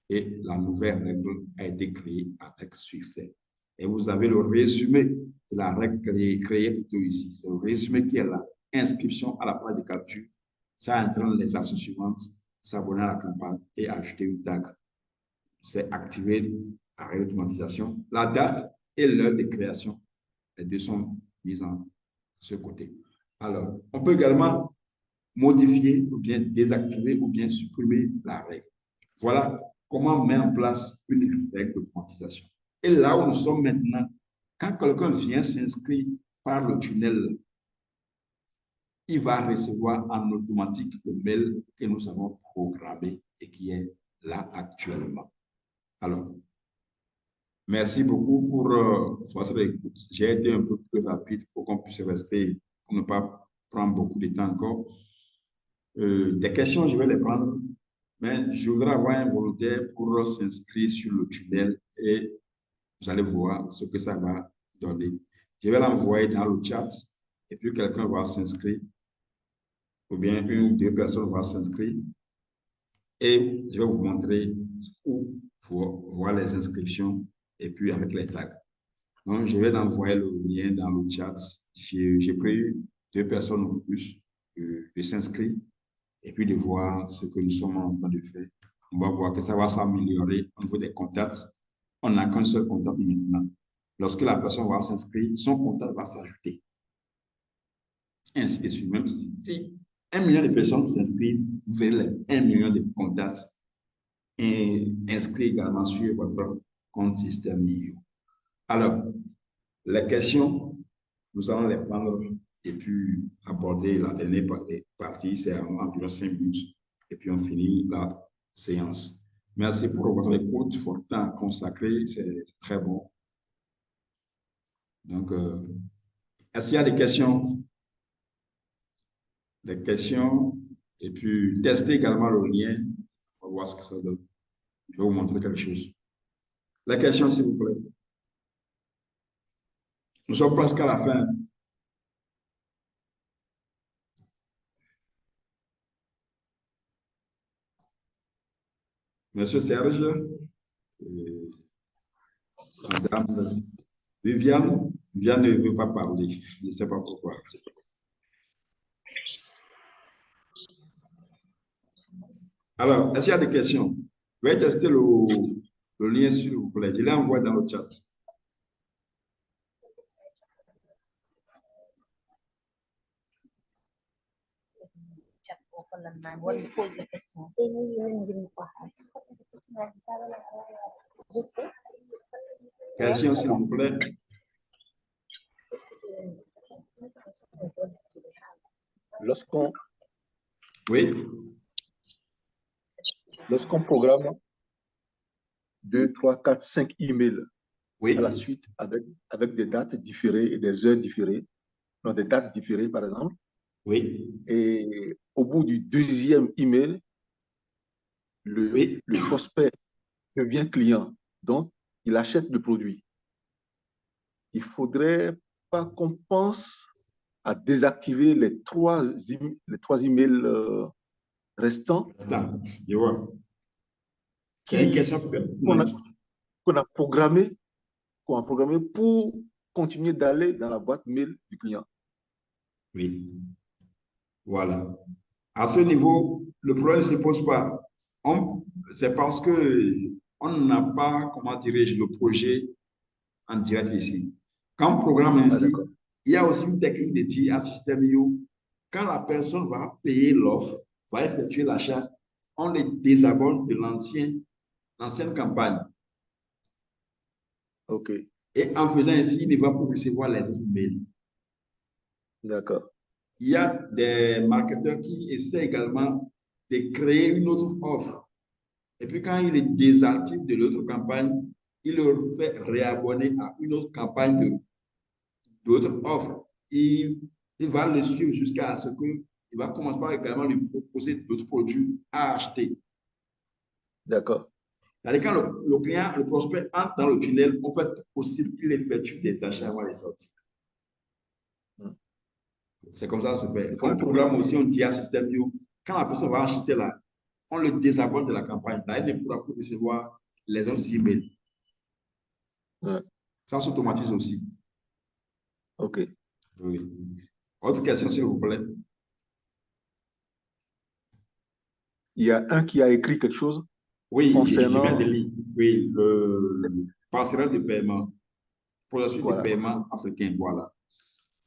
Et la nouvelle règle a été créée avec succès. Et vous avez le résumé de la règle créée plutôt ici. C'est le résumé qui est là. Inscription à la page de capture. Ça entraîne les actions suivantes. S'abonner à la campagne et ajouter une tag. C'est activer la règle d'automatisation. La date et l'heure de création. Les deux sont mises en ce côté. Alors, on peut également modifier ou bien désactiver ou bien supprimer la règle. Voilà comment mettre en place une règle d'automatisation. Et là où nous sommes maintenant, quand quelqu'un vient s'inscrire par le tunnel, il va recevoir en automatique le mail que nous avons programmé et qui est là actuellement. Alors, merci beaucoup pour votre écoute. J'ai été un peu plus rapide pour qu'on puisse rester, pour ne pas prendre beaucoup de temps encore. Des questions, je vais les prendre, mais je voudrais avoir un volontaire pour s'inscrire sur le tunnel et vous allez voir ce que ça va donner. Je vais l'envoyer dans le chat et puis quelqu'un va s'inscrire ou bien une ou deux personnes vont s'inscrire et je vais vous montrer où voir les inscriptions et puis avec les tags. Donc, je vais envoyer le lien dans le chat. J'ai pris deux personnes en plus de s'inscrire et puis de voir ce que nous sommes en train de faire. On va voir que ça va s'améliorer au niveau des contacts. On n'a qu'un seul contact maintenant. Lorsque la personne va s'inscrire, son contact va s'ajouter. Ainsi de suite. Même si 1 million de personnes s'inscrivent, vous verrez les 1 million de contacts inscrits également sur votre compte Système.io. Alors, les questions, nous allons les prendre et puis aborder la dernière partie, c'est environ 5 minutes, et puis on finit la séance. Merci pour votre écoute, votre temps consacré, c'est très bon. Donc, est-ce qu'il y a des questions? Des questions, et puis testez également le lien, on va voir ce que ça donne. Je vais vous montrer quelque chose. La question, s'il vous plaît. Nous sommes presque à la fin. Monsieur Serge, Madame Viviane ne veut pas parler. Je ne sais pas pourquoi. Alors, est-ce qu'il y a des questions? Veuillez tester le lien, s'il vous plaît. Je l'ai envoyé dans le chat. Question, s'il vous plaît. Oui. Lorsqu'on programme 2, 3, 4, 5 emails Oui, à la suite avec des dates différées et des heures différées, non, des dates différées par exemple. oui, Et au bout du deuxième email, oui. le prospect devient client. Donc, il achète le produit. Il faudrait pas qu'on pense à désactiver les trois emails restants Instant, je vois. C'est une qui, question qu'on a, pertinente. qu'on a programmé, qu'on a programmé pour continuer d'aller dans la boîte mail du client. Oui, voilà. À ce niveau, le problème ne se pose pas. C'est parce que on n'a pas, comment dirais-je, le projet en direct ici. Quand on programme Ah, ainsi, d'accord. il y a aussi une technique de tir à système IO. Quand la personne va payer l'offre, va effectuer l'achat, on les désabonne de l'ancienne campagne. OK. Et en faisant ainsi, il ne va pas recevoir les autres mails. D'accord. Il y a des marketeurs qui essaient également de créer une autre offre. Et puis quand il est désactif de l'autre campagne, il le fait réabonner à une autre campagne d'autres offres. Il va le suivre jusqu'à ce qu'il va commencer par également lui proposer d'autres produits à acheter. D'accord. C'est-à-dire quand le client, le prospect entre dans le tunnel, on fait possible qu'il effectue des achats avant les sorties. Hmm. C'est comme ça que ça se fait. Il faut On le trouver. programme aussi, on dit à système bio, quand la personne va acheter là, on le désabonne de la campagne. Là, il ne pourra plus recevoir les autres emails. Ouais. Ça s'automatise aussi. OK. Oui. Autre question, s'il vous plaît. Il y a un qui a écrit quelque chose Oui, je viens de concernant, lire. Oui, le passerelle de paiement, processus de voilà. paiement africain. Voilà.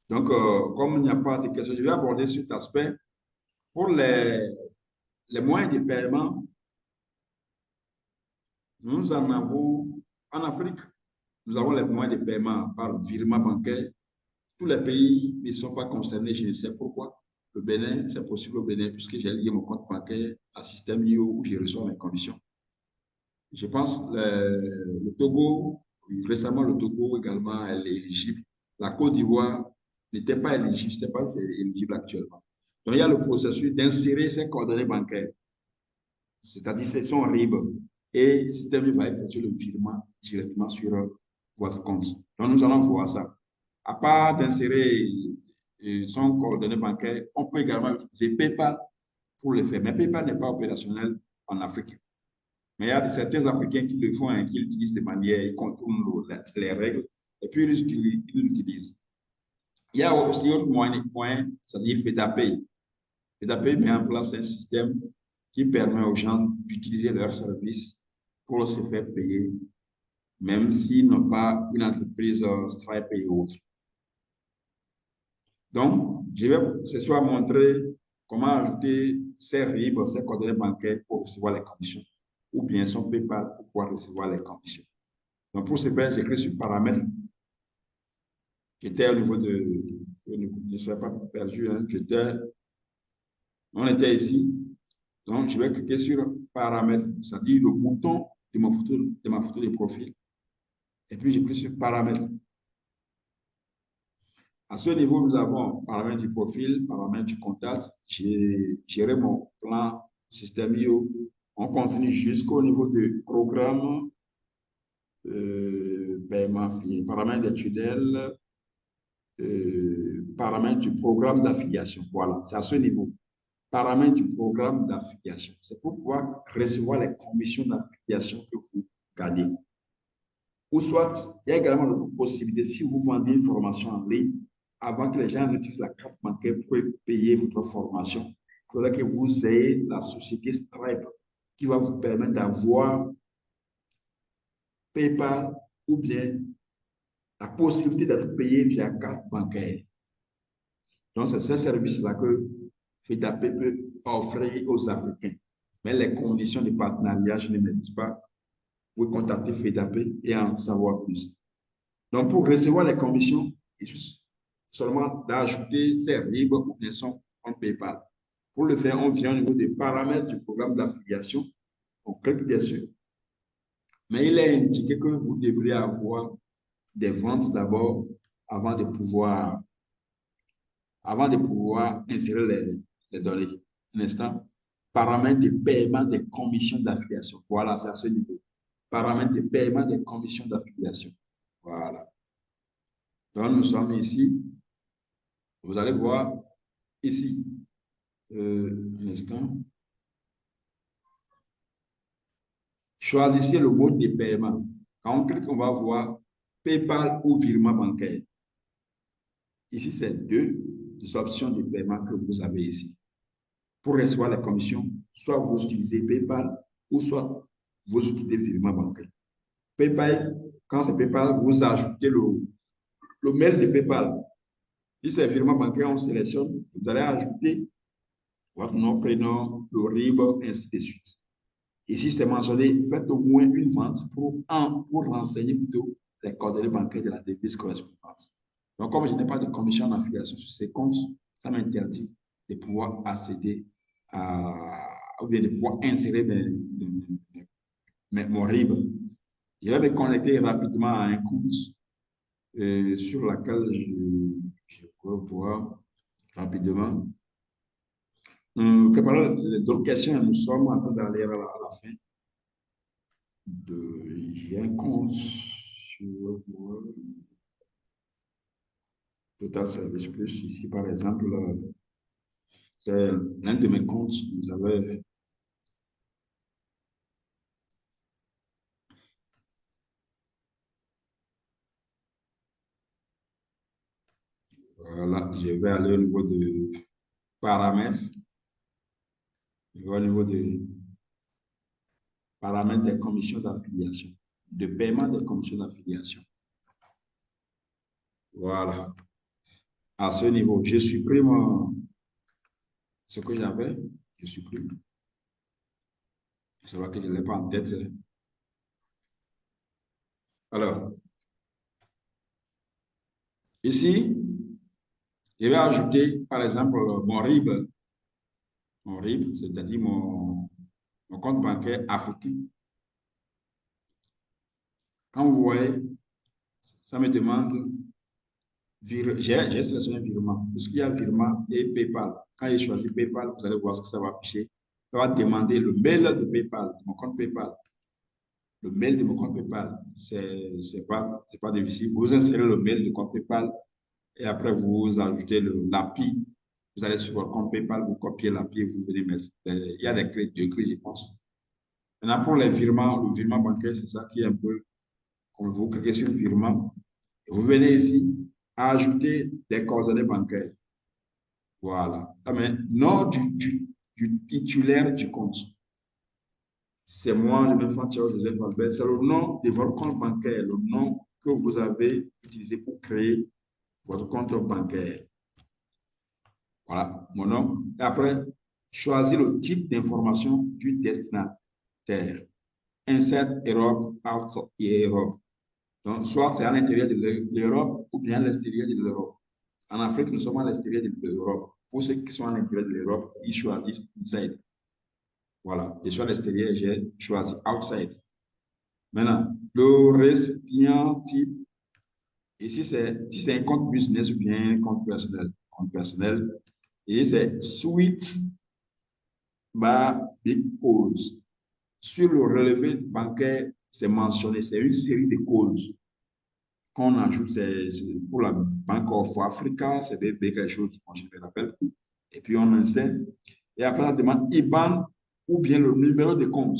Donc, comme il n'y a pas de questions, je vais aborder cet aspect. Pour les moyens de paiement, nous en avons en Afrique. Nous avons les moyens de paiement par virement bancaire. Tous les pays ne sont pas concernés, je ne sais pourquoi. Le Bénin, c'est possible au Bénin, puisque j'ai lié mon compte bancaire à système IO où je reçois mes commissions. Je pense le Togo, récemment le Togo également elle est éligible. La Côte d'Ivoire n'était pas éligible, je ne sais pas si elle est éligible actuellement. Donc il y a le processus d'insérer ses coordonnées bancaires, c'est-à-dire son RIB, et le système va effectuer le virement directement sur votre compte. Donc nous allons voir ça. À part d'insérer son coordonnée bancaire, on peut également utiliser PayPal pour le faire. Mais PayPal n'est pas opérationnel en Afrique. Mais il y a certains Africains qui le font, hein, qui l'utilisent de manière, ils contournent les règles et puis ils l'utilisent. Il y a aussi autre moyen, c'est-à-dire FEDAPay. FEDAPay met en place un système qui permet aux gens d'utiliser leurs services pour se faire payer, même s'ils n'ont pas une entreprise Stripe et autres. Donc, je vais ce soir montrer comment ajouter ses RIB, ses coordonnées bancaires pour recevoir les commissions, ou bien son PayPal pour pouvoir recevoir les commissions. Donc, pour ce faire, j'écris sur paramètres qui était au niveau de. Ne sois pas perdu, hein, on était ici. Donc, je vais cliquer sur paramètres, c'est-à-dire le bouton de ma photo de profil. Et puis, je clique sur paramètres. À ce niveau, nous avons paramètres du profil, paramètres du contact. J'ai géré mon plan système IO. On continue jusqu'au niveau du programme, paiement, paramètres des tunnels, paramètres du programme d'affiliation. Voilà, c'est à ce niveau. Paramètres du programme d'affiliation. C'est pour pouvoir recevoir les commissions d'affiliation que vous gagnez. Ou soit, il y a également une possibilité, si vous vendez une formation en ligne, avant que les gens n'utilisent la carte bancaire pour payer votre formation, il faudrait que vous ayez la société Stripe qui va vous permettre d'avoir PayPal ou bien la possibilité d'être payé via carte bancaire. Donc, c'est ce service-là que FEDAPay peut offrir aux Africains. Mais les conditions de partenariat, je ne maîtrise pas. Vous contactez FEDAPay et en savoir plus. Donc, pour recevoir les commissions, il suffit seulement d'ajouter ces RIB ou bien son compte PayPal. Pour le faire, on vient au niveau des paramètres du programme d'affiliation. On clique dessus. Mais il est indiqué que vous devriez avoir des ventes d'abord avant de pouvoir insérer les données. Un instant. Paramètres de paiement des commissions d'affiliation. Voilà, c'est à ce niveau. Paramètres de paiement des commissions d'affiliation. Voilà. Donc, nous sommes ici. Vous allez voir ici. Un instant. Choisissez le mode de paiement. Quand on clique, on va voir PayPal ou virement bancaire. Ici, c'est deux options de paiement que vous avez ici. Pour recevoir les commissions, soit vous utilisez PayPal ou soit vous utilisez virement bancaire. PayPal, quand c'est PayPal, vous ajoutez le mail de PayPal. Si c'est virement bancaire, on sélectionne, vous allez ajouter votre nom, prénom, le RIB, ainsi de suite. Ici, c'est mentionné, faites au moins une vente pour renseigner plutôt les coordonnées bancaires de la devise correspondante. Donc, comme je n'ai pas de commission d'affiliation sur ces comptes, ça m'interdit de pouvoir accéder ou bien de pouvoir insérer mon RIB. Je vais me connecter rapidement à un compte sur lequel je peux voir rapidement. Préparons d'autres questions. Nous sommes en train d'aller à la fin. J'ai un compte sur Total Service Plus. Ici, par exemple, c'est l'un de mes comptes. Vous avez voilà, je vais aller au niveau de paramètres. Je vais au niveau de paramètres des commissions d'affiliation, de paiement des commissions d'affiliation. Voilà. À ce niveau, je supprime ce que j'avais, je supprime. C'est vrai que je ne l'ai pas en tête. Alors, ici, je vais ajouter, par exemple, mon RIB, c'est-à-dire mon compte bancaire africain. Quand vous voyez, ça me demande, j'ai sélectionné virement, puisqu'il y a virement et PayPal. Quand j'ai choisi PayPal, vous allez voir ce que ça va afficher. Ça va demander le mail de PayPal, de mon compte PayPal. Le mail de mon compte PayPal, c'est pas difficile. Vous insérez le mail du compte PayPal et après vous ajoutez l'API. Vous allez sur votre compte PayPal, vous copiez l'API et vous venez mettre. Il y a deux clés, je pense. Maintenant, pour les virements, le virement bancaire, c'est ça qui est un peu, comme vous cliquez sur le virement, vous venez ici ajouter des coordonnées bancaires. Voilà. Mais nom du titulaire du compte. C'est moi, je m'appelle Thiago Joseph Albert. C'est le nom de votre compte bancaire, le nom que vous avez utilisé pour créer votre compte bancaire. Voilà, mon nom. Et après, choisir le type d'information du destinataire. Insert Europe, out et Europe. Donc, soit c'est à l'intérieur de l'Europe ou bien à l'extérieur de l'Europe. En Afrique, nous sommes à l'extérieur de l'Europe. Pour ceux qui sont à l'intérieur de l'Europe, ils choisissent inside. Voilà. Et sur l'extérieur, j'ai choisi outside. Maintenant, le récipient type, ici, si c'est un compte business ou bien un compte personnel. Compte personnel. Et c'est suite bar big cause. Sur le relevé bancaire, c'est mentionné, c'est une série de causes qu'on ajoute, c'est pour la Bank of Africa, c'est quelque chose, je me rappelle. Et puis on insère. Et après, ça demande IBAN ou bien le numéro de compte.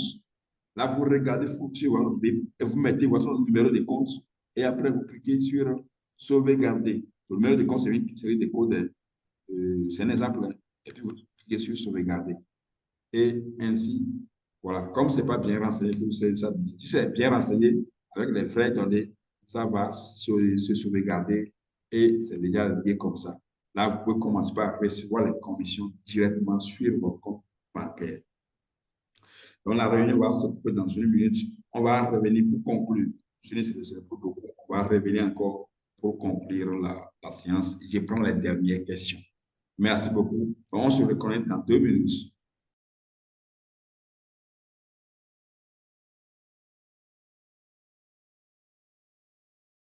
Là, vous regardez sur votre BIP et vous mettez votre numéro de compte. Et après, vous cliquez sur sauvegarder. Le numéro de compte, c'est une série de codes. C'est un exemple. Et puis, vous cliquez sur sauvegarder. Et ainsi, voilà. Comme ce n'est pas bien renseigné, si c'est bien renseigné, avec les vraies données, ça va se sauvegarder et c'est déjà lié comme ça. Là, vous pouvez commencer par recevoir les commissions directement sur votre compte bancaire. Donc, la réunion va s'occuper dans une minute. On va revenir pour conclure. On va revenir encore pour conclure la séance. Je prends les dernières questions. Merci beaucoup. On se reconnaît dans 2 minutes.